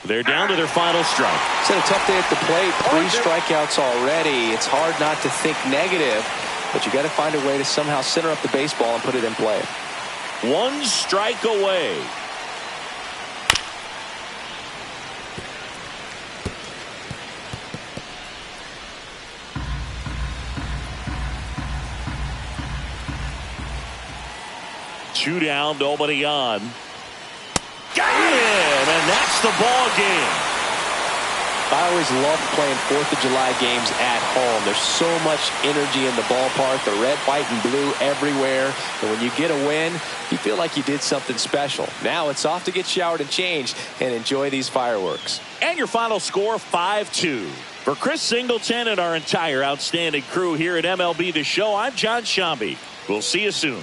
They're down to their final strike. It's been a tough day at the plate. 3 strikeouts already. It's hard not to think negative, but you got to find a way to somehow center up the baseball and put it in play. 1 strike away. Two down, nobody on. Got him, and that's the ball game. I always loved playing 4th of July games at home. There's so much energy in the ballpark, the red, white, and blue everywhere. And when you get a win, you feel like you did something special. Now it's off to get showered and changed and enjoy these fireworks. And your final score, 5-2. For Chris Singleton and our entire outstanding crew here at MLB The Show, I'm John Shambi. We'll see you soon.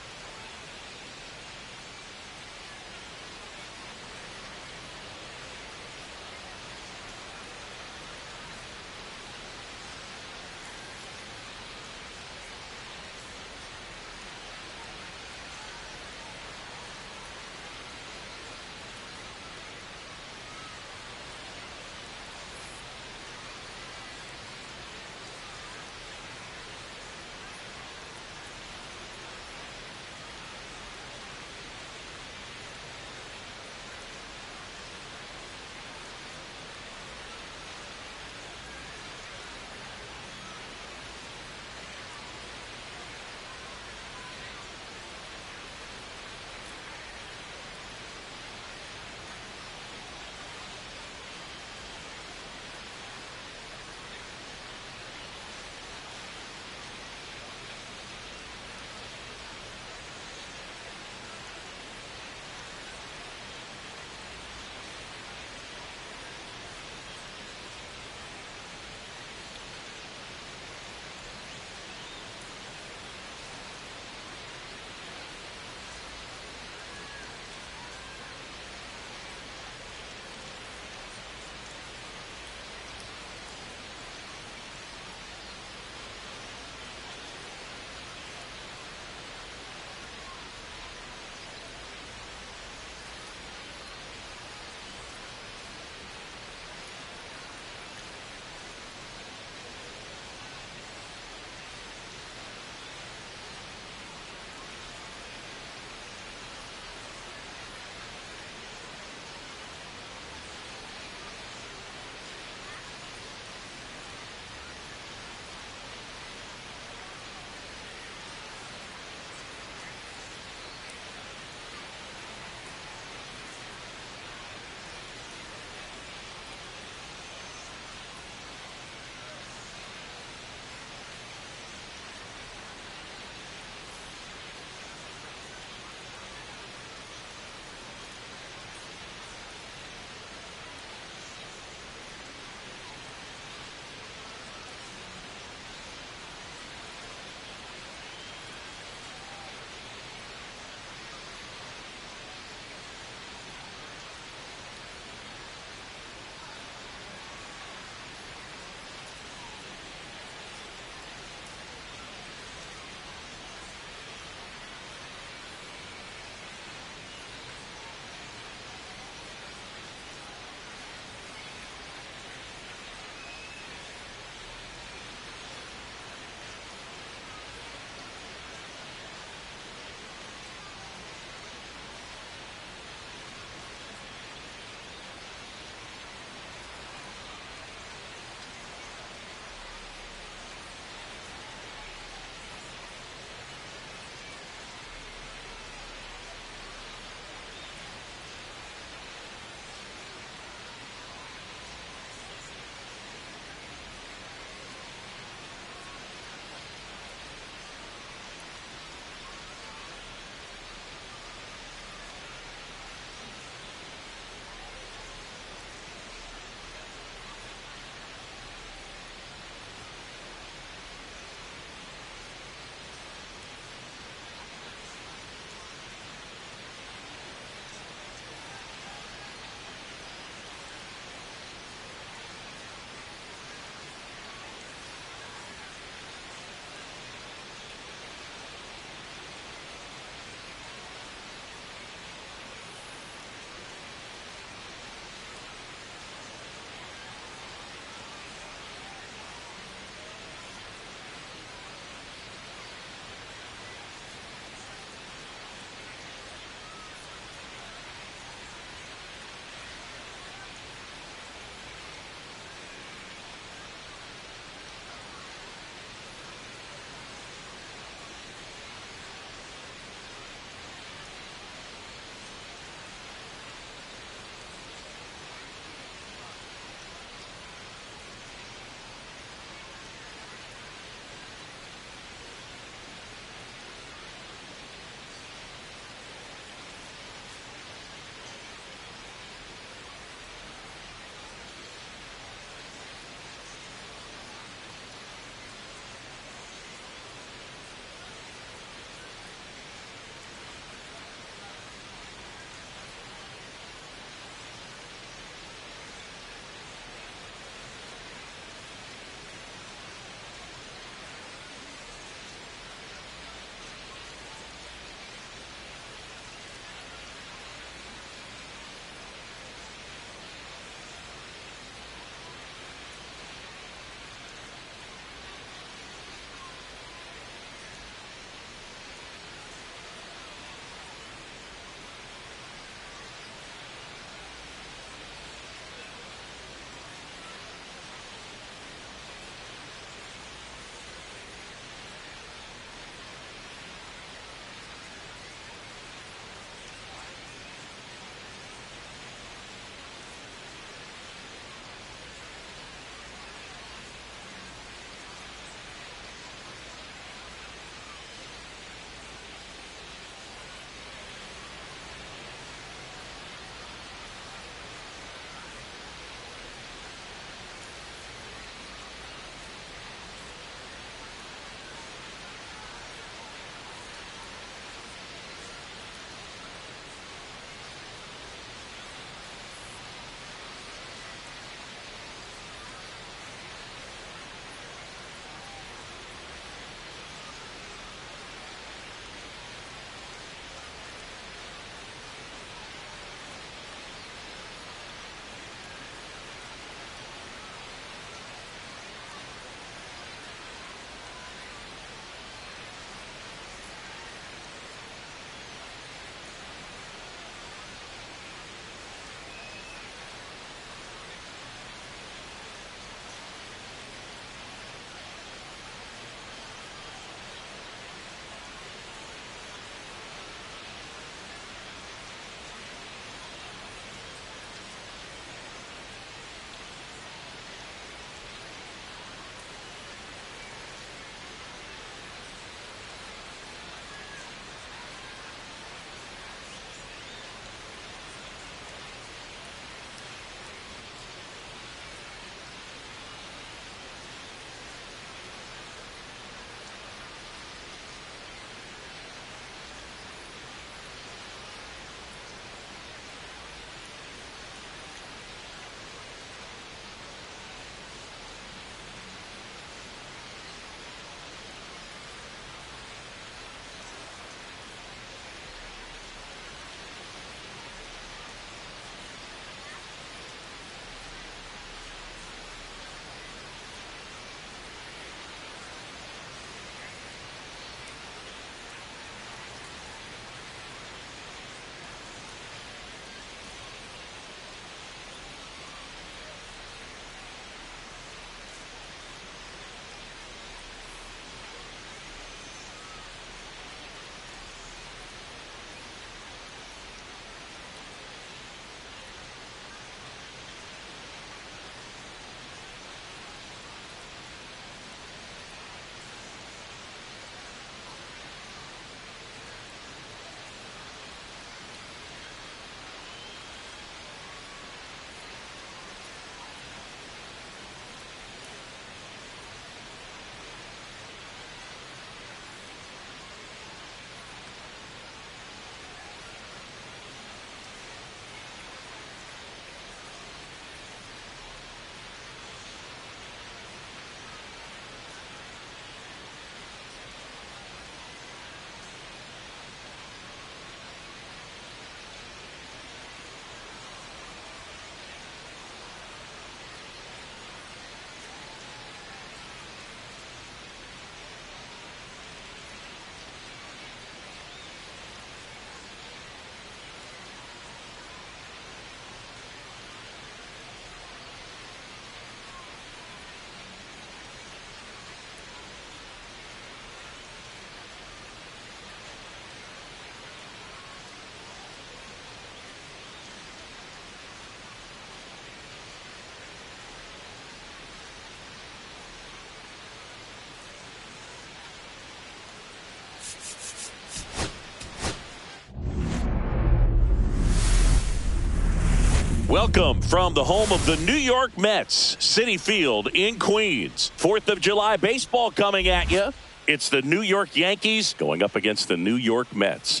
Welcome from the home of the New York Mets, Citi Field in Queens. 4th of July baseball coming at you. It's the New York Yankees going up against the New York Mets.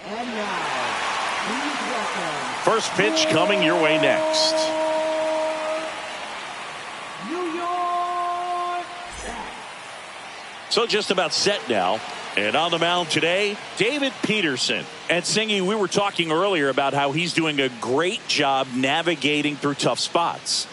And now, please welcome First pitch coming your way next. New York Mets. So just about set now. And on the mound today, David Peterson. And Singy, we were talking earlier about how he's doing a great job navigating through tough spots.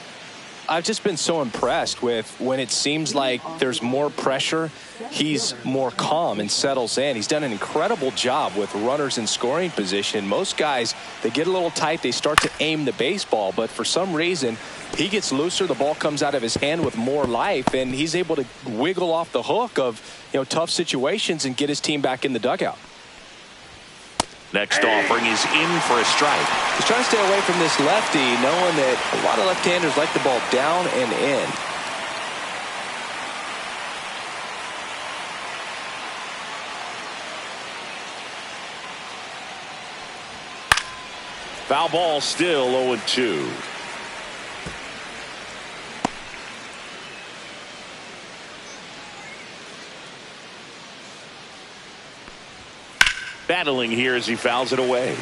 I've just been so impressed with when it seems like there's more pressure, he's more calm and settles in. He's done an incredible job with runners in scoring position. Most guys, they get a little tight, they start to aim the baseball, but for some reason, he gets looser, the ball comes out of his hand with more life, and he's able to wiggle off the hook of, tough situations and get his team back in the dugout. Next offering is in for a strike. He's trying to stay away from this lefty, knowing that a lot of left-handers like the ball down and in. Foul ball, still 0-2. Battling here as he fouls it away.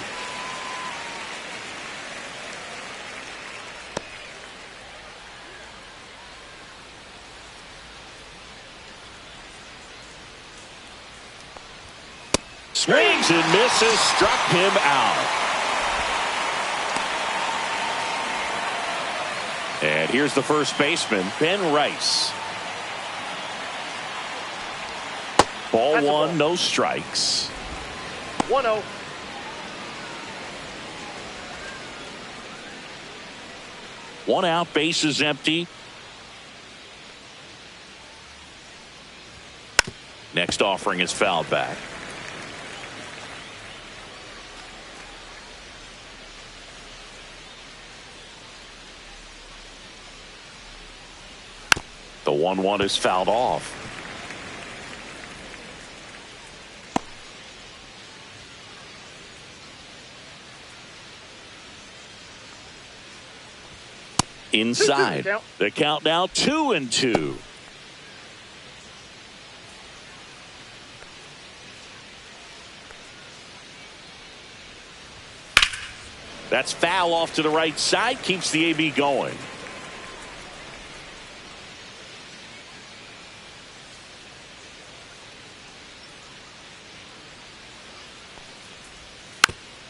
Swings and misses, struck him out. And here's the first baseman, Ben Rice. Ball That's a one, ball. no strikes. 1-0. One out, bases empty. Next offering is fouled back. The 1-1 is fouled off. Inside. The count now 2-2. That's foul off to the right side. Keeps the AB going.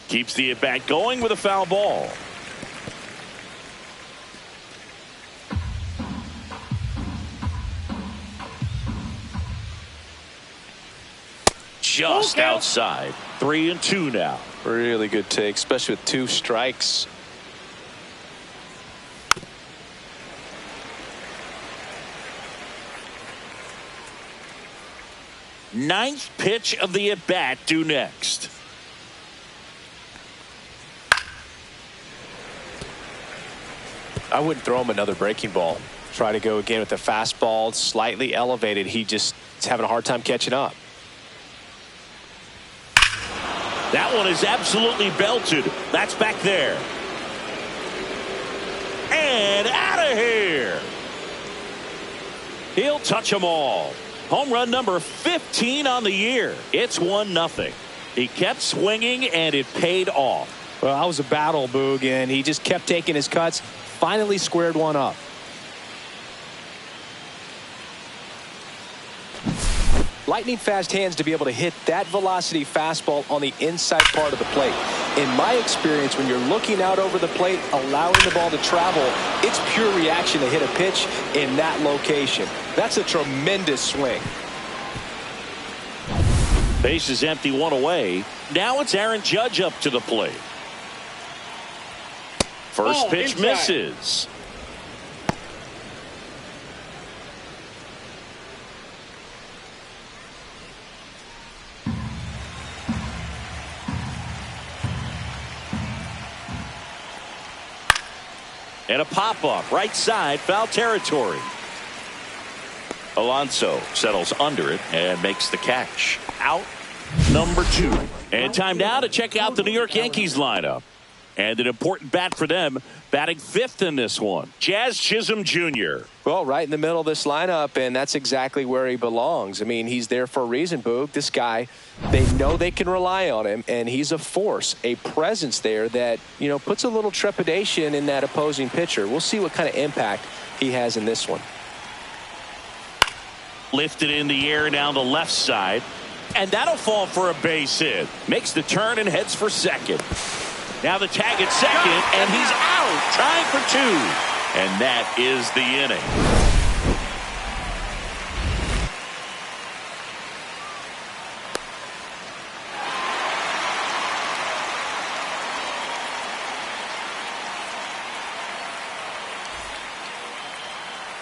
Keeps the at-bat going with a foul ball. Just outside. 3-2 now. Really good take, especially with 2 strikes. Ninth pitch of the at-bat due next. I wouldn't throw him another breaking ball. Try to go again with the fastball, slightly elevated. He just is having a hard time catching up. That one is absolutely belted. That's back there. And out of here. He'll touch them all. Home run number 15 on the year. It's 1-0. He kept swinging and it paid off. Well, that was a battle, Boog, and he just kept taking his cuts. Finally squared one up. Lightning fast hands to be able to hit that velocity fastball on the inside part of the plate. In my experience, when you're looking out over the plate, allowing the ball to travel, it's pure reaction to hit a pitch in that location. That's a tremendous swing. Base is empty, one away. Now it's Aaron Judge up to the plate. First pitch inside. misses. And a pop-up right side, foul territory. Alonso settles under it and makes the catch. Out. Number 2. And time now to check out the New York Yankees lineup. And an important bat for them, batting 5th in this one, Jazz Chisholm Jr. Well, right in the middle of this lineup, and that's exactly where he belongs. I mean, he's there for a reason, Boog. This guy, they know they can rely on him, and he's a force, a presence there that, you know, puts a little trepidation in that opposing pitcher. We'll see what kind of impact he has in this one. Lifted in the air down the left side, and that'll fall for a base hit. Makes the turn and heads for second. Now the tag at second, and he's out, trying for 2. And that is the inning.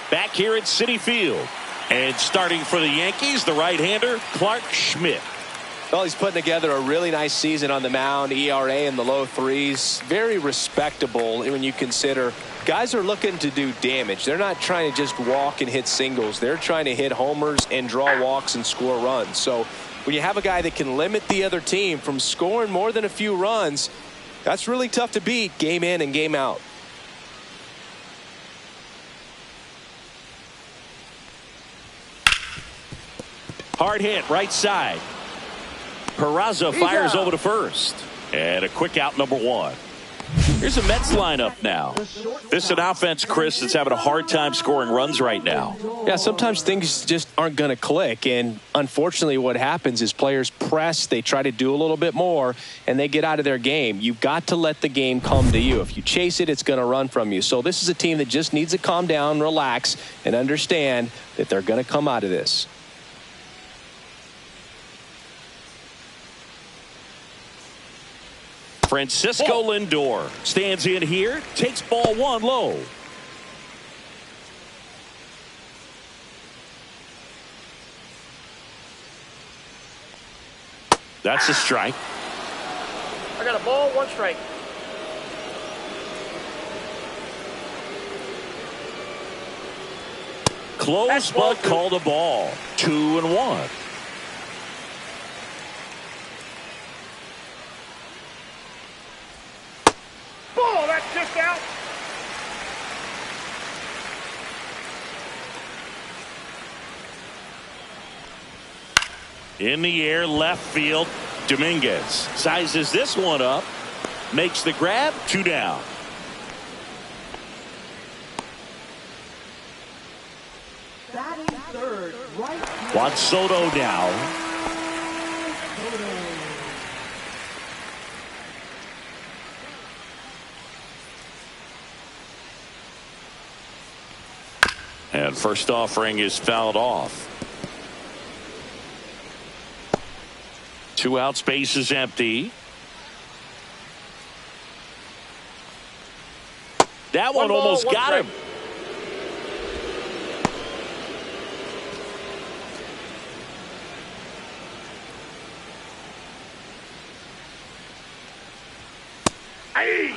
Back here at Citi Field. And starting for the Yankees, the right-hander, Clark Schmidt. Well, he's putting together a really nice season on the mound. ERA in the low 3s. Very respectable when you consider guys are looking to do damage. They're not trying to just walk and hit singles. They're trying to hit homers and draw walks and score runs. So when you have a guy that can limit the other team from scoring more than a few runs, that's really tough to beat game in and game out. Hard hit, right side. Peraza fires over to first. And a quick out, number 1. Here's a Mets lineup now. This is an offense, Chris, that's having a hard time scoring runs right now. Yeah, sometimes things just aren't going to click. And unfortunately, what happens is players press, they try to do a little bit more, and they get out of their game. You've got to let the game come to you. If you chase it, it's going to run from you. So this is a team that just needs to calm down, relax, and understand that they're going to come out of this. Francisco Lindor stands in here, takes ball 1 low. That's a strike. I got a ball, 1 strike. Close but called a ball. 2-1. Oh, that's just out. In the air, left field. Dominguez sizes this one up. Makes the grab. 2 down. Batting third, right. Juan Soto now. And first offering is fouled off. 2 outs, base is empty. That one almost got him. Hey!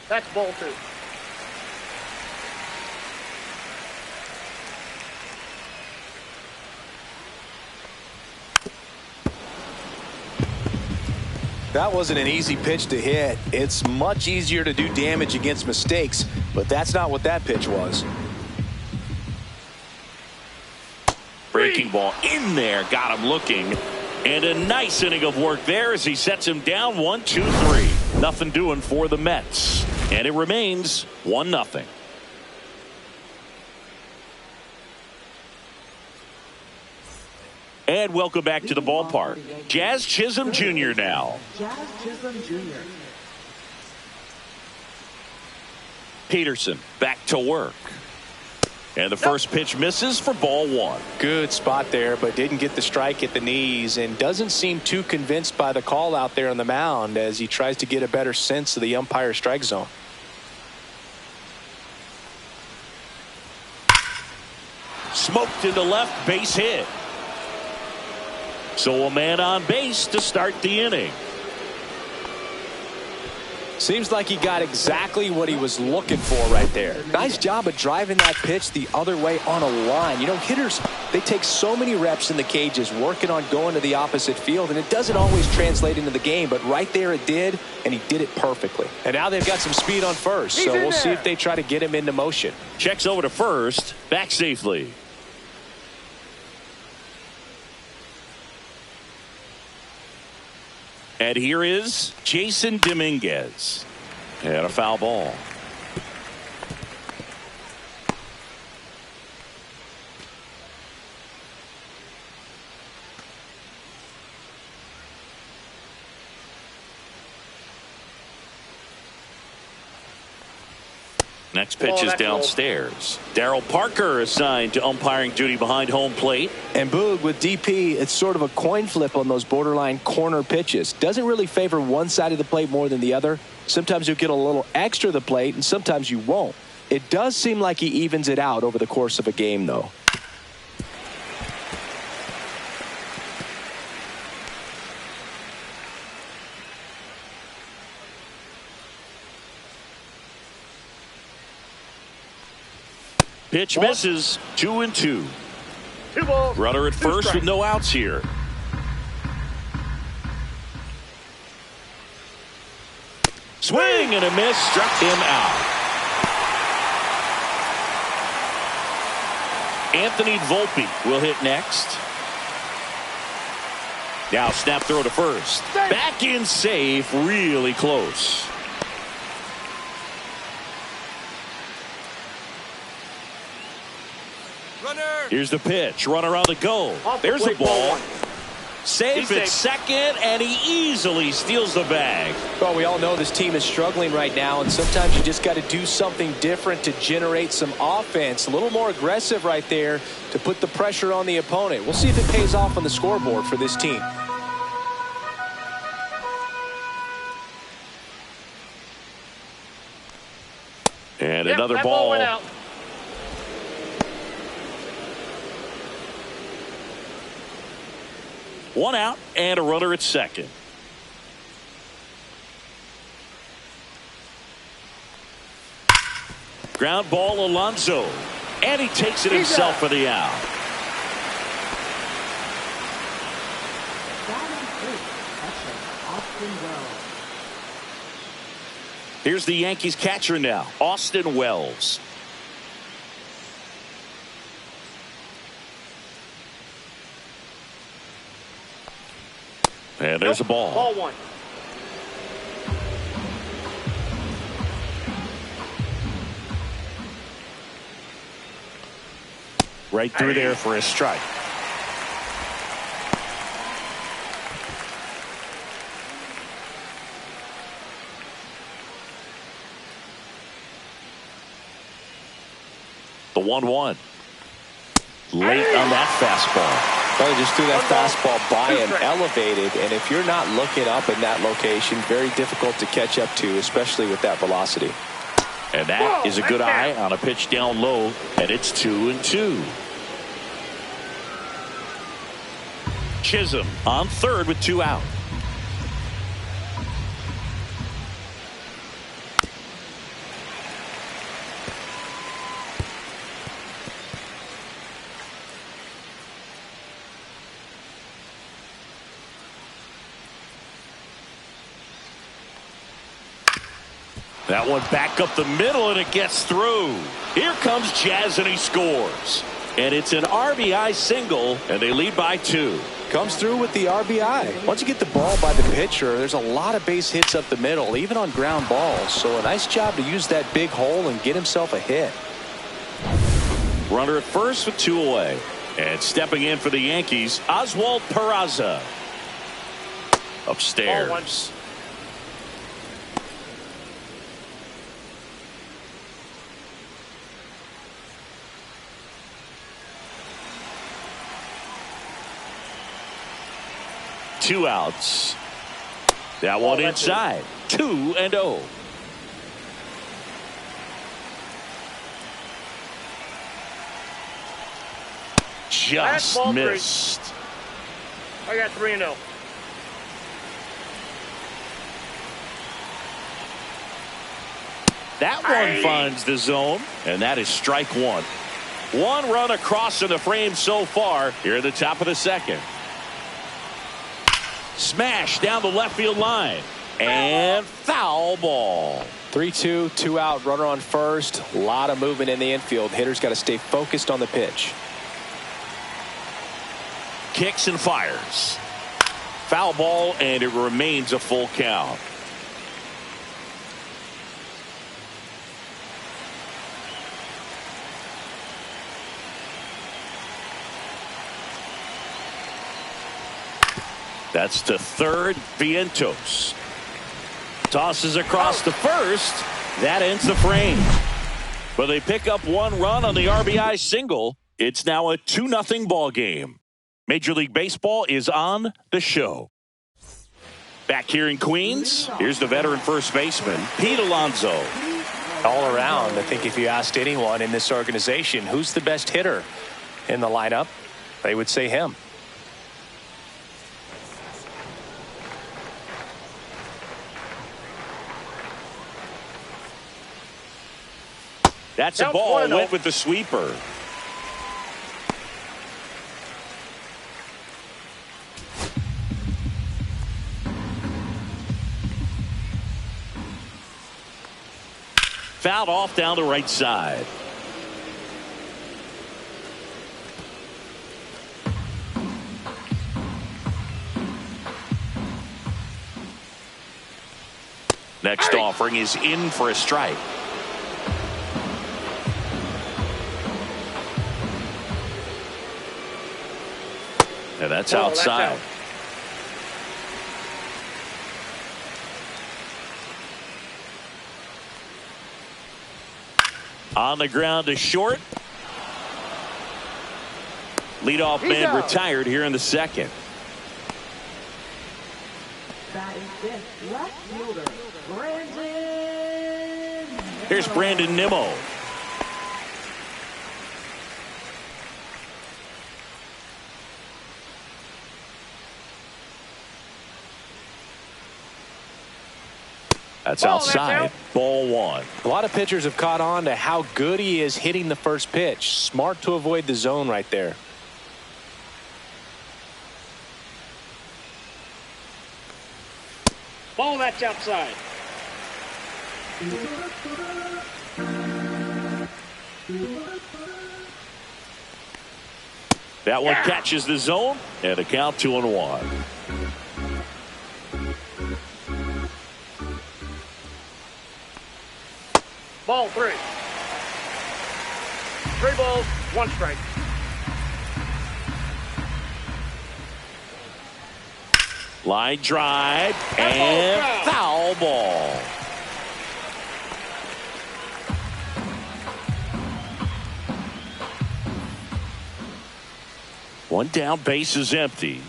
That's ball 2. That wasn't an easy pitch to hit. It's much easier to do damage against mistakes, but that's not what that pitch was. Breaking ball in there, got him looking. And a nice inning of work there as he sets him down 1-2-3. Nothing doing for the Mets. And it remains 1-0. And welcome back to the ballpark. Jazz Chisholm Jr. now. Jazz Chisholm Jr. Peterson back to work. And the first pitch misses for ball 1. Good spot there, but didn't get the strike at the knees and doesn't seem too convinced by the call out there on the mound as he tries to get a better sense of the umpire strike zone. Smoked into left, base hit. So a man on base to start the inning. Seems like he got exactly what he was looking for right there. Nice job of driving that pitch the other way on a line. You know, hitters, they take so many reps in the cages working on going to the opposite field, and it doesn't always translate into the game, but right there it did, and he did it perfectly. And now they've got some speed on first, so we'll see if they try to get him into motion. Checks over to first, back safely. And here is Jason Dominguez. And a foul ball. Next pitch is downstairs. Darryl Parker assigned to umpiring duty behind home plate. And Boog, with DP, it's sort of a coin flip on those borderline corner pitches. Doesn't really favor one side of the plate more than the other. Sometimes you'll get a little extra the plate, and sometimes you won't. It does seem like he evens it out over the course of a game, though. Pitch misses. 2-2. 2 balls. Runner at 2 first strikes. with no outs here. Swing and a miss. Struck him out. Anthony Volpe will hit next. Now snap throw to first. Back in safe. Really close. Here's the pitch. Runner on the go. There's a ball. Safe at second, and he easily steals the bag. Well, we all know this team is struggling right now, and sometimes you just got to do something different to generate some offense. A little more aggressive right there to put the pressure on the opponent. We'll see if it pays off on the scoreboard for this team. And another ball. Went out. One out and a runner at second. Ground ball, Alonso. And he takes it himself for the out. Here's the Yankees catcher now, Austin Wells. And there's a ball. Ball 1. Right through there for a strike. The 1-1. Late on that fastball. Well, he just threw that fastball by him, elevated, and if you're not looking up in that location, very difficult to catch up to, especially with that velocity. And that is a good eye on a pitch down low, and it's 2-2. Chisholm on third with 2 out. That one back up the middle, and it gets through. Here comes Jazz, and he scores. And it's an RBI single, and they lead by 2. Comes through with the RBI. Once you get the ball by the pitcher, there's a lot of base hits up the middle, even on ground balls. So a nice job to use that big hole and get himself a hit. Runner at first with 2 away. And stepping in for the Yankees, Oswald Peraza. Upstairs. 2 outs. That one inside. 2-0. Just missed. I got 3-0. That one finds the zone, and that is strike one. One run across in the frame so far here at the top of the second. Smash down the left field line. And foul ball. 3-2, 2 out, runner on first. A lot of movement in the infield. Hitter's got to stay focused on the pitch. Kicks and fires. Foul ball, and it remains a full count. That's to third. Vientos tosses across to first. That ends the frame. But they pick up one run on the RBI single. It's now a 2-0 ball game. Major League Baseball is on the show. Back here in Queens, here's the veteran first baseman, Pete Alonso. All around, I think if you asked anyone in this organization who's the best hitter in the lineup, they would say him. That's a ball. Went with the sweeper. Fouled off down the right side. Next offering is in for a strike. And that's outside. That's on the ground to short. Leadoff man retired here in the second. Left fielder, Brandon. Here's Brandon Nimmo. That's outside. Ball one. A lot of pitchers have caught on to how good he is hitting the first pitch. Smart to avoid the zone right there. Ball, that's outside. That one catches the zone, and a count 2-1. Ball 3. 3 balls, 1 strike. Line drive and foul ball. One down, base is empty.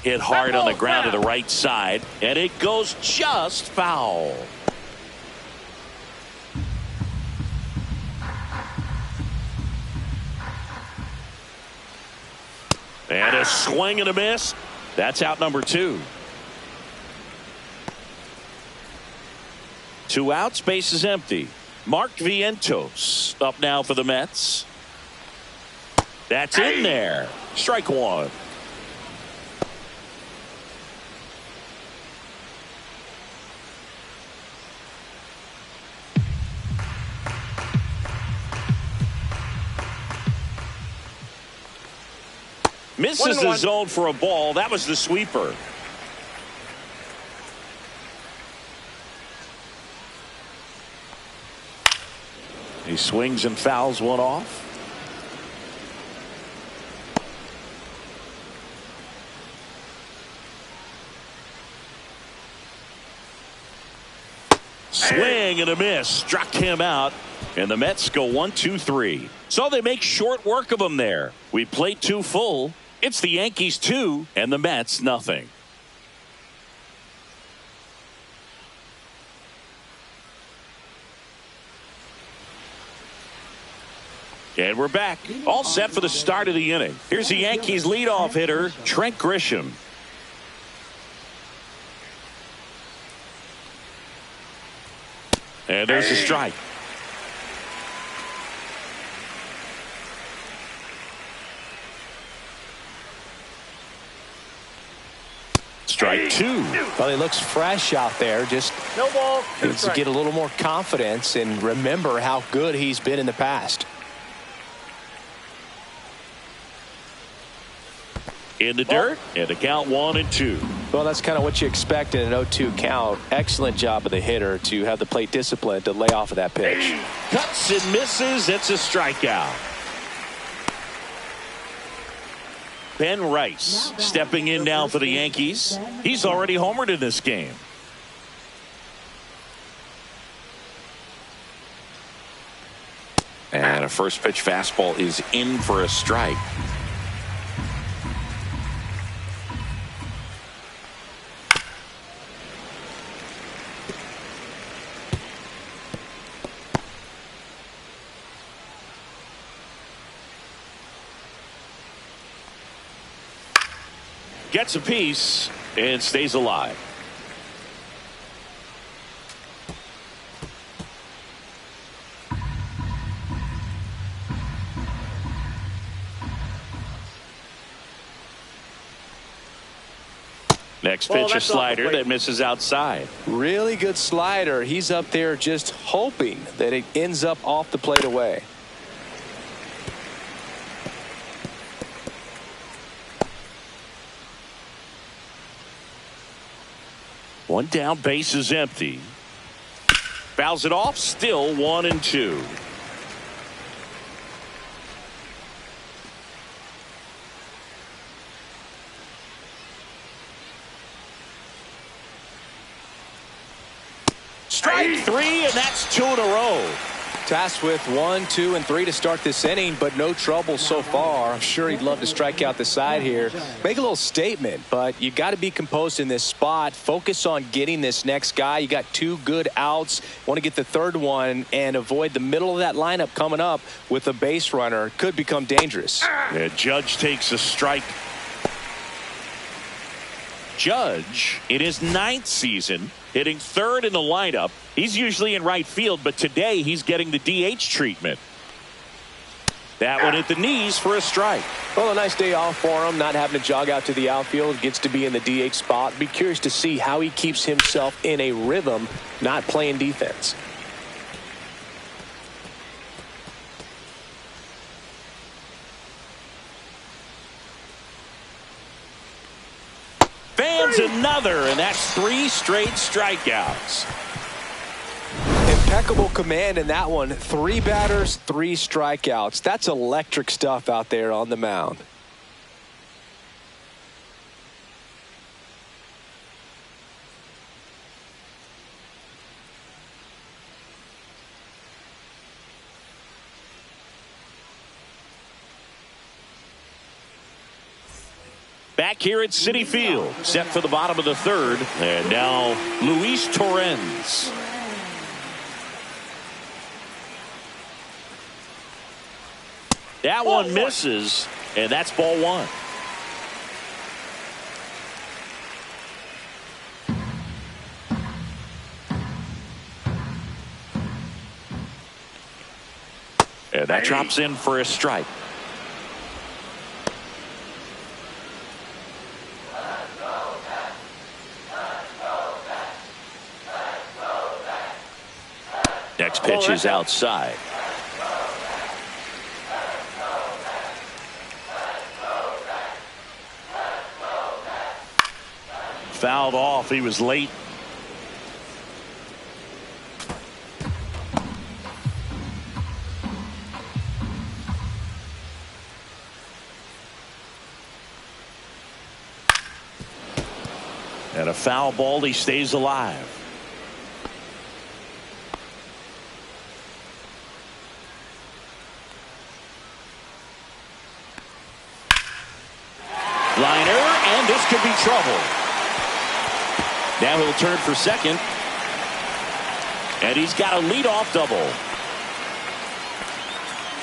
Hit hard on the ground to the right side, and it goes just foul. And a swing and a miss. That's out number 2. 2 outs, base is empty. Mark Vientos up now for the Mets. That's in there. Strike one. Misses the zone for a ball. That was the sweeper. He swings and fouls one off. Swing and a miss. Struck him out. And the Mets go 1-2-3. So they make short work of him there. We played 2 full. It's the Yankees 2 and the Mets nothing. And we're back. All set for the start of the inning. Here's the Yankees leadoff hitter, Trent Grisham. And there's a strike. Strike two. Well, he looks fresh out there. Just No ball, two needs to strikes. get a little more confidence and remember how good he's been in the past. In the dirt, and the count 1-2. Well, that's kind of what you expect in an 0-2 count. Excellent job of the hitter to have the plate discipline to lay off of that pitch. Cuts and misses. It's a strikeout. Ben Rice stepping in now for the Yankees. He's already homered in this game. And a first pitch fastball is in for a strike. Gets a piece and stays alive. Next pitch, a that's off the slider plate. that misses outside. Really good slider. He's up there just hoping that it ends up off the plate away. One down, base is empty. Fouls it off, still 1-2. Strike three, and that's 2 in a row. Tasked with 1, 2, and 3 to start this inning, but no trouble so far. I'm sure he'd love to strike out the side here. Make a little statement, but you got to be composed in this spot. Focus on getting this next guy. You got 2 good outs. Want to get the third one and avoid the middle of that lineup coming up with a base runner. Could become dangerous. Yeah, Judge takes a strike. Judge, in his 9th season, hitting third in the lineup. He's usually in right field, but today he's getting the DH treatment. That one at the knees for a strike. Well, a nice day off for him, not having to jog out to the outfield. Gets to be in the DH spot. Be curious to see how he keeps himself in a rhythm, not playing defense. Fans another, and that's 3 straight strikeouts. Impeccable command in that one. 3 batters, 3 strikeouts. That's electric stuff out there on the mound. Back here at Citi Field, set for the bottom of the 3rd, and now Luis Torrens. That one misses, and that's ball 1. And that drops in for a strike. Next pitch is outside. Fouled off. He was late. And a foul ball. He stays alive. Liner, and this could be trouble. Now he'll turn for second. And he's got a leadoff double.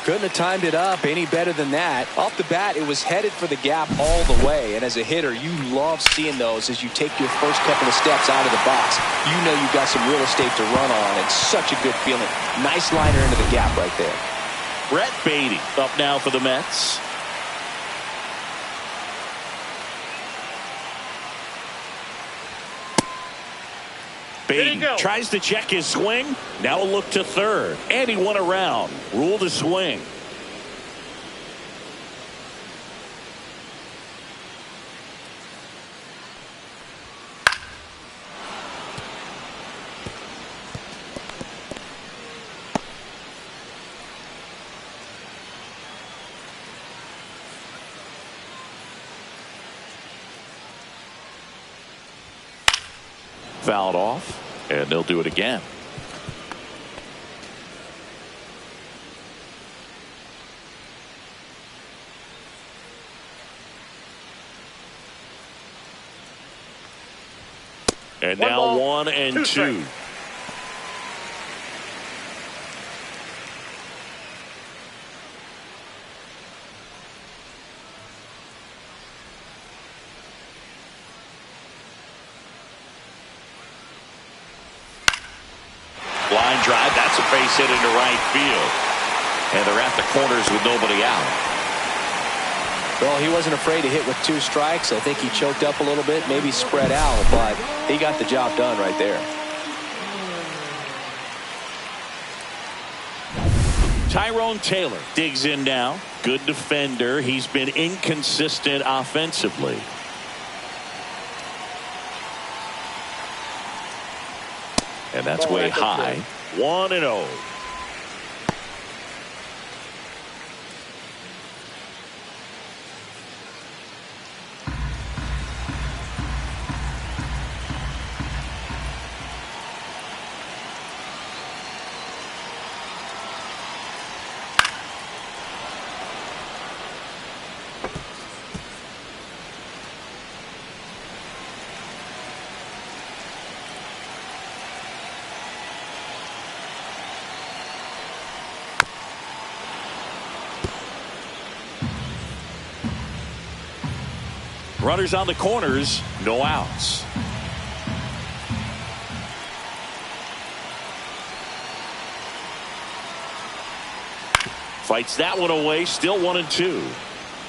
Couldn't have timed it up any better than that. Off the bat, it was headed for the gap all the way. And as a hitter, you love seeing those as you take your first couple of steps out of the box. You know you've got some real estate to run on. It's such a good feeling. Nice liner into the gap right there. Brett Beatty up now for the Mets. Beatty tries to check his swing. Now a look to third. And he won around. Rule to swing. Fouled off, and they'll do it again. And now 1 and 2. Line drive, that's a base hit into right field. And they're at the corners with nobody out. Well, he wasn't afraid to hit with 2 strikes. I think he choked up a little bit, maybe spread out, but he got the job done right there. Tyrone Taylor digs in now. Good defender. He's been inconsistent offensively. And that's way high. 1-0. Runners on the corners, no outs. Fights that one away, still 1 and 2.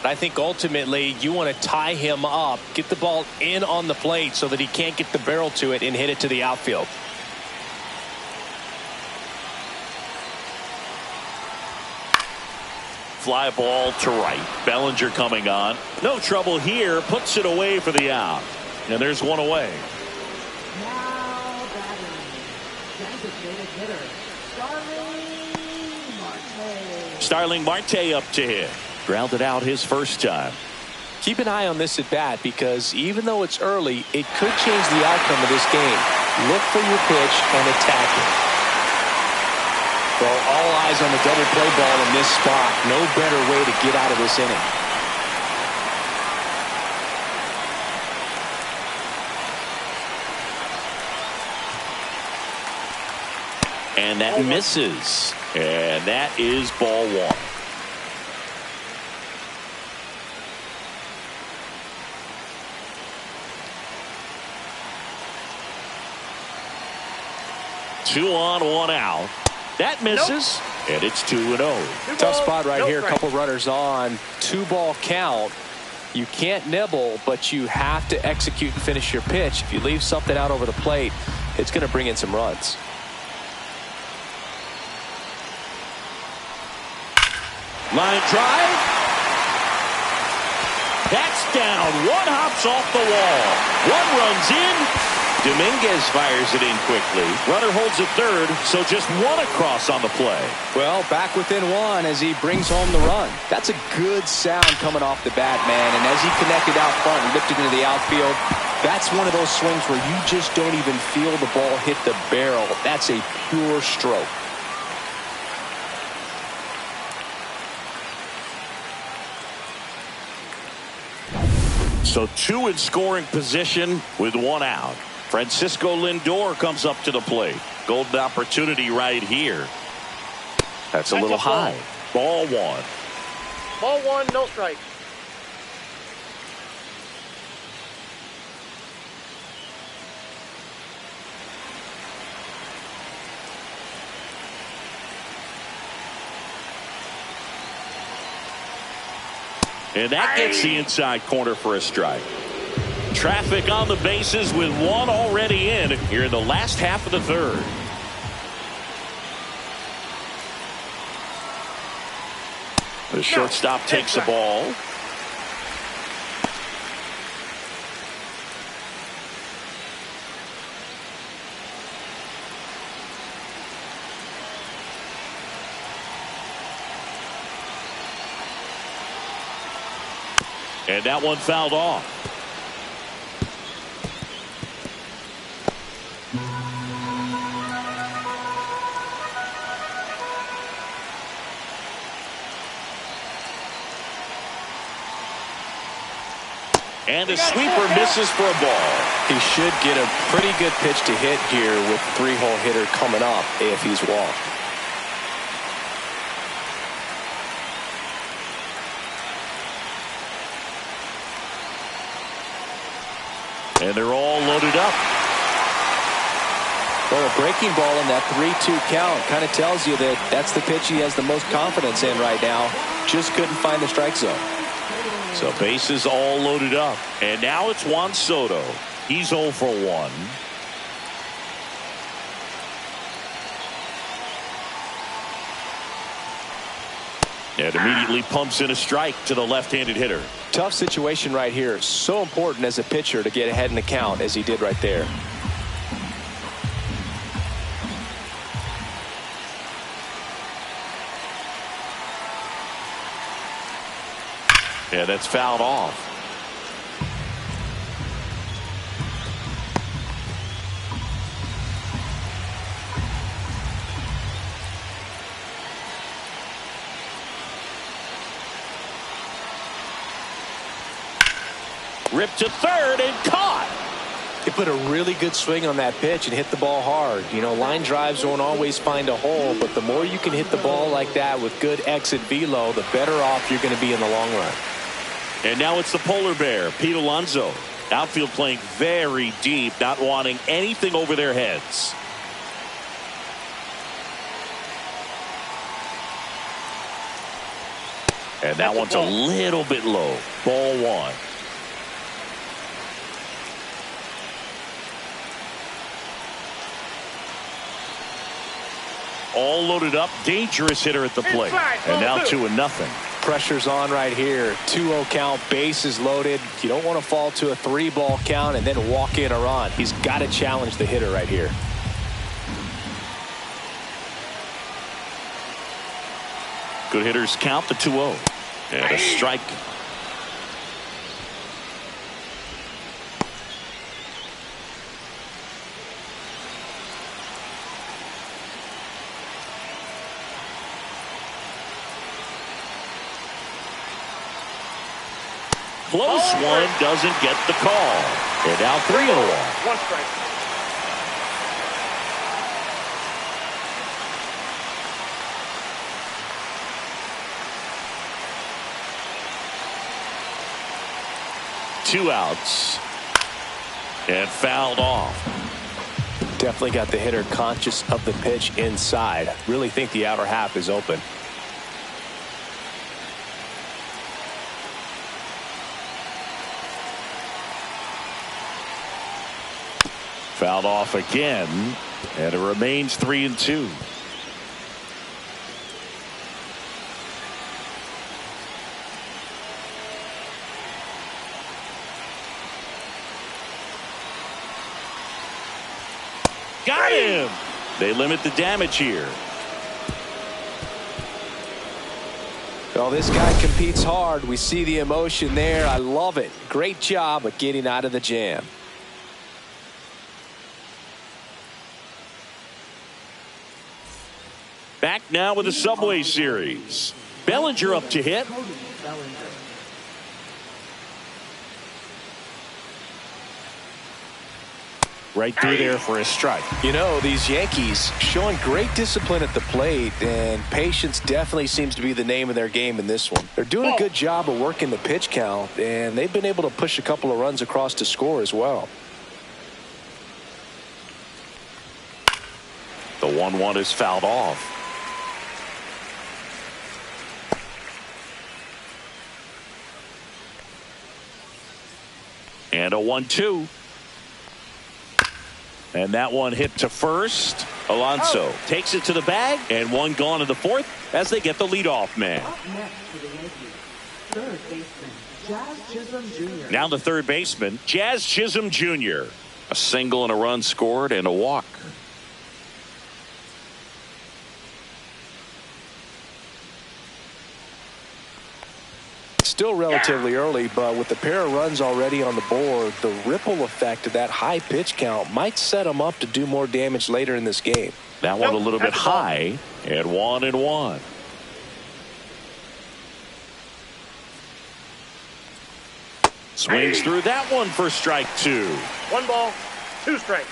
I think ultimately you want to tie him up, get the ball in on the plate so that he can't get the barrel to it and hit it to the outfield. Fly ball to right. Bellinger coming on. No trouble here. Puts it away for the out. And there's one away. Now batting. Designated hitter, Starling Marte up to hit. Grounded out his first time. Keep an eye on this at bat because even though it's early, it could change the outcome of this game. Look for your pitch and attack it. Well, all eyes on the double play ball in this spot. No better way to get out of this inning. And that misses. And that is ball 1. Two on, 1 out. That misses, and it's 2-0. Tough spot right here. A couple runners on. 2-ball count. You can't nibble, but you have to execute and finish your pitch. If you leave something out over the plate, it's going to bring in some runs. Line drive. That's down. 1 hops off the wall. 1 runs in. Dominguez fires it in quickly. Runner holds at third, so just 1 across on the play. Well, back within 1 as he brings home the run. That's a good sound coming off the bat, man. And as he connected out front and lifted into the outfield, that's one of those swings where you just don't even feel the ball hit the barrel. That's a pure stroke. So 2 in scoring position with 1 out. Francisco Lindor comes up to the plate. Golden opportunity right here. That's a little high. Ball one. Ball one, no strike. And that gets the inside corner for a strike. Traffic on the bases with one already in here in the last half of the third. The shortstop takes the ball. And that one fouled off. And a sweeper misses for a ball. He should get a pretty good pitch to hit here with three-hole hitter coming up if he's walked. And they're all loaded up. Well, a breaking ball in that 3-2 count kind of tells you that that's the pitch he has the most confidence in right now. Just couldn't find the strike zone. So bases all loaded up. And now it's Juan Soto. He's 0 for 1. And immediately pumps in a strike to the left-handed hitter. Tough situation right here. So important as a pitcher to get ahead in the count as he did right there. Yeah, that's fouled off. Ripped to third and caught. He put a really good swing on that pitch and hit the ball hard. You know, line drives won't always find a hole, but the more you can hit the ball like that with good exit velo, the better off you're going to be in the long run. And now it's the polar bear, Pete Alonso. Outfield playing very deep, not wanting anything over their heads. And that one's a little bit low. Ball one. All loaded up, dangerous hitter at the plate. And now 2-0. Pressure's on right here. 2-0 count, bases loaded. You don't want to fall to a 3-ball count and then walk in a run. He's got to challenge the hitter right here. Good hitters count the 2-0. And a strike. Close one, doesn't get the call. And now 3-1. One strike. Two outs. And fouled off. Definitely got the hitter conscious of the pitch inside. Really think the outer half is open. Fouled off again, and it remains 3-2. Got him! They limit the damage here. Well, this guy competes hard. We see the emotion there. I love it. Great job of getting out of the jam. Back now with the Subway Series. Bellinger up to hit. Right through there for a strike. You know, these Yankees showing great discipline at the plate, and patience definitely seems to be the name of their game in this one. They're doing a good job of working the pitch count, and they've been able to push a couple of runs across to score as well. The 1-1 is fouled off. And a 1-2. And that one hit to first. Alonso takes it to the bag, and one gone in the fourth as they get the leadoff man. Up next for the Yankees, third baseman, Jazz Chisholm Jr. Now the third baseman, Jazz Chisholm Jr. A single and a run scored and a walk. Still relatively early, but with the pair of runs already on the board, the ripple effect of that high pitch count might set them up to do more damage later in this game. That one a little bit high, and 1-1. Swings through that one for strike 2. 1 ball, 2 strikes.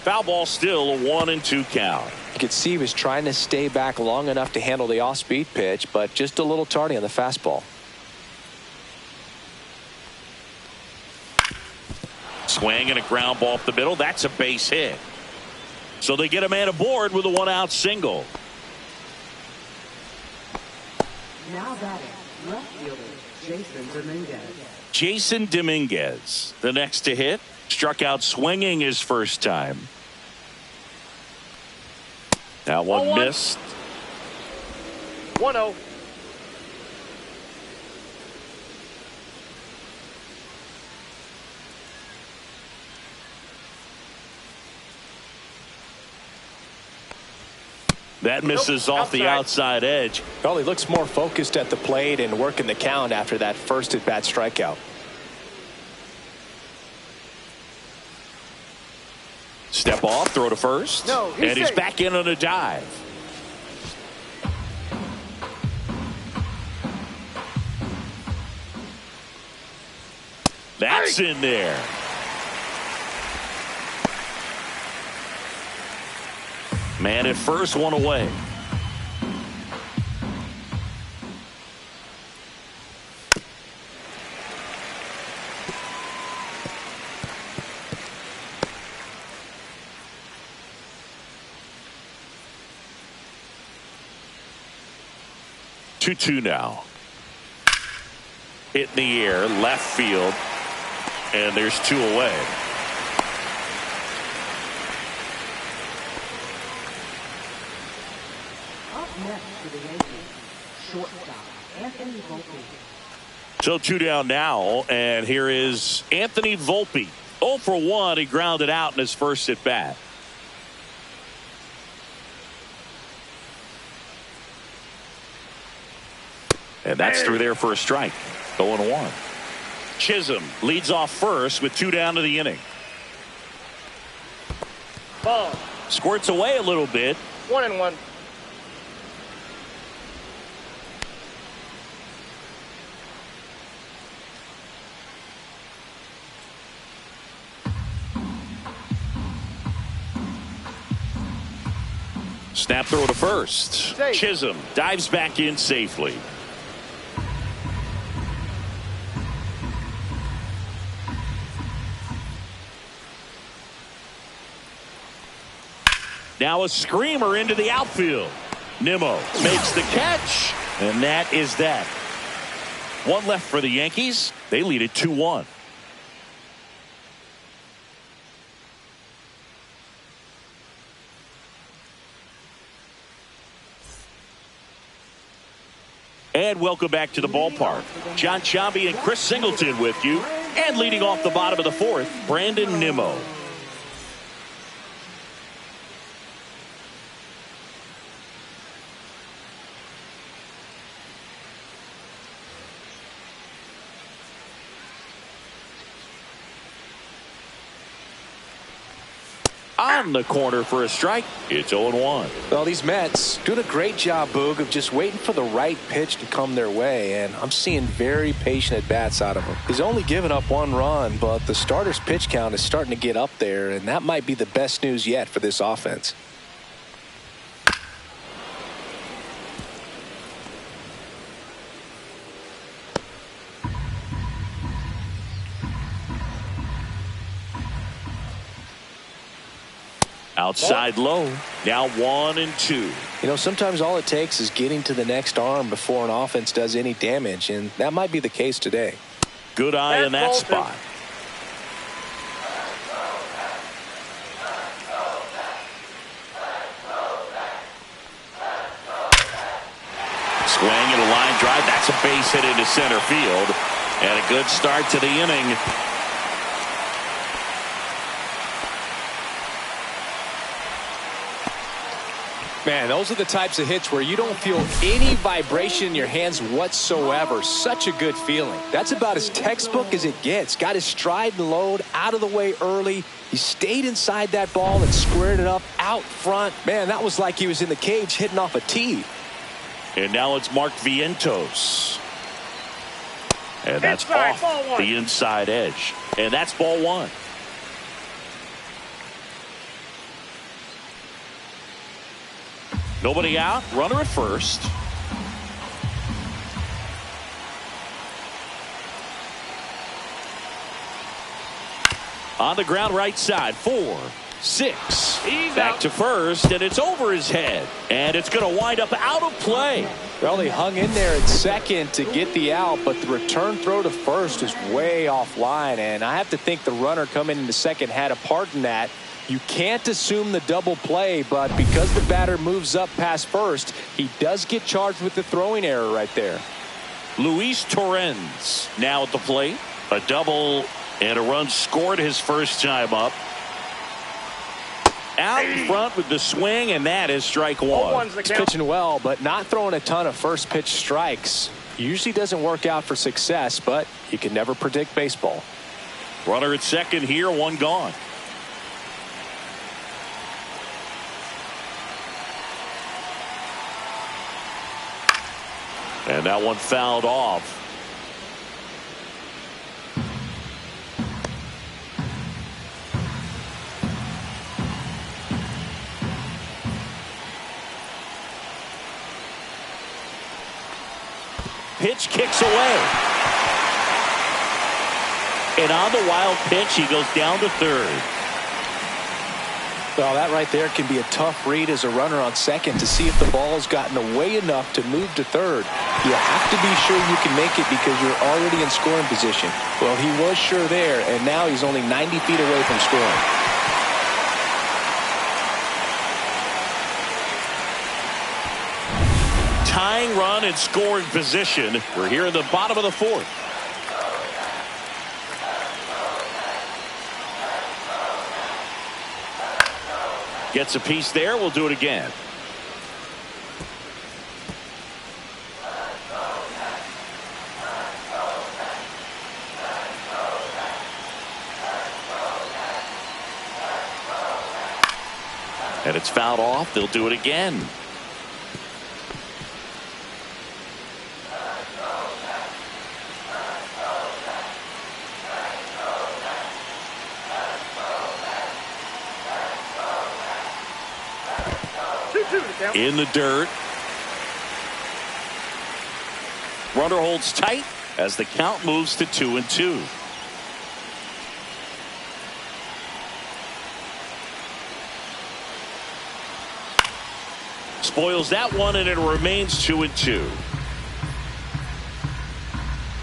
Foul ball, still a 1-2 count. You could see he was trying to stay back long enough to handle the off-speed pitch, but just a little tardy on the fastball. Swing and a ground ball up the middle. That's a base hit. So they get a man aboard with a 1-out single. Now batting, left fielder, Jason Dominguez. Jason Dominguez, the next to hit, struck out swinging his first time. That one 1-1. missed. 1-0. That misses off the outside edge. Well, he looks more focused at the plate and working the count after that first at-bat strikeout. Step off, throw to first. No, and he's back in on a dive. That's in there. Man at first, one away. Two now. Hit in the air, left field, and there's 2 away. Up next for the Yankees, shortstop, Anthony Volpe. So 2 down now, and here is Anthony Volpe. 0 for 1, he grounded out in his first at bat. And that's through there for a strike. 0-1. Chisholm leads off first with 2 down to the inning. Ball. Squirts away a little bit. 1-1. Snap throw to first. Safe. Chisholm dives back in safely. Now a screamer into the outfield. Nimmo makes the catch, and that is that. 1 left for the Yankees. They lead it 2-1. And welcome back to the ballpark. John Chambi and Chris Singleton with you. And leading off the bottom of the 4th, Brandon Nimmo. on the corner for a strike. It's 0-1. Well, these Mets doing a great job, Boog, of just waiting for the right pitch to come their way, and I'm seeing very patient at-bats out of him. He's only given up 1 run, but the starter's pitch count is starting to get up there, and that might be the best news yet for this offense. Outside low. Now 1-2. You know, sometimes all it takes is getting to the next arm before an offense does any damage, and that might be the case today. Good eye in that spot. Swing and a line drive. That's a base hit into center field. And a good start to the inning. Man, those are the types of hits where you don't feel any vibration in your hands whatsoever. Such a good feeling. That's about as textbook as it gets. Got his stride and load out of the way early. He stayed inside that ball and squared it up out front. Man, that was like he was in the cage hitting off a tee. And now it's Mark Vientos. And that's off the inside edge. And that's ball 1. Nobody out. Runner at first. On the ground right side. 4, 6. Back to first, and it's over his head. And it's going to wind up out of play. Well, he hung in there at second to get the out, but the return throw to first is way offline. And I have to think the runner coming into second had a part in that. You can't assume the double play, but because the batter moves up past first, he does get charged with the throwing error right there. Luis Torrens now at the plate. A double and a run scored his first time up. Out in front with the swing, and that is strike 1. He's pitching well, but not throwing a ton of first pitch strikes. Usually doesn't work out for success, but you can never predict baseball. Runner at second here, 1 gone. And that one fouled off. Pitch kicks away. And on the wild pitch, he goes down to third. Well, that right there can be a tough read as a runner on second to see if the ball has gotten away enough to move to third. You have to be sure you can make it because you're already in scoring position. Well, he was sure there, and now he's only 90 feet away from scoring. Tying run in scoring position. We're here in the bottom of the 4th. Gets a piece there. We'll do it again. And it's fouled off. They'll do it again. In the dirt. Runner holds tight as the count moves to 2-2. Spoils that one, and it remains 2-2.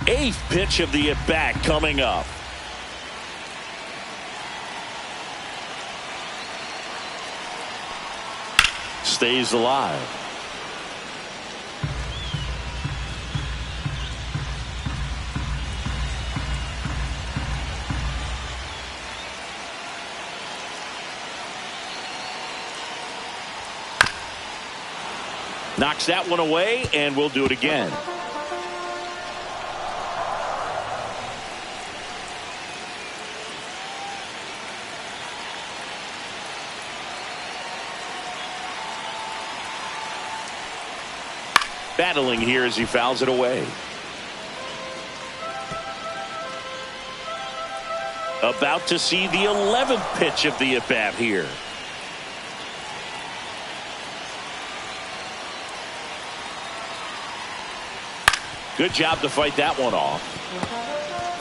8th pitch of the at-bat coming up. Stays alive. Knocks that one away, and we'll do it again. battling here as he fouls it away. About to see the 11th pitch of the at-bat here. Good job to fight that one off.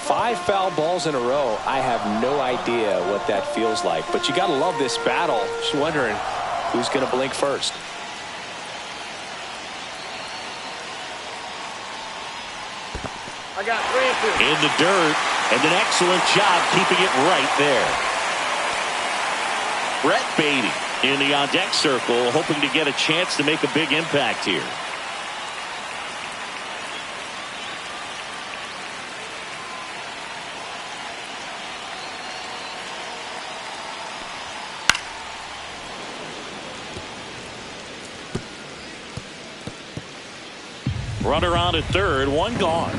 5 foul balls in a row. I have no idea what that feels like, but you got to love this battle. Just wondering who's going to blink first. I got 3 and 2. In the dirt, and an excellent job keeping it right there. Brett Beatty in the on-deck circle, hoping to get a chance to make a big impact here. Runner on at third, 1 gone.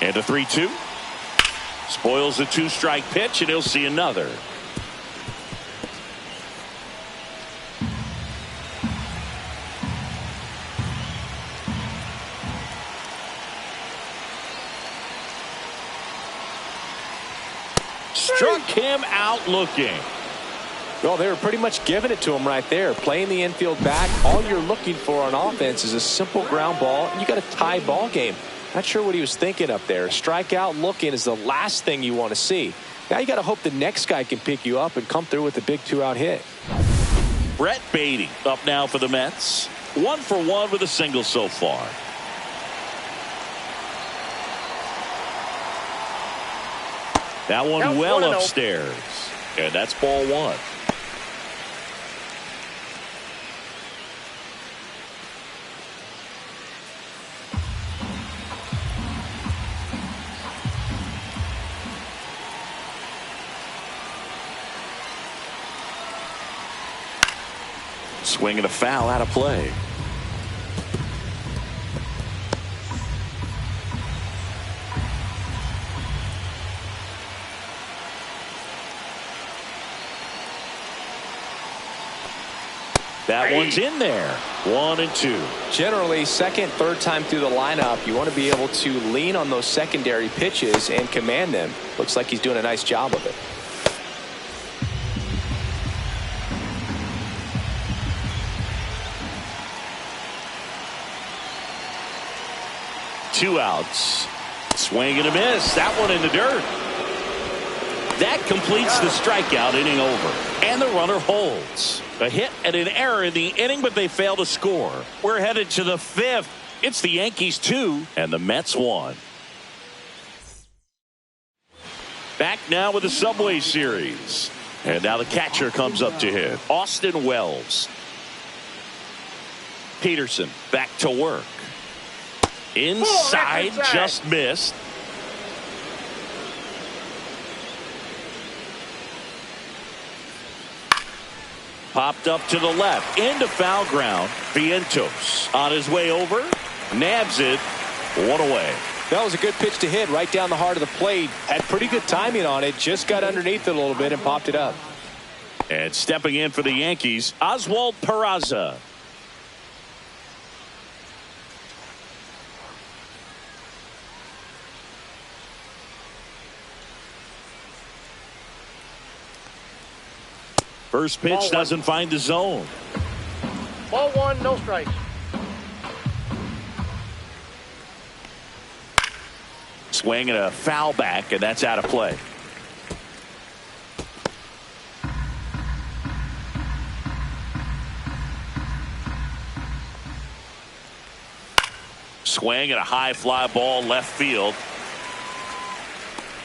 And a 3-2. Spoils the 2-strike pitch, and he'll see another. Struck him out looking. Well, they were pretty much giving it to him right there. Playing the infield back. All you're looking for on offense is a simple ground ball, and you got a tie ball game. Not sure what he was thinking up there. A strikeout looking is the last thing you want to see. Now you got to hope the next guy can pick you up and come through with a big 2-out hit. Brett Beatty up now for the Mets. 1 for 1 with a single so far. That one well upstairs. And that's ball 1. Swing and a foul out of play. That one's in there. 1 and 2. Generally, second, third time through the lineup, you want to be able to lean on those secondary pitches and command them. Looks like he's doing a nice job of it. Two outs. Swing and a miss. That one in the dirt. That completes the strikeout, inning over. And the runner holds. A hit and an error in the inning, but they fail to score. We're headed to the 5th. It's the Yankees 2 and the Mets 1. Back now with the Subway Series. And now the catcher comes up to hit. Austin Wells. Peterson back to work. Inside, just missed. Popped up to the left, into foul ground. Vientos on his way over, nabs it, 1 away. That was a good pitch to hit right down the heart of the plate. Had pretty good timing on it, just got underneath it a little bit and popped it up. And stepping in for the Yankees, Oswald Peraza. First pitch doesn't find the zone. Ball 1, no strikes. Swing and a foul back, and that's out of play. Swing and a high fly ball left field.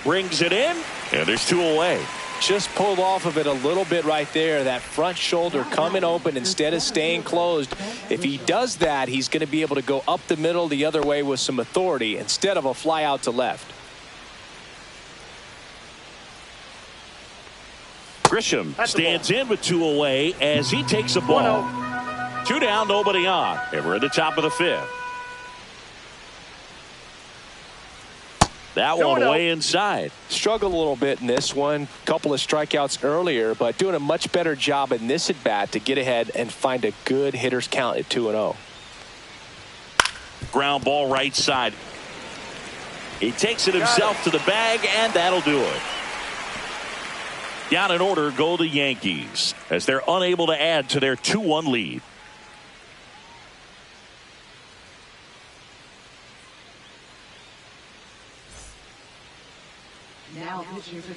Brings it in, and there's 2 away. Just pulled off of it a little bit right there. That front shoulder coming open instead of staying closed. If he does that, he's going to be able to go up the middle the other way with some authority instead of a fly out to left. Grisham That's a stands in with 2 away as he takes a ball. 2 down, nobody on. And we're at the top of the 5th. That one way inside. Struggled a little bit in this one. Couple of strikeouts earlier, but doing a much better job in this at bat to get ahead and find a good hitter's count at 2-0. Ground ball right side. He takes it himself to the bag, and that'll do it. Down in order go the Yankees as they're unable to add to their 2-1 lead.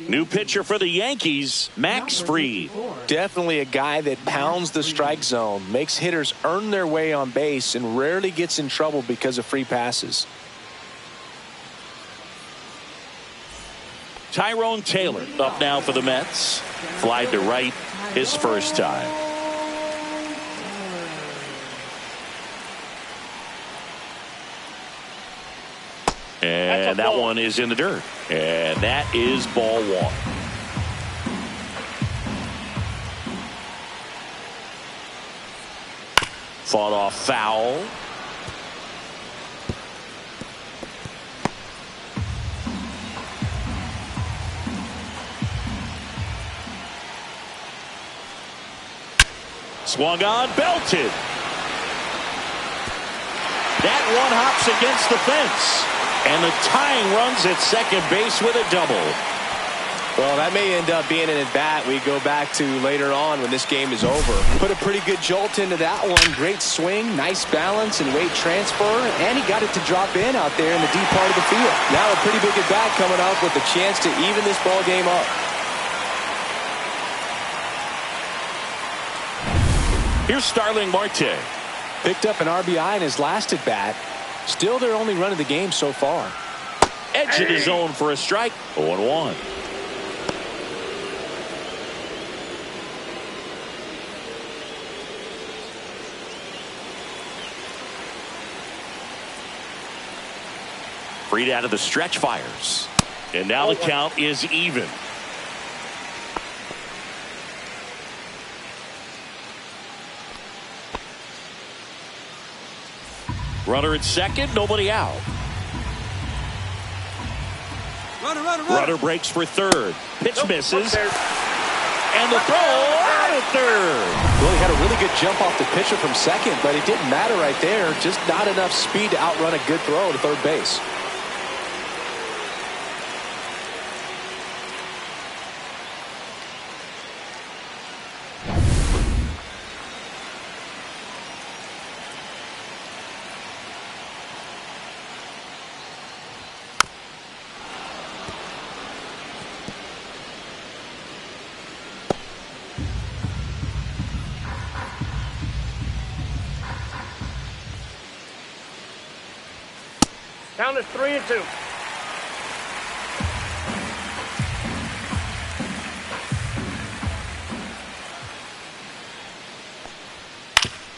New pitcher for the Yankees, Max Fried. Definitely a guy that pounds the strike zone, makes hitters earn their way on base, and rarely gets in trouble because of free passes. Tyrone Taylor up now for the Mets. Fly to right his first time. And that one is in the dirt. And that is ball 1. Fought off foul. Swung on, belted. That one hops against the fence. And the tying runs at second base with a double. Well, that may end up being an at-bat we go back to later on when this game is over. Put a pretty good jolt into that one. Great swing, nice balance and weight transfer. And he got it to drop in out there in the deep part of the field. Now a pretty big at-bat coming up with a chance to even this ball game up. Here's Starling Marte. Picked up an RBI in his last at-bat. Still their only run of the game so far. Edge of the zone for a strike. 0-1. Fried out of the stretch fires. And now the count is even. Runner at second, nobody out. Runner breaks for third. Pitch misses. And the throw out at third. Well, he had a really good jump off the pitcher from second, but it didn't matter right there. Just not enough speed to outrun a good throw to third base. Count is 3-2.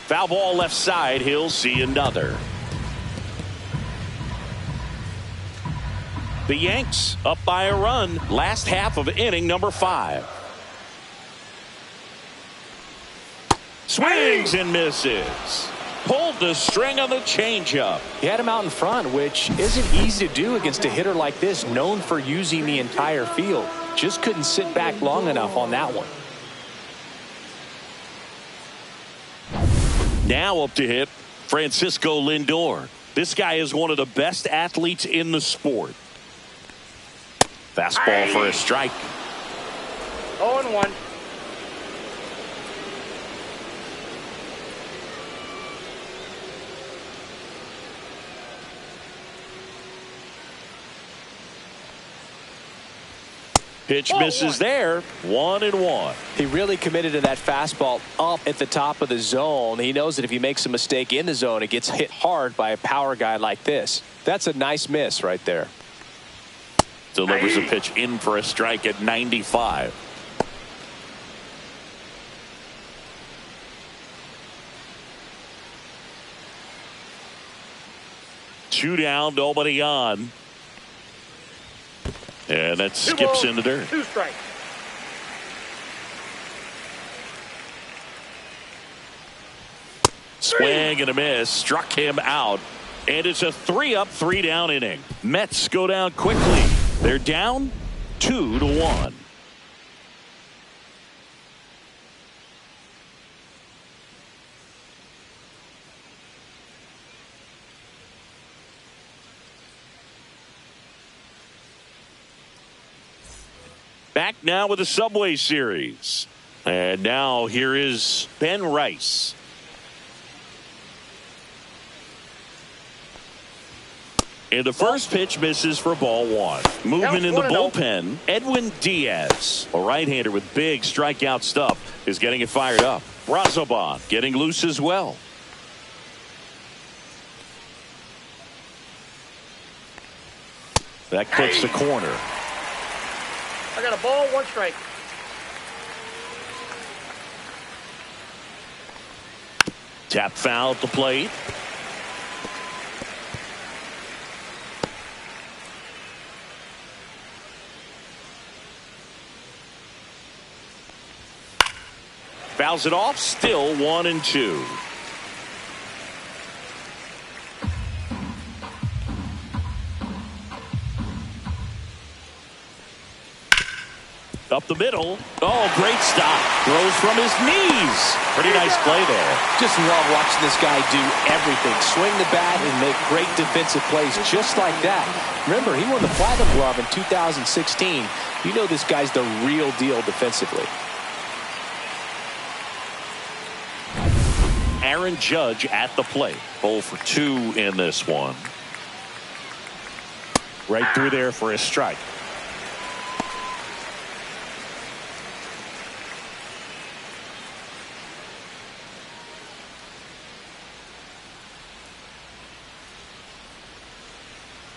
Foul ball left side. He'll see another. The Yanks up by a run. Last half of inning number 5. Swings and misses. Pulled the string on the changeup. He had him out in front, which isn't easy to do against a hitter like this, known for using the entire field. Just couldn't sit back long enough on that one. Now up to hit Francisco Lindor. This guy is one of the best athletes in the sport. Fastball for a strike. 0-1. Pitch misses there. 1-1. He really committed to that fastball up at the top of the zone. He knows that if he makes a mistake in the zone, it gets hit hard by a power guy like this. That's a nice miss right there. Delivers a pitch in for a strike at 95. Two down, nobody on. And that skips in the dirt. 2 strikes. Swing and a miss. Struck him out. And it's a 3-up, 3-down inning. Mets go down quickly. They're down 2-1. Back now with the Subway Series. And now here is Ben Rice. And the first pitch misses for ball 1. Movement in the bullpen. Edwin Diaz, a right-hander with big strikeout stuff, is getting it fired up. Brazoban getting loose as well. That clips the corner. I got a ball, 1 strike. Tap foul at the plate. Fouls it off, still 1-2. Up the middle. Oh, great stop. Throws from his knees. Pretty nice play there. Just love watching this guy do everything. Swing the bat and make great defensive plays just like that. Remember, he won the Platinum Glove in 2016. You know this guy's the real deal defensively. Aaron Judge at the plate. 0 for 2 in this one. Right through there for a strike.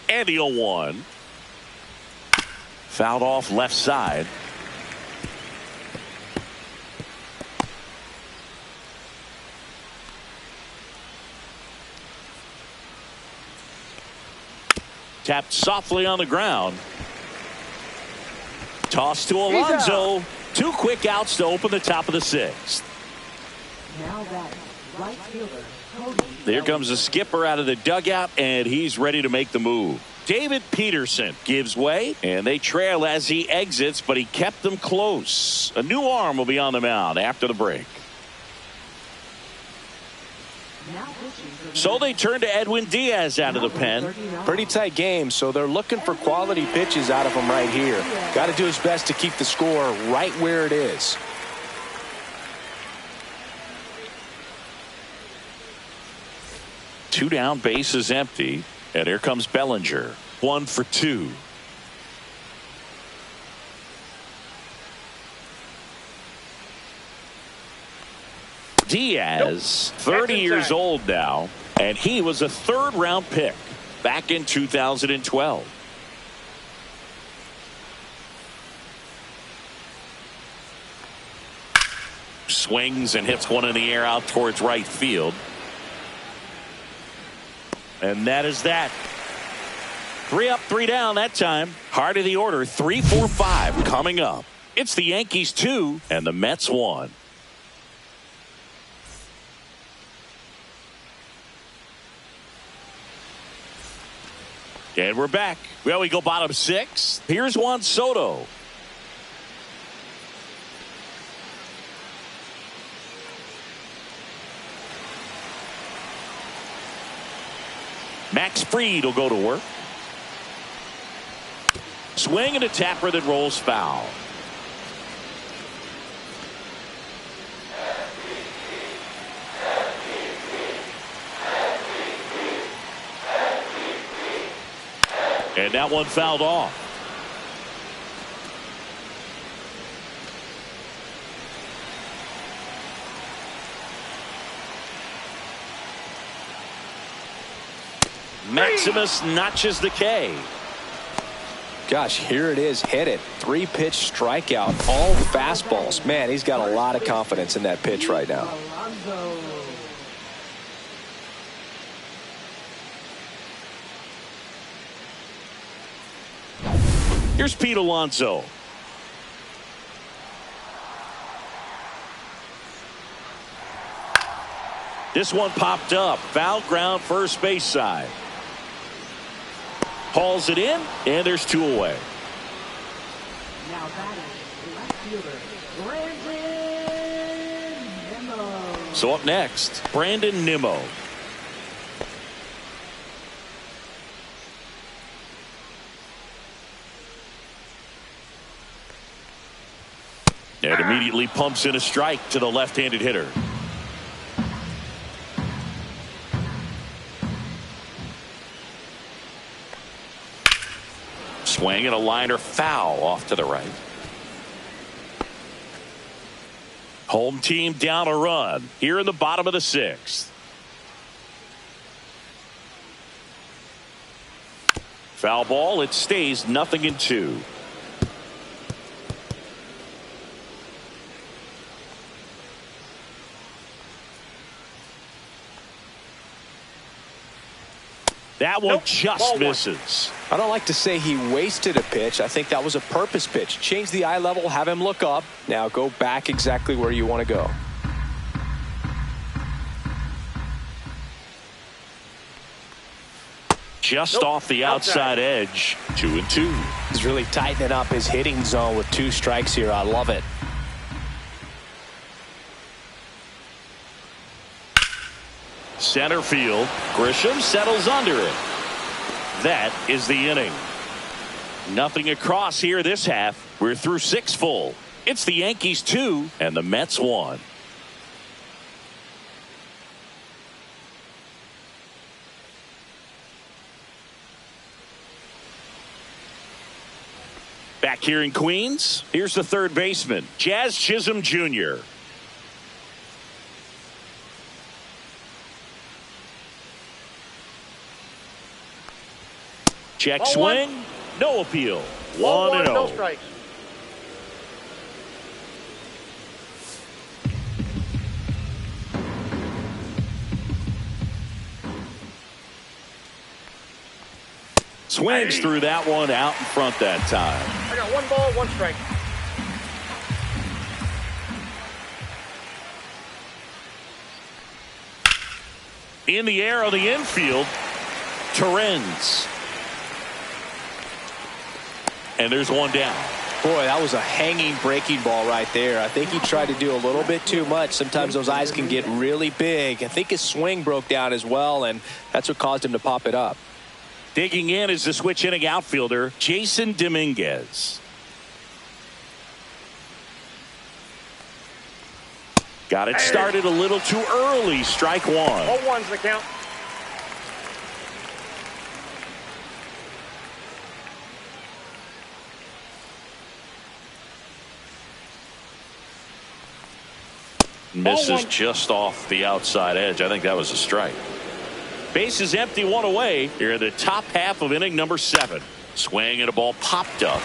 And the 0-1. Fouled off left side. Tapped softly on the ground. Toss to Alonso. 2 quick outs to open the top of the 6th. Now that right fielder, Cody. There comes the skipper out of the dugout, and he's ready to make the move. David Peterson gives way, and they trail as he exits, but he kept them close. A new arm will be on the mound after the break. So they turn to Edwin Diaz out of the pen. Pretty tight game, so they're looking for quality pitches out of him right here. Got to do his best to keep the score right where it is. Two down, bases empty, and here comes Bellinger. 1 for 2. Diaz, 30 years old now, and he was a 3rd-round pick back in 2012. Swings and hits one in the air out towards right field. And that is that. 3 up, 3 down that time. Heart of the order, 3, 4, 5 coming up. It's the Yankees 2 and the Mets 1. And we're back. Well, we go bottom 6. Here's Juan Soto. Max Fried will go to work. Swing and a tapper that rolls foul. And that one fouled off. Maximus notches the K. Gosh, here it is. Hit it. 3-pitch strikeout. All fastballs. Man, he's got a lot of confidence in that pitch right now. Here's Pete Alonso. This one popped up. Foul ground, first base side. Hauls it in, and there's 2 away. Now that is left fielder Brandon Nimmo. So up next, Brandon Nimmo. And immediately pumps in a strike to the left-handed hitter. Swing and a liner foul off to the right. Home team down a run here in the bottom of the 6th. Foul ball. It stays 0-2. That one just misses. I don't like to say he wasted a pitch. I think that was a purpose pitch. Change the eye level, have him look up. Now go back exactly where you want to go. Just off the outside edge. 2-2. He's really tightening up his hitting zone with 2 strikes here. I love it. Center field. Grisham settles under it. That is the inning. Nothing across here this half. We're through 6 full. It's the Yankees 2 and the Mets 1. Back here in Queens, here's the third baseman, Jazz Chisholm Jr. Check swing, no appeal. 1-0. No strikes. Swings through that one out in front that time. I got 1 ball, 1 strike. In the air on the infield, Torrens. And there's 1 down. Boy, that was a hanging breaking ball right there. I think he tried to do a little bit too much. Sometimes those eyes can get really big. I think his swing broke down as well, and that's what caused him to pop it up. Digging in is the switch inning outfielder, Jason Dominguez. Got it started a little too early. Strike 1. 0-1's the count. Misses just off the outside edge. I think that was a strike. Base is empty, 1 away. Here in the top half of inning number 7. Swing and a ball popped up.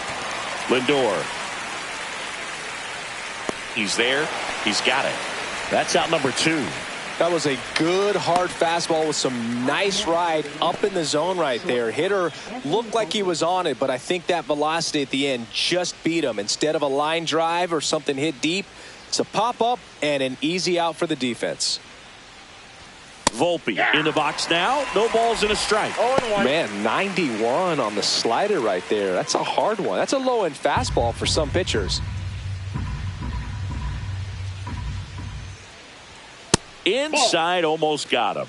Lindor. He's there. He's got it. That's out number 2. That was a good hard fastball with some nice ride up in the zone right there. Hitter looked like he was on it, but I think that velocity at the end just beat him. Instead of a line drive or something hit deep, it's a pop up and an easy out for the defense. Volpe in the box now. No balls and a strike. 0-1. Man, 91 on the slider right there. That's a hard one. That's a low end fastball for some pitchers. Inside, almost got him.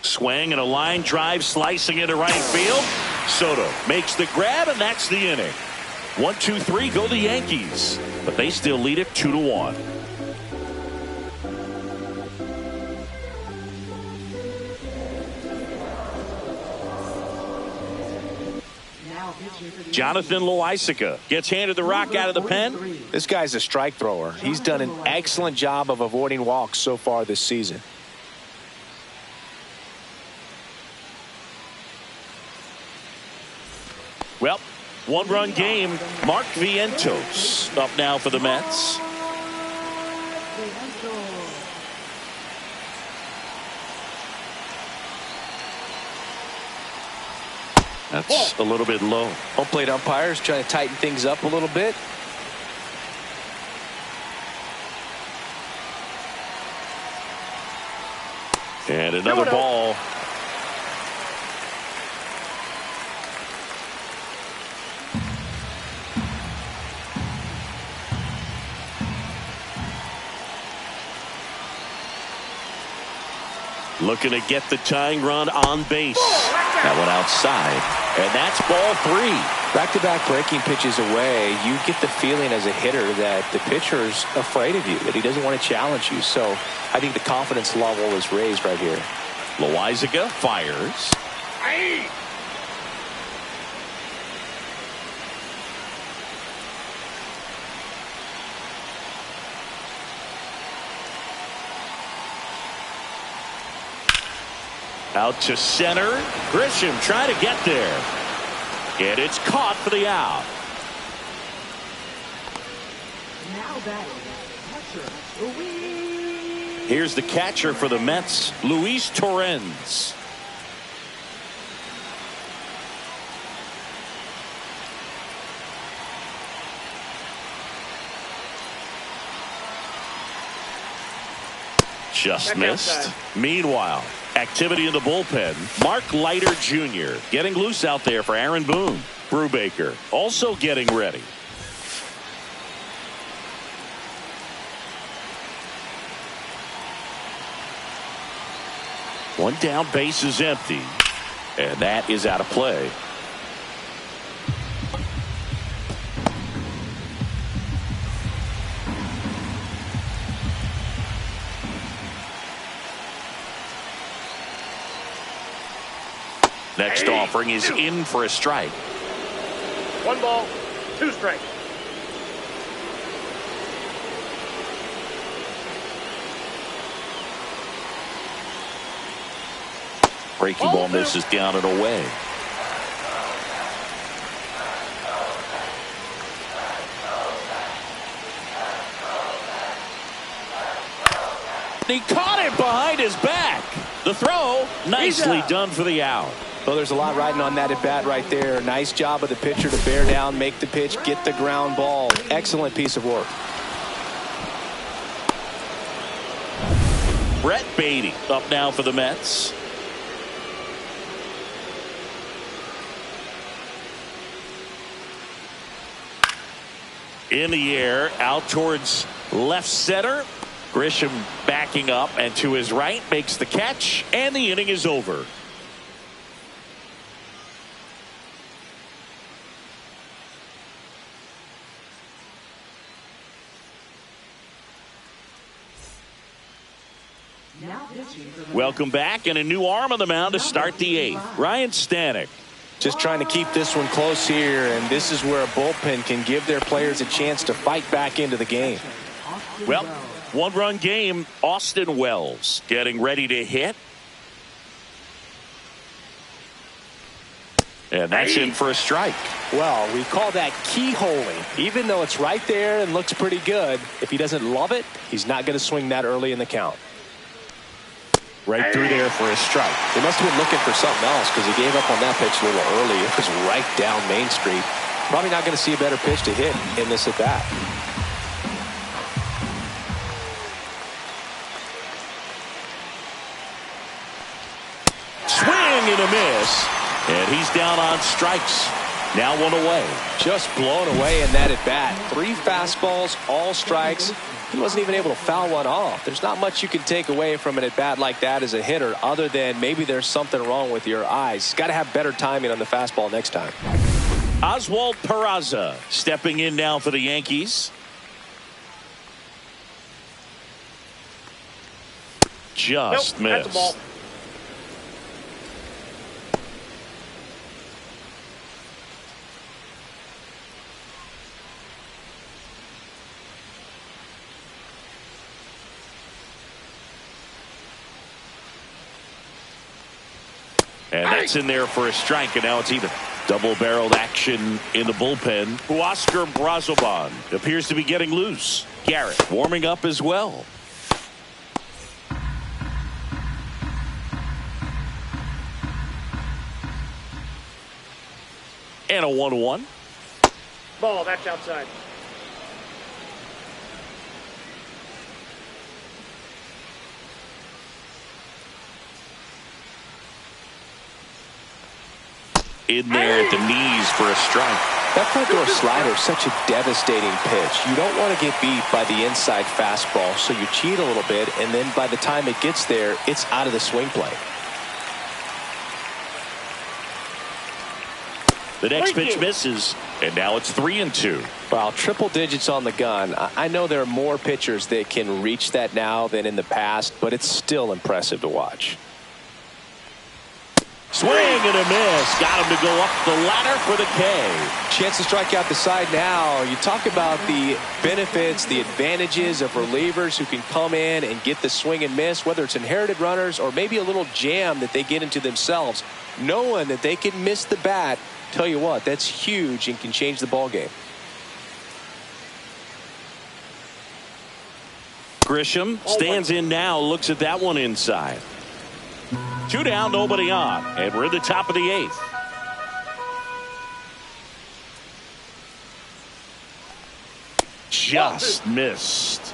Swing and a line drive slicing into right field. Soto makes the grab, and that's the inning. 1-2-3 go the Yankees, but they still lead it 2-1. Jonathan Loaisiga gets handed the rock out of the pen. This guy's a strike thrower. He's done an excellent job of avoiding walks so far this season. Well, One-run game. Mark Vientos up now for the Mets. That's a little bit low. Home plate umpires trying to tighten things up a little bit. And another ball. Looking to get the tying run on base. That one outside. And that's ball 3. Back-to-back breaking pitches away, you get the feeling as a hitter that the pitcher's afraid of you, that he doesn't want to challenge you. So I think the confidence level is raised right here. Loizaga fires. Out to center. Grisham trying to get there. And it's caught for the out. Now batting, catcher, Luis. Here's the catcher for the Mets, Luis Torrens. Just missed. Meanwhile, activity in the bullpen. Mark Leiter Jr. getting loose out there for Aaron Boone. Brubaker also getting ready. One down, base is empty. And that is out of play. Next offering is in for a strike. 1 ball, 2 strikes. Breaking ball misses down and away. He caught it behind his back. The throw, nicely done for the out. Well, there's a lot riding on that at bat right there. Nice job of the pitcher to bear down, make the pitch, get the ground ball. Excellent piece of work. Brett Beatty up now for the Mets. In the air, out towards left center. Grisham backing up and to his right makes the catch, and the inning is over. Welcome back, and a new arm on the mound to start the 8th. Ryan Stanek. Just trying to keep this one close here, and this is where a bullpen can give their players a chance to fight back into the game. Well, one-run game. Austin Wells getting ready to hit. And that's in for a strike. Well, we call that keyholing. Even though it's right there and looks pretty good, if he doesn't love it, he's not going to swing that early in the count. Right through there for a strike. They must have been looking for something else because he gave up on that pitch a little early. It was right down Main Street. Probably not going to see a better pitch to hit in this at bat. Swing and a miss. And he's down on strikes. Now 1 away. Just blown away in that at bat. 3 fastballs, all strikes. He wasn't even able to foul one off. There's not much you can take away from an at bat like that as a hitter, other than maybe there's something wrong with your eyes. Got to have better timing on the fastball next time. Oswald Peraza stepping in now for the Yankees. Just missed. That's a ball. And that's in there for a strike, and now it's even. Double-barreled action in the bullpen. Oscar Brazoban appears to be getting loose. Garrett warming up as well. And a 1-1. Ball, that's outside. In there at the knees for a strike. That front door slider is such a devastating pitch. You don't want to get beat by the inside fastball, so you cheat a little bit, and then by the time it gets there, it's out of the swing play. The next pitch misses, and now it's 3-2. Wow, triple digits on the gun. I know there are more pitchers that can reach that now than in the past, but it's still impressive to watch. Swing and a miss. Got him to go up the ladder for the K. Chance to strike out the side now. You talk about the benefits, the advantages of relievers who can come in and get the swing and miss, whether it's inherited runners or maybe a little jam that they get into themselves. Knowing that they can miss the bat, tell you what, that's huge and can change the ball game. Grisham stands in now, looks at that one inside. 2 down, nobody on, and we're at the top of the 8th. Just missed.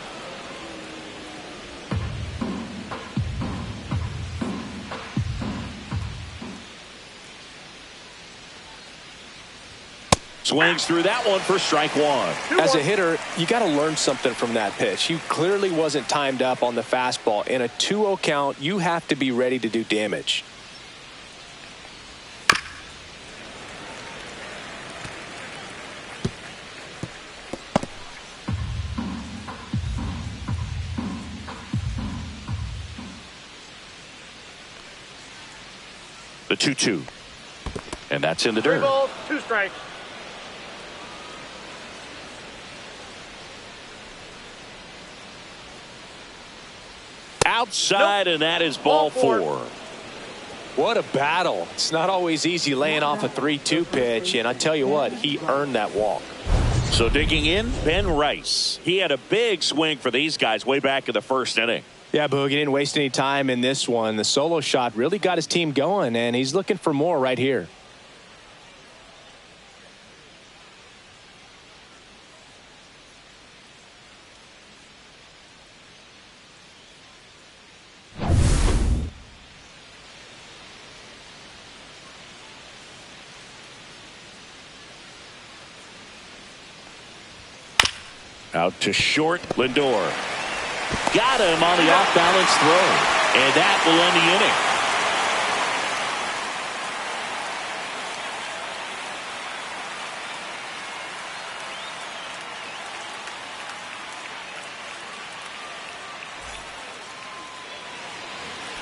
Swings through that one for strike 1. As a hitter, you got to learn something from that pitch. He clearly wasn't timed up on the fastball. In a 2-0 count, you have to be ready to do damage. The 2-2. And that's in the 3 dirt. balls, 2 strikes. Outside, and that is ball 4. What a battle. It's not always easy laying off a 3-2 pitch, and I tell you what, he earned that walk. So digging in, Ben Rice. He had a big swing for these guys way back in the first inning. Yeah, Boog, he didn't waste any time in this one. The solo shot really got his team going, and he's looking for more right here. Out to short, Lindor. Got him on the off-balance throw. And that will end the inning.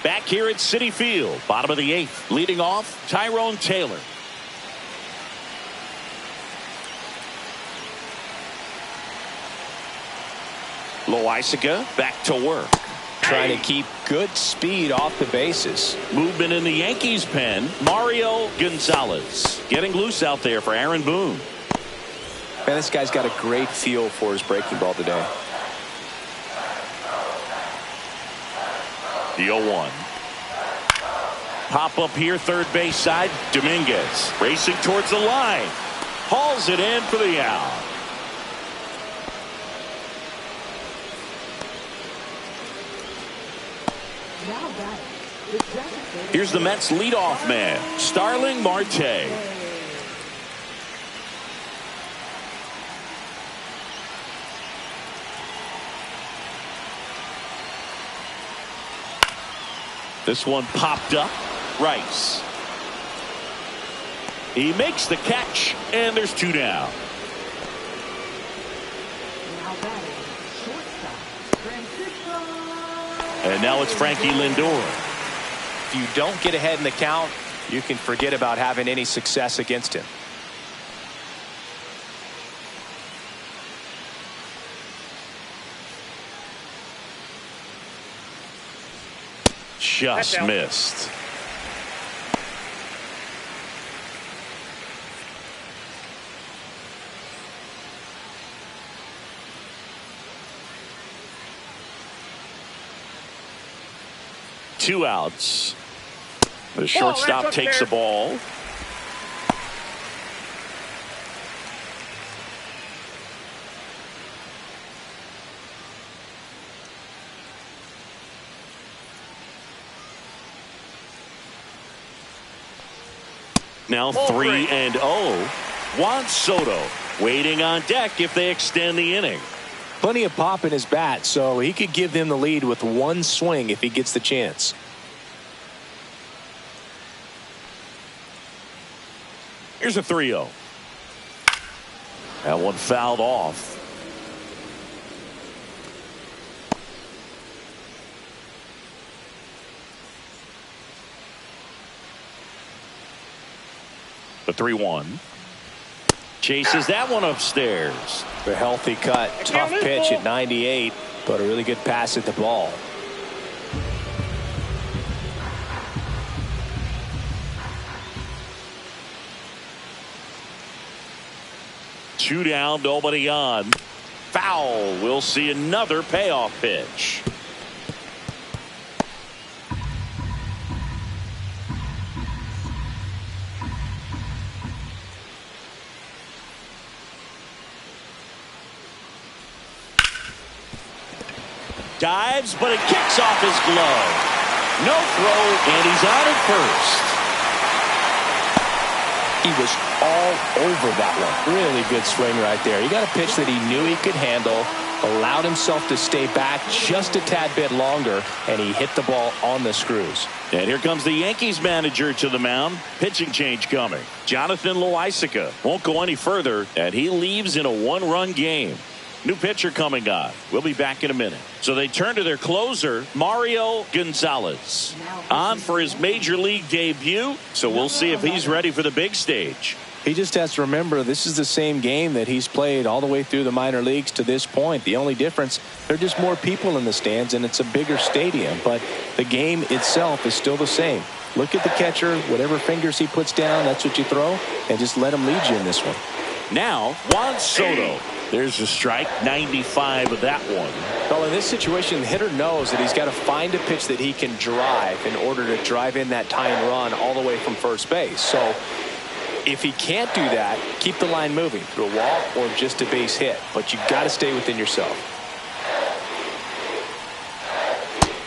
Back here at Citi Field, bottom of the 8th. Leading off, Tyrone Taylor. Loaisiga back to work. Trying to keep good speed off the bases. Movement in the Yankees pen. Mario Gonzalez getting loose out there for Aaron Boone. Man, this guy's got a great feel for his breaking ball today. The 0-1. Pop up here, third base side. Dominguez racing towards the line. Hauls it in for the out. Here's the Mets leadoff man, Starling Marte. This one popped up. Rice. He makes the catch, and there's 2 down. And now it's Frankie Lindor. If you don't get ahead in the count, you can forget about having any success against him. Just missed. 2 outs. The shortstop takes the ball. Now 3-0. Juan Soto waiting on deck if they extend the inning. Plenty of pop in his bat, so he could give them the lead with one swing if he gets the chance. Here's a 3-0. That one fouled off. The 3-1. Chases that one upstairs. A healthy cut. Tough pitch at 98, but a really good pass at the ball. Two down, nobody on. Foul. We'll see another payoff pitch. Dives, but it kicks off his glove. No throw, and he's out at first. He was all over that one. Really good swing right there. He got a pitch that he knew he could handle, allowed himself to stay back just a tad bit longer, and he hit the ball on the screws. And here comes the Yankees manager to the mound. Pitching change coming. Jonathan Loaisiga won't go any further, and he leaves in a one-run game. New pitcher coming on. We'll be back in a minute. So they turn to their closer, Mario Gonzalez, on for his major league debut. So we'll see if he's ready for the big stage. He just has to remember this is the same game that he's played all the way through the minor leagues to this point. The only difference, there are just more people in the stands and it's a bigger stadium. But the game itself is still the same. Look at the catcher. Whatever fingers he puts down, that's what you throw. And just let him lead you in this one. Now, Juan Soto. There's a strike, 95 of that one. Well, in this situation, the hitter knows that he's got to find a pitch that he can drive in order to drive in that tying run all the way from first base. So if he can't do that, keep the line moving through a walk or just a base hit. But you got to stay within yourself.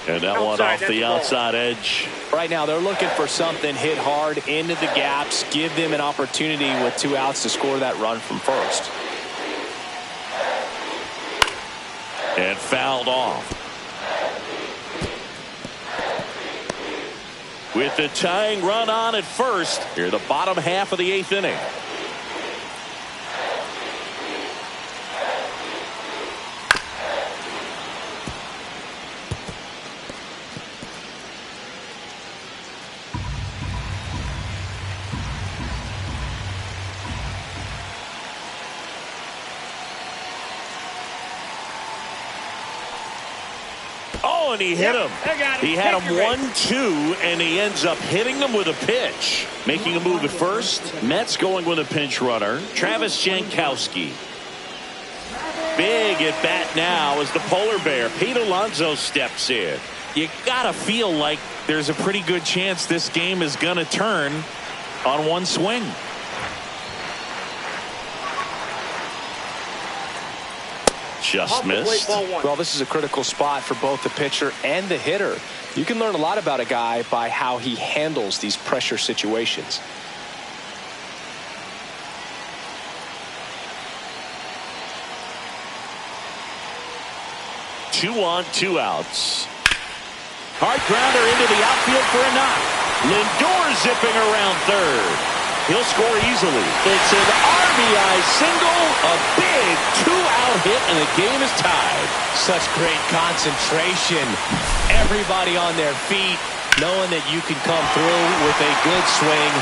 And that one off the outside edge. Right now, they're looking for something hit hard into the gaps, give them an opportunity with 2 outs to score that run from first. And fouled off. With the tying run on at first, here the bottom half of the 8th inning. And he hit him. He had him 1-2, and he ends up hitting him with a pitch. Making a move at first. Mets going with a pinch runner. Travis Jankowski. Big at bat now as the polar bear, Pete Alonso, steps in. You gotta feel like there's a pretty good chance this game is gonna turn on one swing. Just missed. Well, this is a critical spot for both the pitcher and the hitter. You can learn a lot about a guy by how he handles these pressure situations. Two on, 2 outs. Hard grounder into the outfield for a knock. Lindor zipping around third. He'll score easily. It's an RBI single, a big 2-out hit, and the game is tied. Such great concentration. Everybody on their feet, knowing that you can come through with a good swing.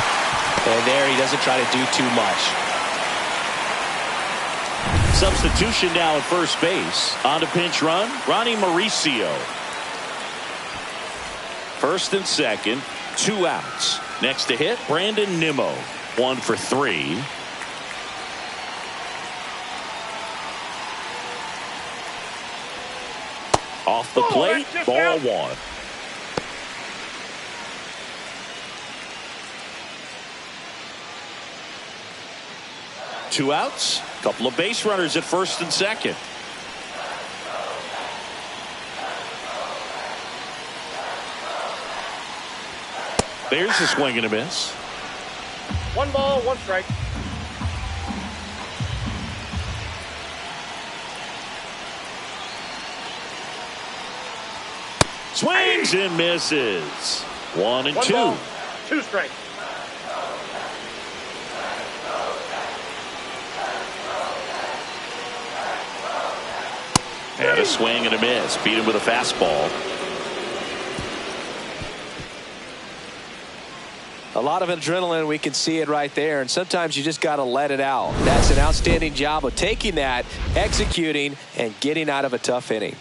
And there he doesn't try to do too much. Substitution now at first base. On to pinch run, Ronnie Mauricio. First and second, 2 outs. Next to hit, Brandon Nimmo. 1 for 3. Off the plate, ball 1. 2 outs. A couple of base runners at first and second. There's a swing and a miss. 1 ball, 1 strike. Swings and misses. 1 and 1 2. ball, 2 strikes. And a swing and a miss. Beat him with a fastball. A lot of adrenaline, we can see it right there, and sometimes you just got to let it out. That's an outstanding job of taking that, executing, and getting out of a tough inning.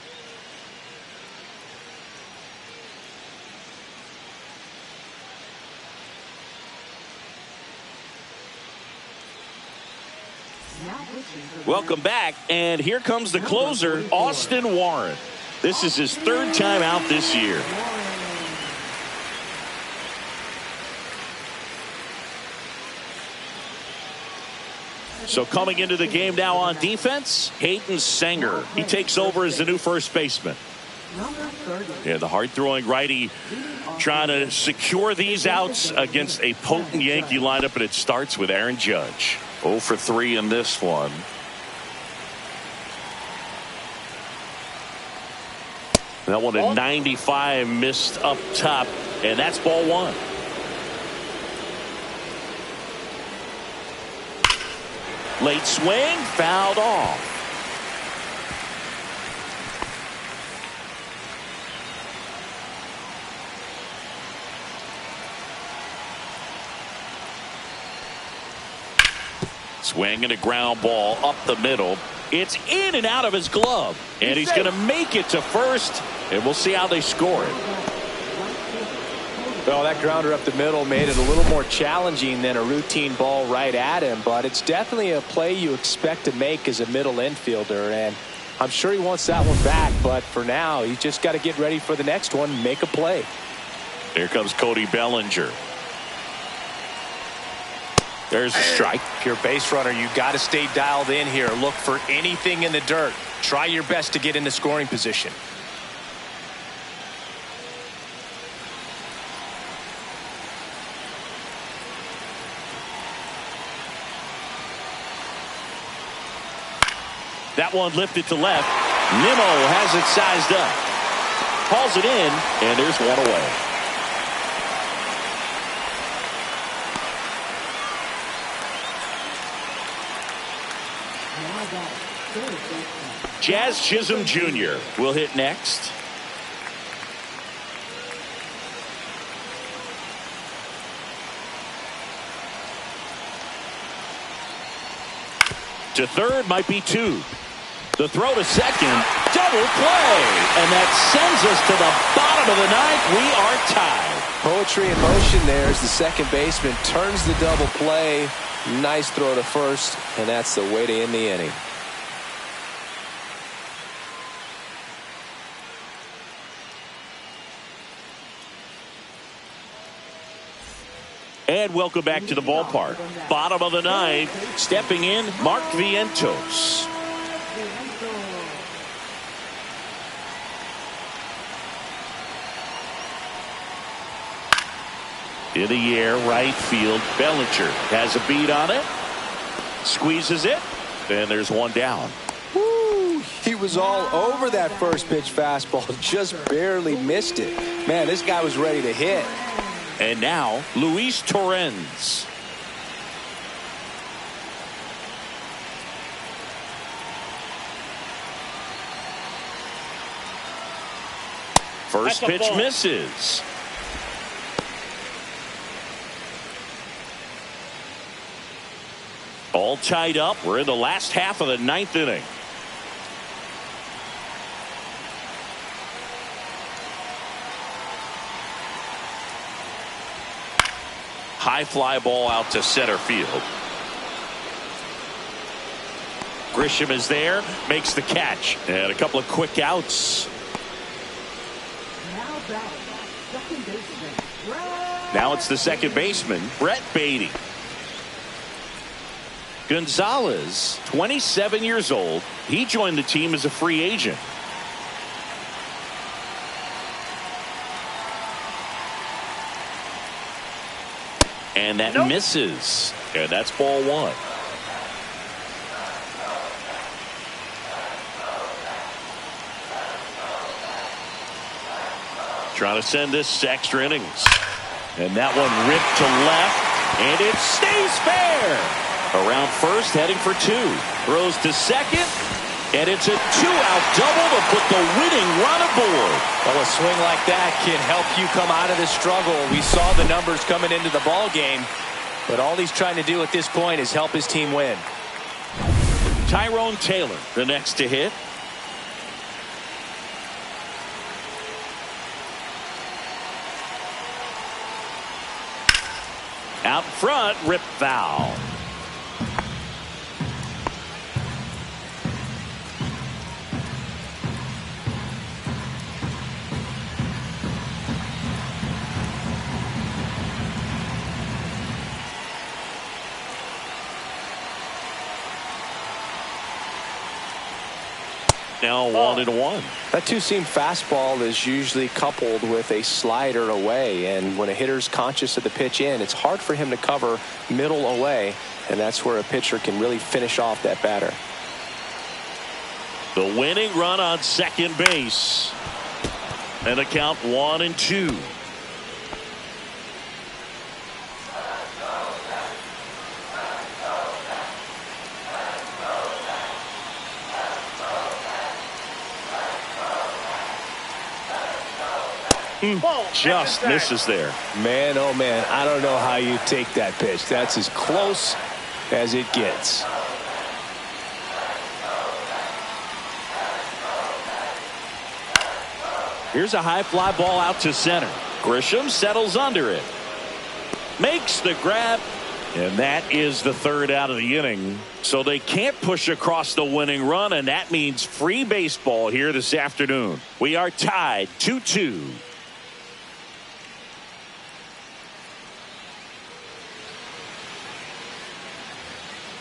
Welcome back, and here comes the closer, Austin Warren. This is his 3rd time out this year. So coming into the game now on defense, Hayden Sanger. He takes over as the new first baseman. Yeah, the hard-throwing righty trying to secure these outs against a potent Yankee lineup, and it starts with Aaron Judge. 0 for 3 in this one. That one at 95 missed up top, and that's ball 1. Late swing, fouled off. Swing and a ground ball up the middle. It's in and out of his glove, and he's going to make it to first, and we'll see how they score it. Well, that grounder up the middle made it a little more challenging than a routine ball right at him, but it's definitely a play you expect to make as a middle infielder, and I'm sure he wants that one back, but for now, he's just got to get ready for the next one and make a play. Here comes Cody Bellinger. There's a strike. If you're a base runner, you got to stay dialed in here. Look for anything in the dirt. Try your best to get into scoring position. That one lifted to left. Nimmo has it sized up. Calls it in, and there's one away. Jazz Chisholm Jr. will hit next. To third might be 2. The throw to second, double play, and that sends us to the bottom of the 9th. We are tied. Poetry in motion there as the second baseman turns the double play. Nice throw to first, and that's the way to end the inning. And welcome back to the ballpark. Bottom of the 9th, stepping in, Mark Vientos. In the air, right field. Bellinger has a beat on it. Squeezes it. And there's one down. Woo, he was all over that first pitch fastball. Just barely missed it. Man, this guy was ready to hit. And now, Luis Torrens. First pitch misses. All tied up. We're in the last half of the 9th inning. High fly ball out to center field. Grisham is there, makes the catch, and a couple of quick outs. Now it's the second baseman, Brett Beatty. Gonzalez, 27 years old. He joined the team as a free agent. And that misses. And that's ball one. Trying to send this to extra innings. And that one ripped to left. And it stays fair. Around first, heading for two. Throws to second. And it's a two-out double to put the winning run aboard. Well, a swing like that can help you come out of the struggle. We saw the numbers coming into the ball game, but all he's trying to do at this point is help his team win. Tyrone Taylor, the next to hit. Out front, rip foul. Now 1-1. That two-seam fastball is usually coupled with a slider away, and when a hitter's conscious of the pitch in, it's hard for him to cover middle away, and that's where a pitcher can really finish off that batter. The winning run on second base. And a count 1-2. Just misses there. Man, oh man, I don't know how you take that pitch. That's as close as it gets. Here's a high fly ball out to center. Grisham settles under it. Makes the grab. And that is the third out of the inning. So they can't push across the winning run, and that means free baseball here this afternoon. We are tied 2-2.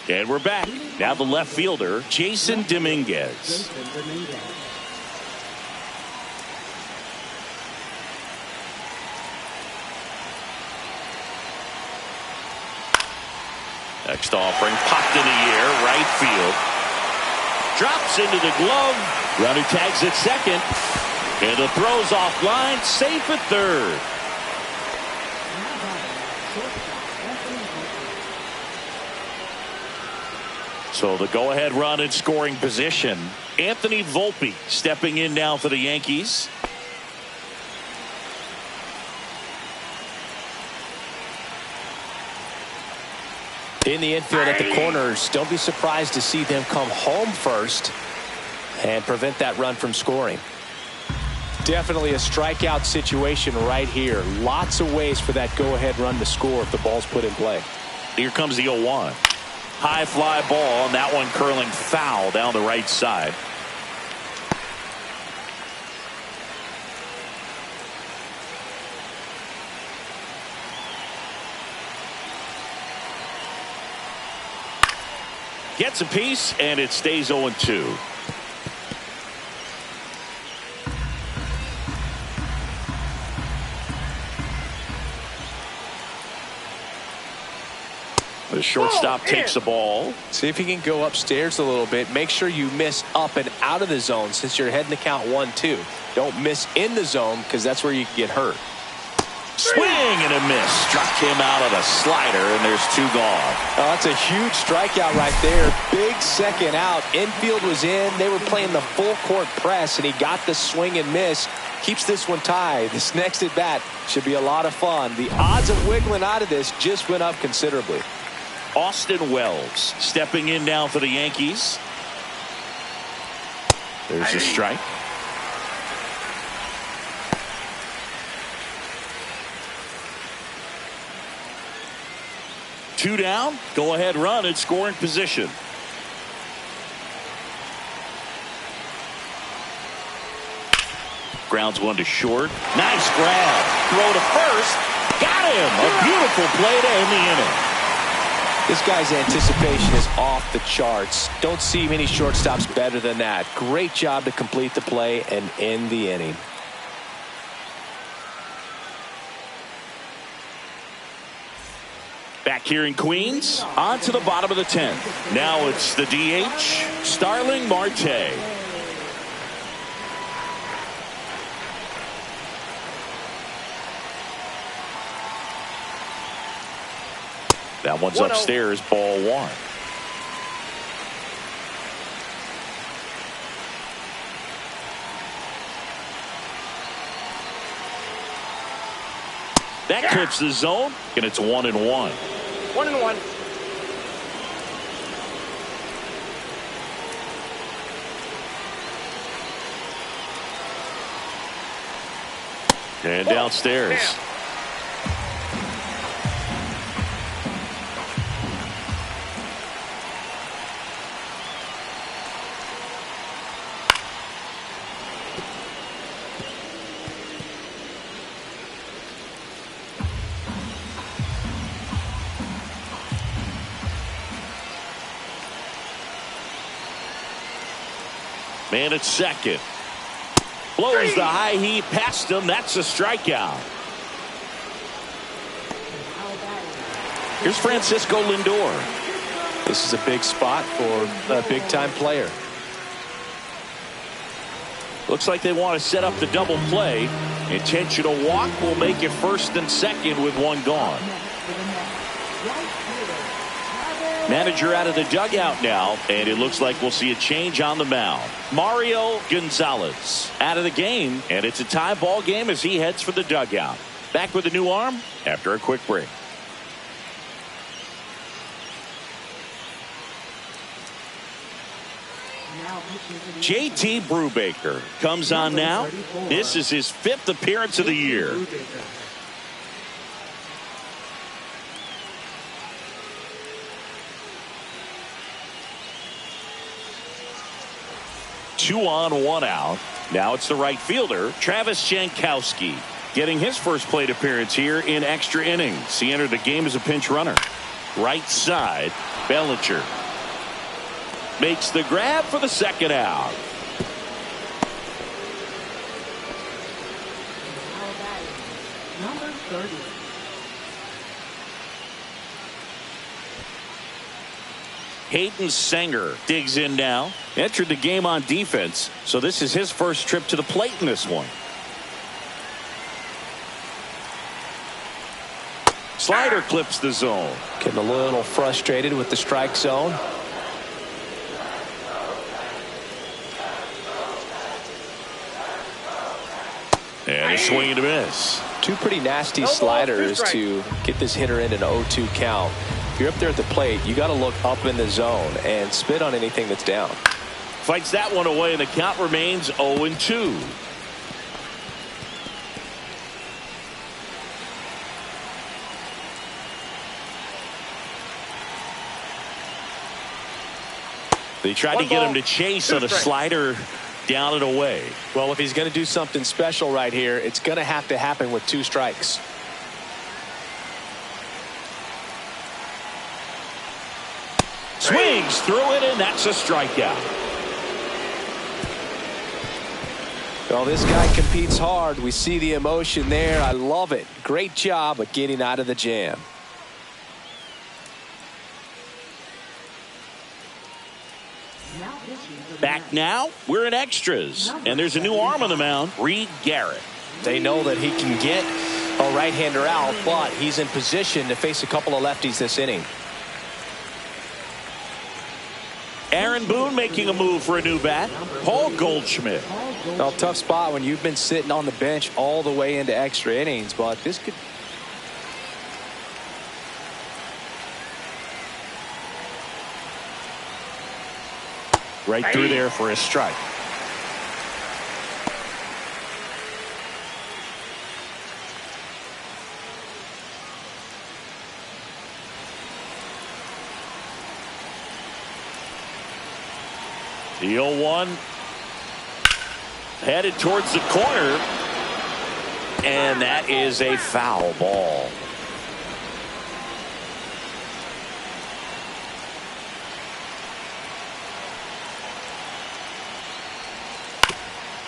And we're back. Now the left fielder, Jason Dominguez. Next offering, popped in the air, right field. Drops into the glove. Runner tags at second. And the throw's offline, safe at third. So the go-ahead run in scoring position. Anthony Volpe stepping in now for the Yankees. In the infield at the corners, don't be surprised to see them come home first and prevent that run from scoring. Definitely a strikeout situation right here. Lots of ways for that go-ahead run to score if the ball's put in play. Here comes the 0-1. High fly ball, and that one curling foul down the right side. Gets a piece, and it stays 0-2. The shortstop takes the ball. See if you can go upstairs a little bit. Make sure you miss up and out of the zone since you're heading to count 1-2. Don't miss in the zone because that's where you can get hurt. Swing and a miss. Struck him out of a slider, and there's two gone. Oh, that's a huge strikeout right there. Big second out. Infield was in. They were playing the full court press, and he got the swing and miss. Keeps this one tied. This next at bat should be a lot of fun. The odds of wiggling out of this just went up considerably. Austin Wells stepping in now for the Yankees. There's a strike. Two down. Go ahead run in scoring position. Grounds one to short. Nice grab. Throw to first. Got him. A beautiful play to end the inning. This guy's anticipation is off the charts. Don't see many shortstops better than that. Great job to complete the play and end the inning. Back here in Queens, on to the bottom of the 10th. Now it's the DH, Starling Marte. That one's upstairs, ball one. That clips the zone, and it's 1-1. 1-1. And downstairs. Man at second. Blows the high heat past him. That's a strikeout. Here's Francisco Lindor. This is a big spot for a big-time player. Looks like they want to set up the double play. Intentional walk will make it first and second with one gone. Manager out of the dugout now, and it looks like we'll see a change on the mound. Mario Gonzalez out of the game, and it's a tie ball game as he heads for the dugout. Back with a new arm after a quick break. JT Brubaker comes on now. This is his 5th appearance of the year. Two on, one out. Now it's the right fielder, Travis Jankowski, getting his first plate appearance here in extra innings. He entered the game as a pinch runner. Right side, Bellinger makes the grab for the second out. Number 30. Hayden Sanger digs in now. Entered the game on defense, so this is his first trip to the plate in this one. Slider clips the zone. Getting a little frustrated with the strike zone. And a swing and a miss. Two pretty nasty sliders to get this hitter in an 0-2 count. If you're up there at the plate, you got to look up in the zone and spit on anything that's down. Fights that one away, and the count remains 0-2. They tried to get him to chase on a slider down and away. Well, if he's going to do something special right here, it's going to have to happen with 2 strikes. Swings through it, and that's a strikeout. Well, this guy competes hard. We see the emotion there. I love it. Great job of getting out of the jam. Back now, we're in extras, and there's a new arm on the mound, Reed Garrett. They know that he can get a right-hander out, but he's in position to face a couple of lefties this inning. Aaron Boone making a move for a new bat, Paul Goldschmidt. Well, tough spot when you've been sitting on the bench all the way into extra innings, but this could... Right through there for a strike. The 0-1 headed towards the corner, and that is a foul ball.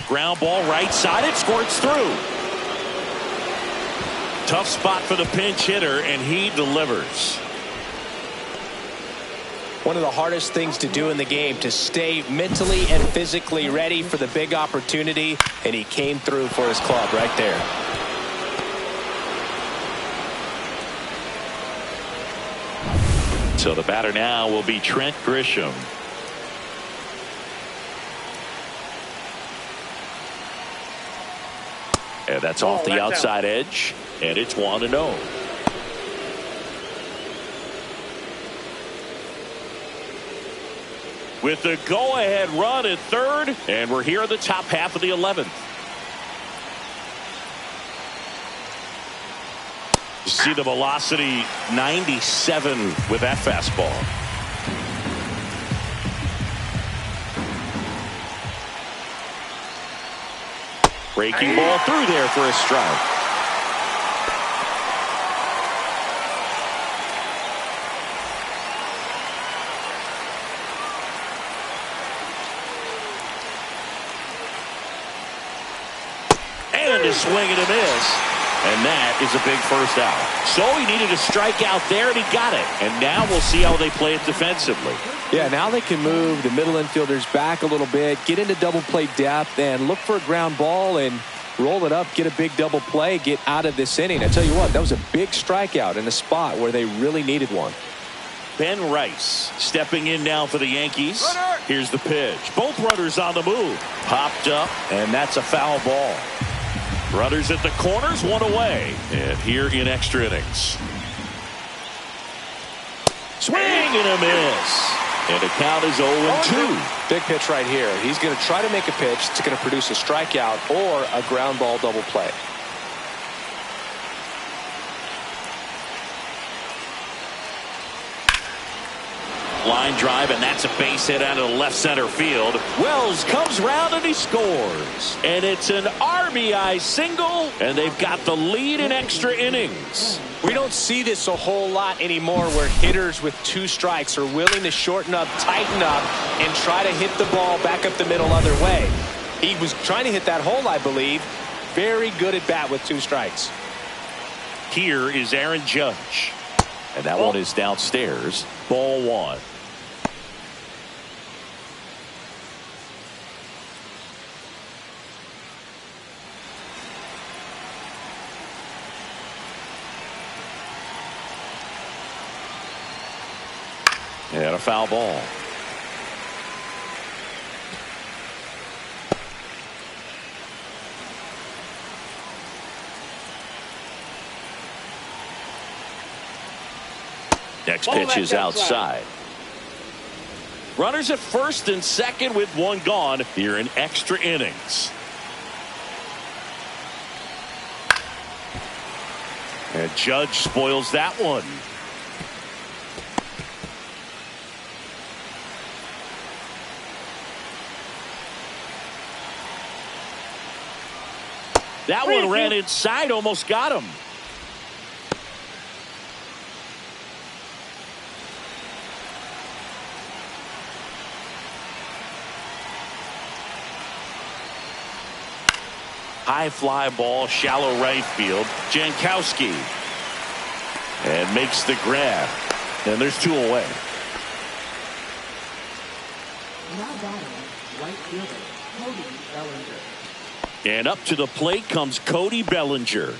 Ground ball right side. It squirts through. Tough spot for the pinch hitter, and he delivers. One of the hardest things to do in the game, to stay mentally and physically ready for the big opportunity, and he came through for his club right there. So the batter now will be Trent Grisham. And that's off the outside edge, and it's 1-0. With the go-ahead run at third, and we're here in the top half of the 11th. You see the velocity 97 with that fastball. Breaking ball through there for a strike. And a swing and a miss. And that is a big first out. So he needed a strikeout there, and he got it. And now we'll see how they play it defensively. Yeah, now they can move the middle infielders back a little bit, get into double play depth, and look for a ground ball and roll it up, get a big double play, get out of this inning. I tell you what, that was a big strikeout in a spot where they really needed one. Ben Rice stepping in now for the Yankees. Here's the pitch. Both runners on the move. Popped up, and that's a foul ball. Runners at the corners, one away. And here in extra innings. Swing and a miss. And the count is 0-2. Big pitch right here. He's going to try to make a pitch that's going to produce a strikeout or a ground ball double play. Line drive, and that's a base hit out of the left center field. Wells comes round and he scores. And it's an RBI single, and they've got the lead in extra innings. We don't see this a whole lot anymore where hitters with 2 strikes are willing to shorten up, tighten up, and try to hit the ball back up the middle other way. He was trying to hit that hole, I believe. Very good at bat with 2 strikes. Here is Aaron Judge. And that one is downstairs. Ball 1. And a foul ball. Next pitch is outside. Runners at first and second with 1 gone here in extra innings. And Judge spoils that one. That one ran inside, almost got him. High fly ball, shallow right field. Jankowski. And makes the grab. And there's 2 away. Now battling right fielder Cody Bellinger. And up to the plate comes Cody Bellinger.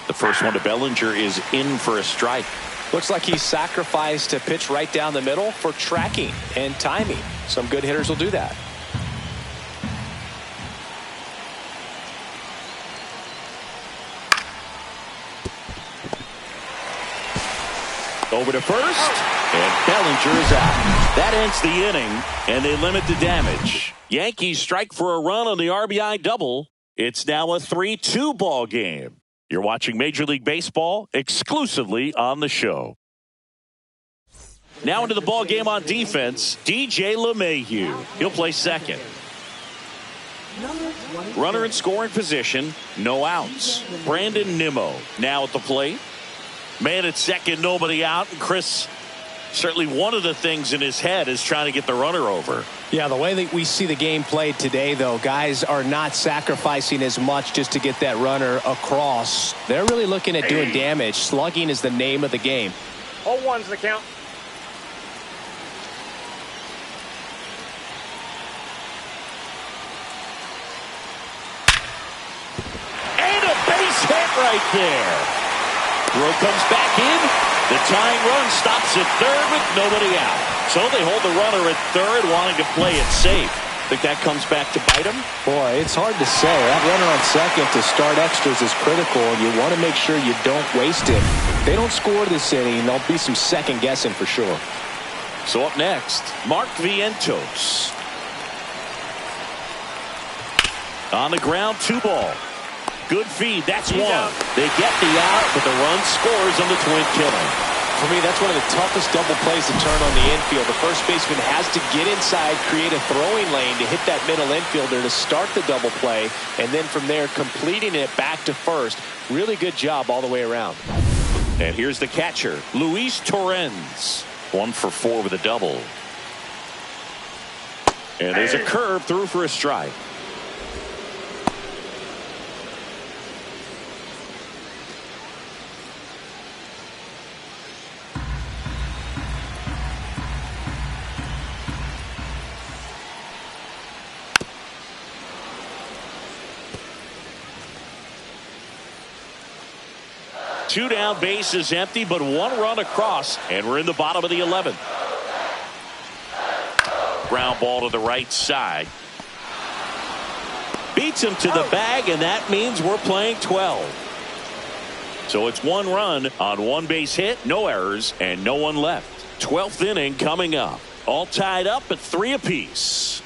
The first one to Bellinger is in for a strike. Looks like he sacrificed a pitch right down the middle for tracking and timing. Some good hitters will do that. Over to first, and Bellinger is out. That ends the inning, and they limit the damage. Yankees strike for a run on the RBI double. It's now a 3-2 ball game. You're watching Major League Baseball exclusively on the show. Now into the ball game on defense, DJ LeMahieu. He'll play second. Runner in scoring position, no outs. Brandon Nimmo now at the plate. Man at second, nobody out. And Chris, certainly one of the things in his head is trying to get the runner over. Yeah, the way that we see the game played today, though, guys are not sacrificing as much just to get that runner across. They're really looking at doing damage. Slugging is the name of the game. All one's the count. And a base hit right there. Throw comes back in. The tying run stops at third with nobody out. So they hold the runner at third, wanting to play it safe. Think that comes back to bite them? Boy, it's hard to say. That runner on second to start extras is critical, and you want to make sure you don't waste it. If they don't score this inning, there'll be some second guessing for sure. So up next, Mark Vientos. On the ground, 2 ball. Good feed, that's one. They get the out, but the run scores on the twin killer. For me, that's one of the toughest double plays to turn on the infield. The first baseman has to get inside, create a throwing lane to hit that middle infielder to start the double play, and then from there, completing it back to first. Really good job all the way around. And here's the catcher, Luis Torrens. 1 for 4 with a double. And there's a curve through for a strike. Two down, bases empty, but 1 run across, and we're in the bottom of the 11th. Ground ball to the right side. Beats him to the bag, and that means we're playing 12. So it's 1 run on 1 base hit, no errors, and no one left. 12th inning coming up. All tied up at 3 apiece.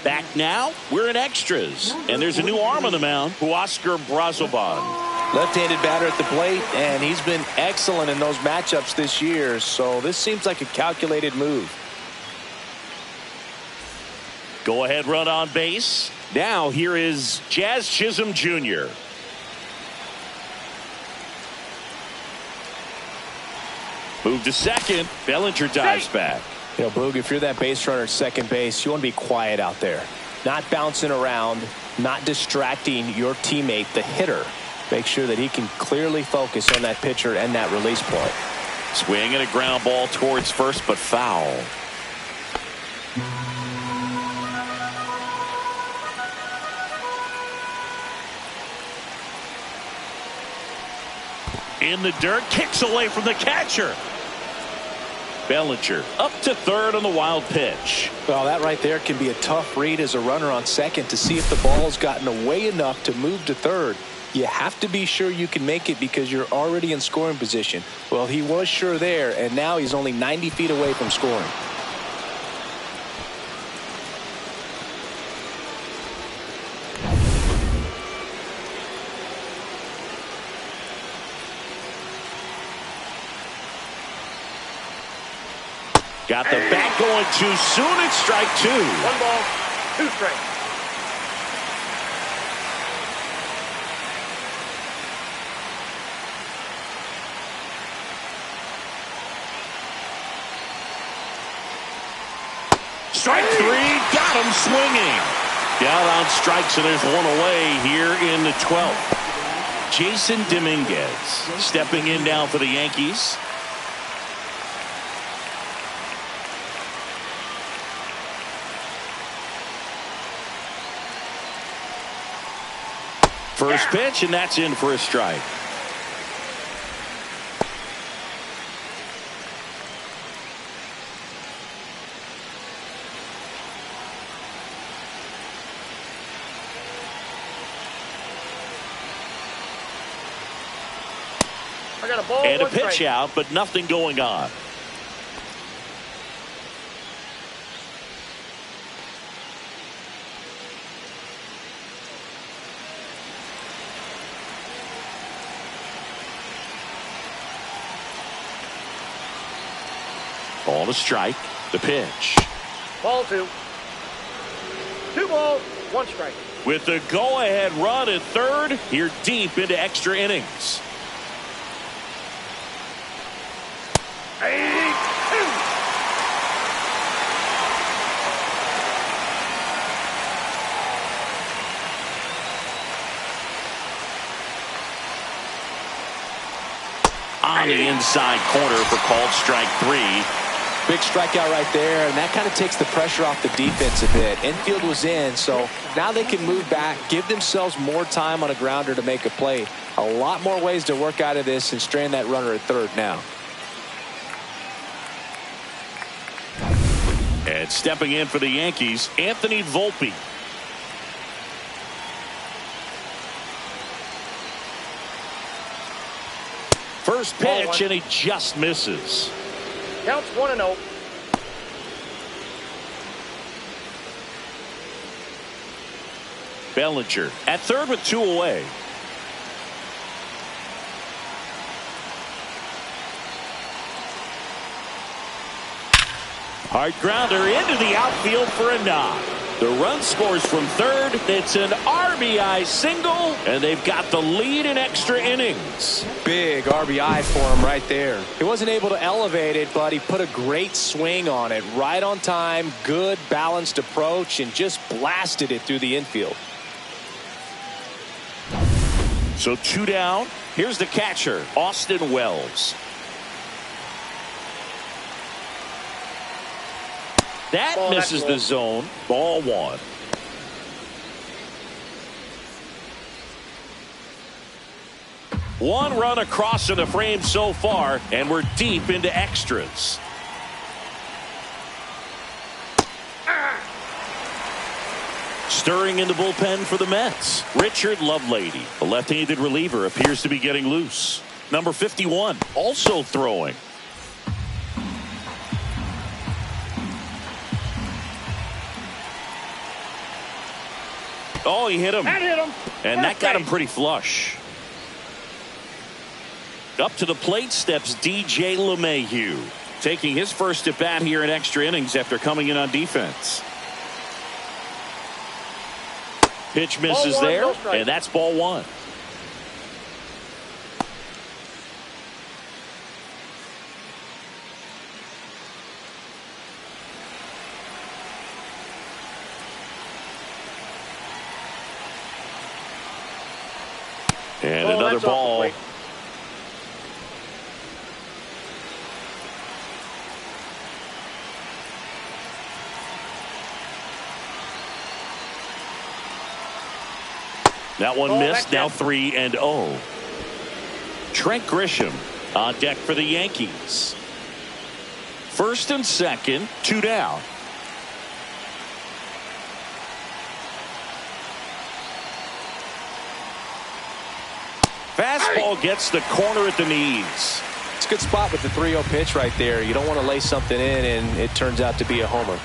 Back now, we're in extras, and there's a new arm on the mound, Huascar Brazoban. Left-handed batter at the plate, and he's been excellent in those matchups this year, so this seems like a calculated move. Go ahead run on base. Now here is Jazz Chisholm Jr. Move to second. Bellinger dives back. You know, Boog, if you're that base runner at second base, you want to be quiet out there. Not bouncing around, not distracting your teammate, the hitter. Make sure that he can clearly focus on that pitcher and that release point. Swing and a ground ball towards first, but foul. In the dirt, kicks away from the catcher. Bellinger up to third on the wild pitch. Well, that right there can be a tough read as a runner on second to see if the ball's gotten away enough to move to third. You have to be sure you can make it because you're already in scoring position. Well, he was sure there, and now he's only 90 feet away from scoring. Got the bat going too soon. It's strike 2. 1 ball, 2 strikes. Strike 3. Got him swinging. Down on strikes, and there's 1 away here in the 12th. Jason Dominguez stepping in now for the Yankees. First pitch, and that's in for a strike. I got a ball, And a 1 pitch strike. out, but nothing going on. Ball to strike. The pitch. Ball 2. 2 balls, 1 strike. with the go-ahead run at third here deep into extra innings. On the inside corner for called strike 3. Big strikeout right there, and that kind of takes the pressure off the defense a bit. Infield was in, so now they can move back, give themselves more time on a grounder to make a play. A lot more ways to work out of this and strand that runner at third now. And stepping in for the Yankees, Anthony Volpe. First pitch, and he just misses. Counts 1-0. Bellinger at third with 2 away. Hard grounder into the outfield for a knock. The run scores from third. It's an RBI single, and they've got the lead in extra innings. Big RBI for him right there. He wasn't able to elevate it, but he put a great swing on it. Right on time, good balanced approach, and just blasted it through the infield. So 2 down. Here's the catcher, Austin Wells. That misses the zone. Ball 1. One run across in the frame so far, and we're deep into extras. Stirring in the bullpen for the Mets, Richard Lovelady. The left-handed reliever appears to be getting loose. Number 51 also throwing. Oh, he hit him. That hit him. And that got him pretty flush. Up to the plate steps DJ LeMahieu, taking his first at bat here in extra innings after coming in on defense. Pitch misses there, and that's ball 1. And another ball. That one missed. Now 3-0. Trent Grisham on deck for the Yankees. First and second, 2 down. Fastball gets the corner at the knees. It's a good spot with the 3-0 pitch right there. You don't want to lay something in and it turns out to be a homer.